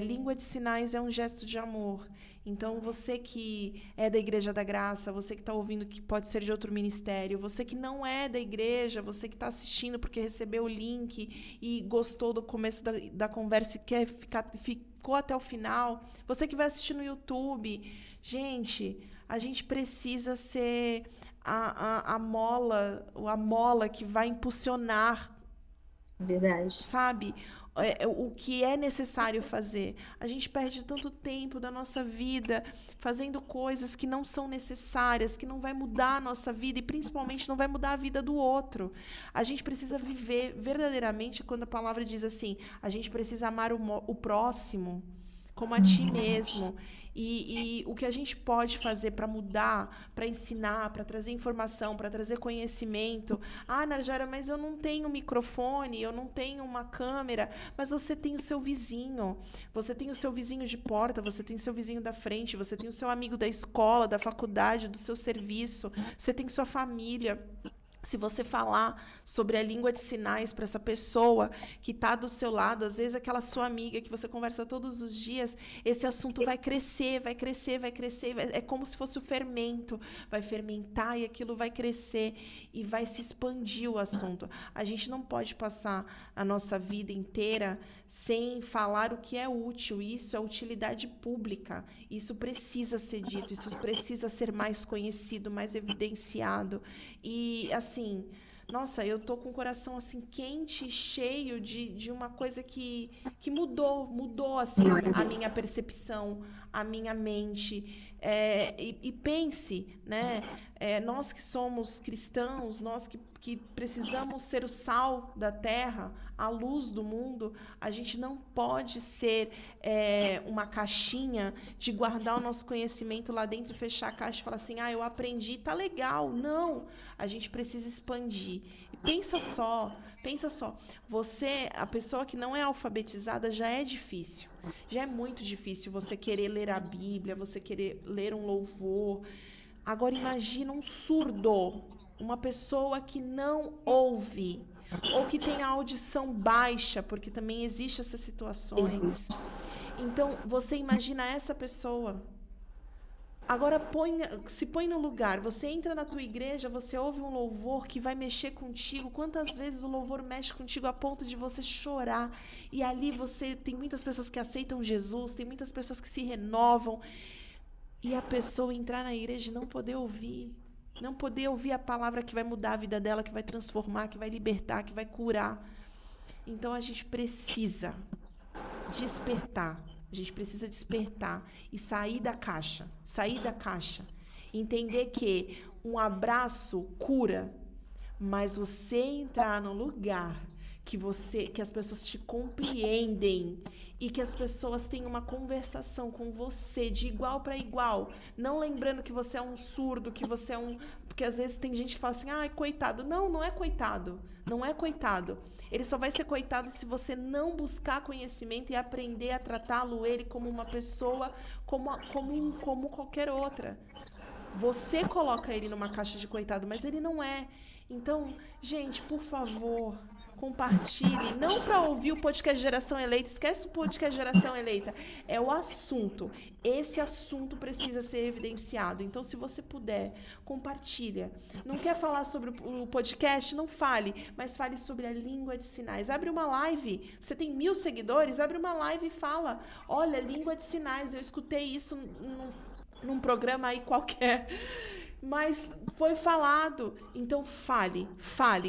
Língua de sinais é um gesto de amor. Então, você que é da Igreja da Graça, você que está ouvindo que pode ser de outro ministério, você que não é da igreja, você que está assistindo porque recebeu o link e gostou do começo da conversa e ficou até o final, você que vai assistir no YouTube, gente, a gente precisa ser a mola que vai impulsionar, Verdade. sabe? O que é necessário fazer. A gente perde tanto tempo da nossa vida fazendo coisas que não são necessárias, que não vai mudar a nossa vida e principalmente não vai mudar a vida do outro. A gente precisa viver verdadeiramente quando a palavra diz assim: a gente precisa amar o próximo como a ti mesmo. E o que a gente pode fazer para mudar, para ensinar, para trazer informação, para trazer conhecimento. Ah, Najara, mas eu não tenho microfone, eu não tenho uma câmera, mas você tem o seu vizinho. Você tem o seu vizinho de porta, você tem o seu vizinho da frente, você tem o seu amigo da escola, da faculdade, do seu serviço, você tem sua família. Se você falar sobre a língua de sinais para essa pessoa que está do seu lado, às vezes aquela sua amiga que você conversa todos os dias, esse assunto vai crescer, vai crescer, vai crescer. É como se fosse o fermento, vai fermentar e aquilo vai crescer e vai se expandir o assunto. A gente não pode passar a nossa vida inteira sem falar o que é útil. Isso é utilidade pública. Isso precisa ser dito, isso precisa ser mais conhecido, mais evidenciado. E assim, nossa, eu tô com o coração assim quente, cheio de uma coisa que mudou assim a minha percepção, a minha mente. E pense, né? Nós que somos cristãos, nós que precisamos ser o sal da terra, a luz do mundo, a gente não pode ser uma caixinha de guardar o nosso conhecimento lá dentro, fechar a caixa e falar assim: ah, eu aprendi, tá legal. Não, a gente precisa expandir. E pensa só, você, a pessoa que não é alfabetizada, já é difícil. Já é muito difícil você querer ler a Bíblia, você querer ler um louvor. Agora imagina um surdo, uma pessoa que não ouve, ou que tem a audição baixa, porque também existem essas situações. Existe. Então, você imagina essa pessoa. Agora se põe no lugar. Você entra na tua igreja, você ouve um louvor que vai mexer contigo. Quantas vezes o louvor mexe contigo a ponto de você chorar? E ali você tem muitas pessoas que aceitam Jesus, tem muitas pessoas que se renovam. E a pessoa entrar na igreja e não poder ouvir. Não poder ouvir a palavra que vai mudar a vida dela, que vai transformar, que vai libertar, que vai curar. Então a gente precisa despertar. A gente precisa despertar e sair da caixa. Sair da caixa. Entender que um abraço cura, mas você entrar num lugar que as pessoas te compreendem e que as pessoas têm uma conversação com você de igual para igual, não lembrando que você é um surdo, que você é um, porque às vezes tem gente que fala assim: "Ai, coitado". Não, não é coitado. Não é coitado. Ele só vai ser coitado se você não buscar conhecimento e aprender a tratá-lo ele como uma pessoa, como qualquer outra. Você coloca ele numa caixa de coitado, mas ele não é. Então, gente, por favor, compartilhe. Não para ouvir o podcast Geração Eleita, esquece o podcast Geração Eleita. É o assunto. Esse assunto precisa ser evidenciado. Então, se você puder, compartilha. Não quer falar sobre o podcast? Não fale, mas fale sobre a língua de sinais. Abre uma live. Você tem 1.000 seguidores? Abre uma live e fala: olha, língua de sinais, eu escutei isso num programa aí qualquer, mas foi falado. Então fale,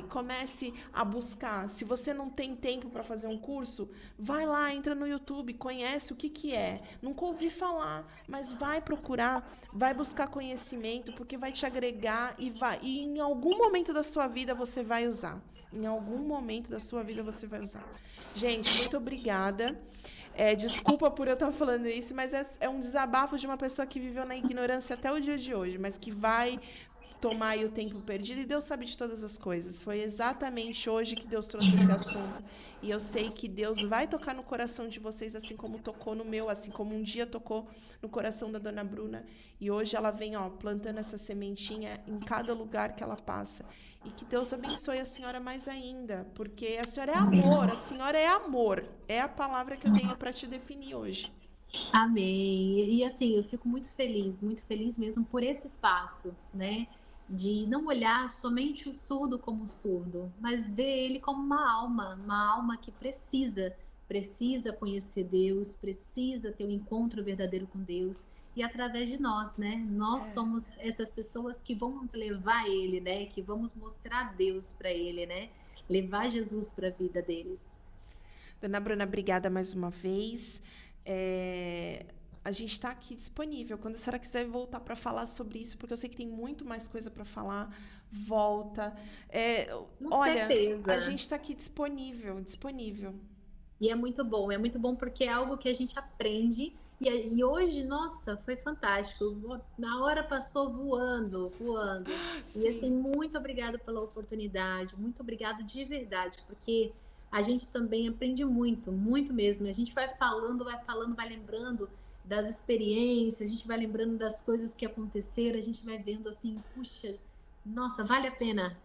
comece a buscar. Se você não tem tempo para fazer um curso, vai lá, entra no YouTube, conhece o que é. Nunca ouvi falar, mas vai procurar, vai buscar conhecimento, porque vai te agregar e em algum momento da sua vida você vai usar. Em algum momento da sua vida você vai usar. Gente, muito obrigada. Desculpa por eu estar falando isso, mas é um desabafo de uma pessoa que viveu na ignorância até o dia de hoje, mas que vai tomar aí o tempo perdido, e Deus sabe de todas as coisas. Foi exatamente hoje que Deus trouxe esse assunto. E eu sei que Deus vai tocar no coração de vocês, assim como tocou no meu, assim como um dia tocou no coração da dona Bruna. E hoje ela vem, plantando essa sementinha em cada lugar que ela passa. E que Deus abençoe a senhora mais ainda, porque a senhora é amor, a senhora é amor. É a palavra que eu tenho para te definir hoje. Amém. E assim, eu fico muito feliz mesmo por esse espaço, né? De não olhar somente o surdo como surdo, mas ver ele como uma alma que precisa conhecer Deus, precisa ter um encontro verdadeiro com Deus. E através de nós, né? Nós somos essas pessoas que vamos levar ele, né? Que vamos mostrar Deus para ele, né? Levar Jesus para a vida deles. Dona Bruna, obrigada mais uma vez. A gente está aqui disponível. Quando a senhora quiser voltar para falar sobre isso, porque eu sei que tem muito mais coisa para falar, volta. Com Olha, certeza. a gente está aqui disponível. E é muito bom porque é algo que a gente aprende. E hoje, nossa, foi fantástico. Na hora passou voando. E assim, Sim. muito obrigada pela oportunidade, muito obrigado de verdade, porque a gente também aprende muito mesmo. A gente vai falando, vai lembrando das experiências, a gente vai lembrando das coisas que aconteceram, a gente vai vendo assim, puxa, nossa, vale a pena,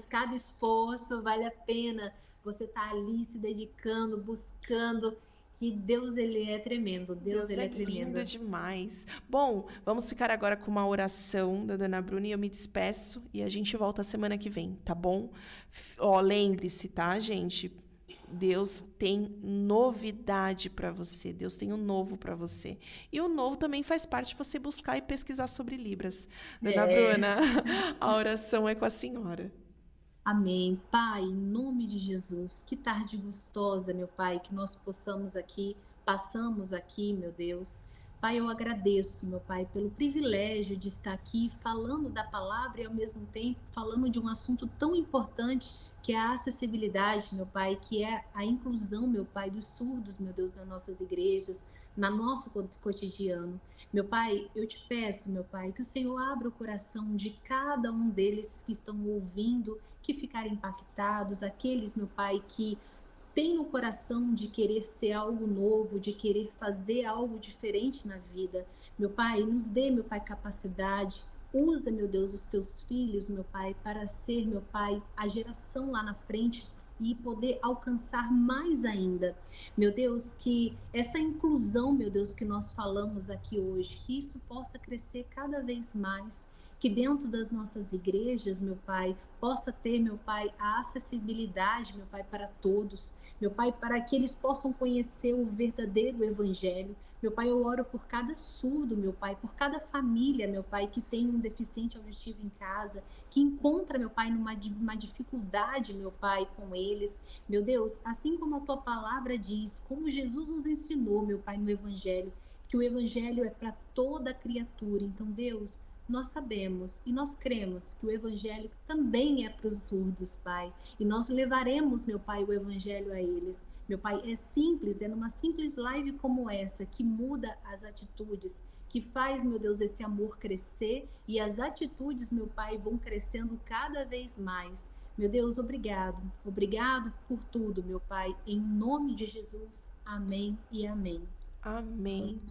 cada esforço vale a pena. Você tá ali se dedicando, buscando, que Deus, ele é tremendo. Deus Ele é é tremendo. lindo demais. Bom, vamos ficar agora com uma oração da Dona Bruna e eu me despeço e a gente volta semana que vem, tá bom? Lembre-se, tá, gente? Deus tem novidade para você. Deus tem um novo para você. E o novo também faz parte de você buscar e pesquisar sobre Libras. Dona Bruna, a oração é com a senhora. Amém. Pai, em nome de Jesus, que tarde gostosa, meu Pai, que nós passamos aqui, meu Deus. Pai, eu agradeço, meu Pai, pelo privilégio de estar aqui falando da palavra e ao mesmo tempo falando de um assunto tão importante que é a acessibilidade, meu Pai, que é a inclusão, meu Pai, dos surdos, meu Deus, nas nossas igrejas, no nosso cotidiano. Meu Pai, eu te peço, meu Pai, que o Senhor abra o coração de cada um deles que estão ouvindo, que ficarem impactados, aqueles, meu Pai, que tem o coração de querer ser algo novo, de querer fazer algo diferente na vida. Meu Pai, nos dê, meu Pai, capacidade. Usa, meu Deus, os teus filhos, meu Pai, para ser, meu Pai, a geração lá na frente e poder alcançar mais ainda. Meu Deus, que essa inclusão, meu Deus, que nós falamos aqui hoje, que isso possa crescer cada vez mais, que dentro das nossas igrejas, meu Pai, possa ter, meu Pai, a acessibilidade, meu Pai, para todos, meu Pai, para que eles possam conhecer o verdadeiro evangelho. Meu Pai, eu oro por cada surdo, meu Pai, por cada família, meu Pai, que tem um deficiente auditivo em casa, que encontra, meu Pai, uma dificuldade, meu Pai, com eles. Meu Deus, assim como a tua palavra diz, como Jesus nos ensinou, meu Pai, no Evangelho, que o Evangelho é para toda criatura. Então, Deus, nós sabemos e nós cremos que o Evangelho também é para os surdos, Pai. E nós levaremos, meu Pai, o Evangelho a eles. Meu Pai, é simples, é numa simples live como essa que muda as atitudes, que faz, meu Deus, esse amor crescer e as atitudes, meu Pai, vão crescendo cada vez mais. Meu Deus, obrigado. Obrigado por tudo, meu Pai. Em nome de Jesus. Amém e amém. Amém.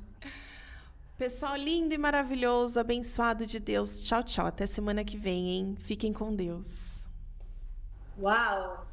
Pessoal lindo e maravilhoso, abençoado de Deus. Tchau, tchau. Até semana que vem, hein? Fiquem com Deus. Uau!